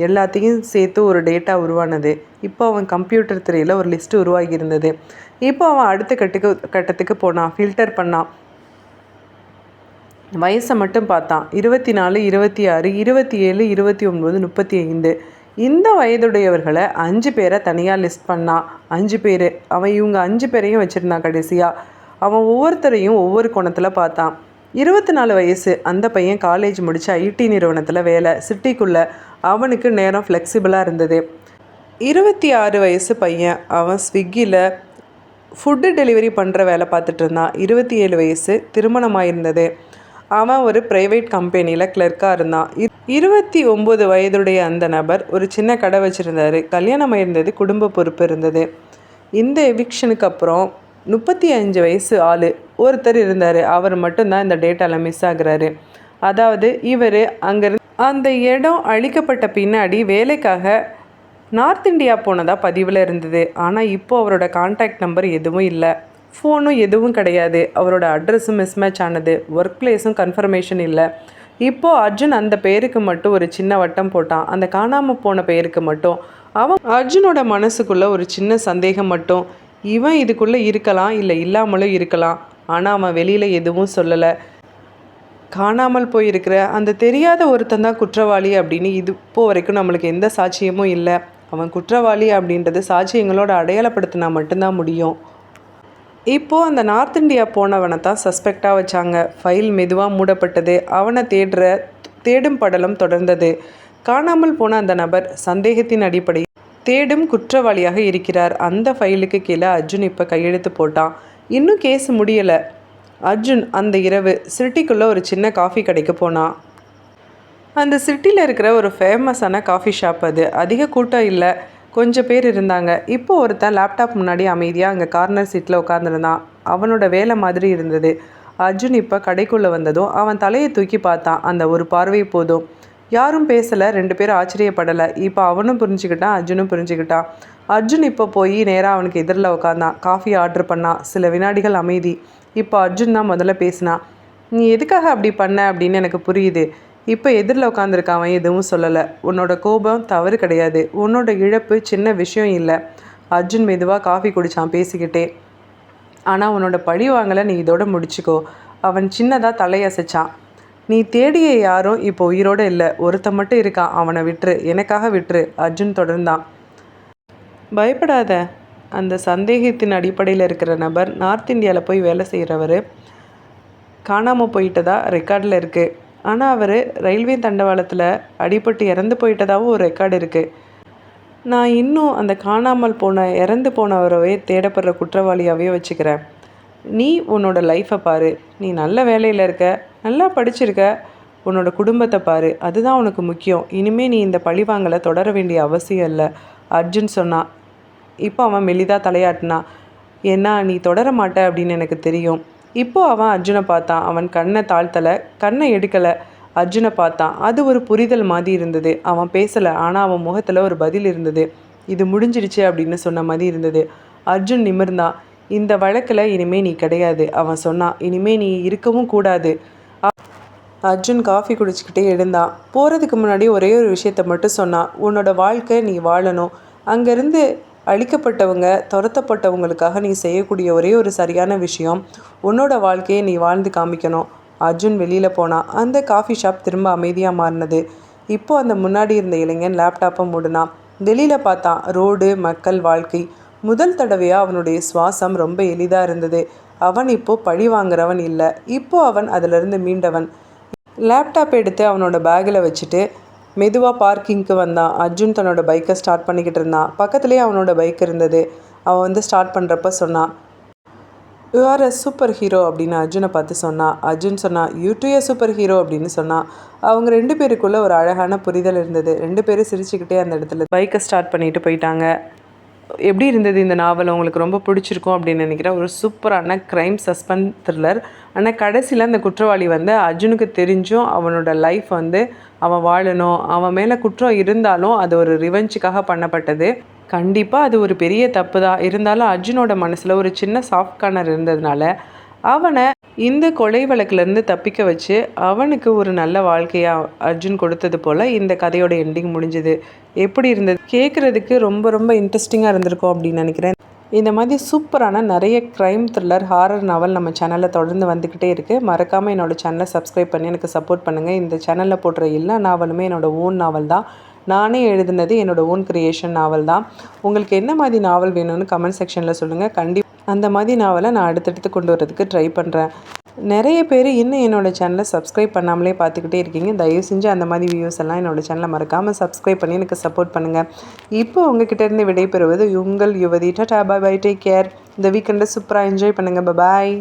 எல்லாத்தையும் சேர்த்து ஒரு டேட்டா உருவானது. இப்போ அவன் கம்ப்யூட்டர் திரையில் ஒரு லிஸ்ட்டு உருவாகி இருந்தது. இப்போ அவன் அடுத்த கட்டத்துக்கு போனான். ஃபில்டர் பண்ணான். வயசை மட்டும் பார்த்தான். 24, 26, 27, 29, 35. இந்த வயதுடையவர்களை 5 பேரை தனியாக லிஸ்ட் பண்ணான். 5 பேர். அவன் இவங்க 5 பேரையும் வச்சுருந்தான். கடைசியாக அவன் ஒவ்வொருத்தரையும் ஒவ்வொரு கோணத்தில் பார்த்தான். 24 வயசு அந்த பையன் காலேஜ் முடித்து ஐடி நிறுவனத்தில் வேலை. சிட்டிக்குள்ளே அவனுக்கு நேரம் ஃப்ளெக்சிபிளாக இருந்தது. 26 வயசு பையன் அவன் ஸ்விக்கியில் ஃபுட்டு டெலிவரி பண்ணுற வேலை பார்த்துட்டு இருந்தான். 27 வயசு, திருமணமாயிருந்தது. அவன் ஒரு ப்ரைவேட் கம்பெனியில் கிளர்க்காக இருந்தான். 29 வயதுடைய அந்த நபர் ஒரு சின்ன கடை வச்சுருந்தார். கல்யாணம் இருந்தது, குடும்ப பொறுப்பு இருந்தது. இந்த எவிக்ஷனுக்கு அப்புறம் 35 வயசு ஆள் ஒருத்தர் இருந்தார். அவர் மட்டும்தான் இந்த டேட்டாவில் மிஸ் ஆகுறாரு. அதாவது இவர் அங்கேருந்து அந்த இடம் அழிக்கப்பட்ட பின்னாடி வேலைக்காக நார்த் இந்தியா போனதாக பதிவில் இருந்தது. ஆனால் இப்போது அவரோட கான்டாக்ட் நம்பர் எதுவும் இல்லை, ஃபோனும் எதுவும் கிடையாது. அவரோட அட்ரஸும் மிஸ்மேட்ச் ஆனது. ஒர்க் பிளேஸும் கன்ஃபர்மேஷன் இல்லை. இப்போது அர்ஜுன் அந்த பெயருக்கு மட்டும் ஒரு சின்ன வட்டம் போட்டான். அந்த காணாமல் போன பெயருக்கு மட்டும். அவன் அர்ஜுனோட மனசுக்குள்ளே ஒரு சின்ன சந்தேகம் மட்டும். இவன் இதுக்குள்ளே இருக்கலாம், இல்லை இல்லாமலும் இருக்கலாம். ஆனால் அவன் வெளியில் எதுவும் சொல்லலை. காணாமல் போயிருக்கிற அந்த தெரியாத ஒருத்தன் தான் குற்றவாளி அப்படின்னு இப்போ வரைக்கும் நம்மளுக்கு எந்த சாட்சியமும் இல்லை. அவன் குற்றவாளி அப்படின்றது சாட்சியங்களோட அடையாளப்படுத்தினா மட்டும்தான் முடியும். இப்போது அந்த நார்த் இந்தியா போனவனை தான் சஸ்பெக்டாக வச்சாங்க. ஃபைல் மெதுவாக மூடப்பட்டது. அவனை தேடும் படலம் தொடர்ந்தது. காணாமல் போன அந்த நபர் சந்தேகத்தின் அடிப்படையில் தேடும் குற்றவாளியாக இருக்கிறார். அந்த ஃபைலுக்கு கீழே அர்ஜுன் இப்போ கையெழுத்து போட்டான். இன்னும் கேஸ் முடியலை. அர்ஜுன் அந்த இரவு சிட்டிக்குள்ளே ஒரு சின்ன காஃபி கடைக்கு போனான். அந்த சிட்டியில் இருக்கிற ஒரு ஃபேமஸான காஃபி ஷாப் அது. அதிக கூட்டம் இல்லை, கொஞ்சம் பேர் இருந்தாங்க. இப்போ ஒருத்தன் லேப்டாப் முன்னாடி அமைதியாக அங்கே கார்னர் சீட்டில் உட்காந்துருந்தான். அவனோட வேலை மாதிரி இருந்தது. அர்ஜுன் இப்போ கடைக்குள்ளே வந்ததும் அவன் தலையை தூக்கி பார்த்தான். அந்த ஒரு பார்வை போதும். யாரும் பேசலை. 2 பேரும் ஆச்சரியப்படலை. இப்போ அவனும் புரிஞ்சுக்கிட்டான், அர்ஜுனும் புரிஞ்சுக்கிட்டான். அர்ஜுன் இப்போ போய் நேராக அவனுக்கு எதிரில் உட்காந்தான். காஃபி ஆர்டர் பண்ணான். சில வினாடிகள் அமைதி. இப்போ அர்ஜுன் தான் முதல்ல பேசினான். நீ எதுக்காக அப்படி பண்ண அப்படின்னு எனக்கு புரியுது. இப்போ எதிரில் உட்காந்துருக்கான். அவன் எதுவும் சொல்லலை. உன்னோட கோபம் தவறு கிடையாது. உன்னோட இழப்பு சின்ன விஷயம் இல்லை. அர்ஜுன் மெதுவாக காஃபி குடித்தான் பேசிக்கிட்டே. ஆனால் உன்னோட பழி வாங்கலை, நீ இதோட முடிச்சுக்கோ. அவன் சின்னதாக தலையசைச்சான். நீ தேடிய யாரும் இப்போ உயிரோடு இல்லை. ஒருத்தன் மட்டும் இருக்கான், அவனை விட்டுரு, எனக்காக விட்டுரு. அர்ஜுன் தொடர்ந்தான். பயப்படாத. அந்த சந்தேகத்தின் அடிப்படையில் இருக்கிற நபர் நார்த் இந்தியாவில் போய் வேலை செய்கிறவர். காணாமல் போயிட்டதா ரெக்கார்டில் இருக்குது. ஆனால் அவர் ரயில்வே தண்டவாளத்தில் அடிபட்டு இறந்து போயிட்டதாகவும் ஒரு ரெக்கார்டு இருக்குது. நான் இன்னும் அந்த காணாமல் போன இறந்து போனவரவே தேடப்படுற குற்றவாளியாகவே வச்சுக்கிறேன். நீ உன்னோட லைஃப்பை பாரு. நீ நல்ல வேலையில் இருக்க, நல்லா படிச்சிருக்க, உன்னோட குடும்பத்தை பாரு. அதுதான் உனக்கு முக்கியம். இனிமேல் நீ இந்த பழிவாங்கலை தொடர வேண்டிய அவசியம் இல்லை அர்ஜுன் சொன்னான். இப்போ அவன் மெலிதாக தலையாட்டினான். ஏன்னா நீ தொடர மாட்ட அப்படின்னு எனக்கு தெரியும். இப்போ அவன் அர்ஜுனை பார்த்தான். அவன் கண்ணை தாழ்த்தலை, கண்ணை எடுக்கலை. அர்ஜுனை பார்த்தான். அது ஒரு புரிதல் மாதிரி இருந்தது. அவன் பேசலை, ஆனால் அவன் முகத்தில் ஒரு பதில் இருந்தது. இது முடிஞ்சிடுச்சு அப்படின்னு சொன்ன மாதிரி இருந்தது. அர்ஜுன் நிமிர்ந்தான். இந்த வழக்கில் இனிமே நீ கிடையாது அவன் சொன்னான். இனிமே நீ இருக்கவும் கூடாது. அர்ஜுன் காஃபி குடிச்சிக்கிட்டே எழுந்தான். போகிறதுக்கு முன்னாடி ஒரே ஒரு விஷயத்த மட்டும் சொன்னான். உன்னோட வாழ்க்கை நீ வாழணும். அங்கேருந்து அழிக்கப்பட்டவங்க, துரத்தப்பட்டவங்களுக்காக நீ செய்யக்கூடிய ஒரே ஒரு சரியான விஷயம், உன்னோட வாழ்க்கையை நீ வாழ்ந்து காமிக்கணும். அர்ஜுன் வெளியில் போனான். அந்த காஃபி ஷாப் திரும்ப அமைதியாக மாறினது. இப்போது அந்த முன்னாடி இருந்த இளைஞன் லேப்டாப்பை மூடினான். வெளியில் பார்த்தான். ரோடு, மக்கள், வாழ்க்கை. முதல் தடவையாக அவனுடைய சுவாசம் ரொம்ப எளிதாக இருந்தது. அவன் இப்போது பழி வாங்குறவன் இல்லை. இப்போது அவன் அதிலிருந்து மீண்டவன். லேப்டாப் எடுத்து அவனோட பேக்கில் வச்சுட்டு மெதுவாக பார்க்கிங்க்கு வந்தான். அர்ஜுன் தன்னோட பைக்கை ஸ்டார்ட் பண்ணிக்கிட்டு இருந்தான். பக்கத்துலேயே அவனோட பைக் இருந்தது. அவன் ஸ்டார்ட் பண்ணுறப்ப சொன்னான், you are a super hero அப்படின்னு அர்ஜுனை பார்த்து சொன்னான். அர்ஜுன் சொன்னான், you to a super hero அப்படின்னு சொன்னான். அவங்க 2 பேருக்குள்ளே ஒரு அழகான புரிதல் இருந்தது. 2 பேரும் சிரிச்சுக்கிட்டே அந்த இடத்துல பைக்கை ஸ்டார்ட் பண்ணிட்டு போயிட்டாங்க. எப்படி இருந்தது இந்த நாவல்? உங்களுக்கு ரொம்ப பிடிச்சிருக்கும் அப்படின்னு நினைக்கிறேன். ஒரு சூப்பரான க்ரைம் சஸ்பென்ஸ் த்ரில்லர். ஆனால் கடைசியில் அந்த குற்றவாளி அர்ஜுனுக்கு தெரிஞ்சும் அவனோட லைஃப் அவன் வாழணும். அவன் மேலே குற்றம் இருந்தாலும் அது ஒரு ரிவெஞ்சுக்காக பண்ணப்பட்டது. கண்டிப்பாக அது ஒரு பெரிய தப்பு தான். இருந்தாலும் அர்ஜுனோட மனசில் ஒரு சின்ன சாஃப்ட் கார்னர் இருந்ததுனால அவனை இந்த கொலை வழக்கிலேருந்து தப்பிக்க வச்சு அவனுக்கு ஒரு நல்ல வாழ்க்கையாக அர்ஜுன் கொடுத்தது போல் இந்த கதையோட எண்டிங் முடிஞ்சுது. எப்படி இருந்தது? கேட்குறதுக்கு ரொம்ப ரொம்ப இன்ட்ரெஸ்டிங்காக இருந்திருக்கும் அப்படின்னு நினைக்கிறேன். இந்த மாதிரி சூப்பரான நிறைய க்ரைம் த்ரில்லர், ஹாரர் நாவல் நம்ம சேனலில் தொடர்ந்து வந்துக்கிட்டே இருக்குது. மறக்காமல் என்னோடய சேனலை சப்ஸ்கிரைப் பண்ணி எனக்கு சப்போர்ட் பண்ணுங்கள். இந்த சேனலில் போடுற எல்லா நாவலுமே என்னோடய ஓன் நாவல் தான். நானே எழுதுனது என்னோடய ஓன் க்ரியேஷன் நாவல் தான். உங்களுக்கு என்ன மாதிரி நாவல் வேணும்னு கமெண்ட் செக்ஷனில் சொல்லுங்கள். கண்டிப்பாக அந்த மாதிரி நாவலை நான் அடுத்தடுத்து கொண்டு வரதுக்கு ட்ரை பண்ணுறேன். நிறைய பேர் இன்னும் என்னோடய சேனலை சப்ஸ்கிரைப் பண்ணாமலே பார்த்துக்கிட்டே இருக்கீங்க. தயவு செஞ்சு அந்த மாதிரி வியூஸ் எல்லாம் என்னோடய சேனலை மறக்காமல் சப்ஸ்கிரைப் பண்ணி எனக்கு சப்போர்ட் பண்ணுங்கள். இப்போ உங்ககிட்ட இருந்து விடைபெறுவது உங்கள் யுவதி. Ta-ta, bye bye, take care. இந்த வீக்கெண்டை சூப்பராக என்ஜாய் பண்ணுங்கள். பாய்.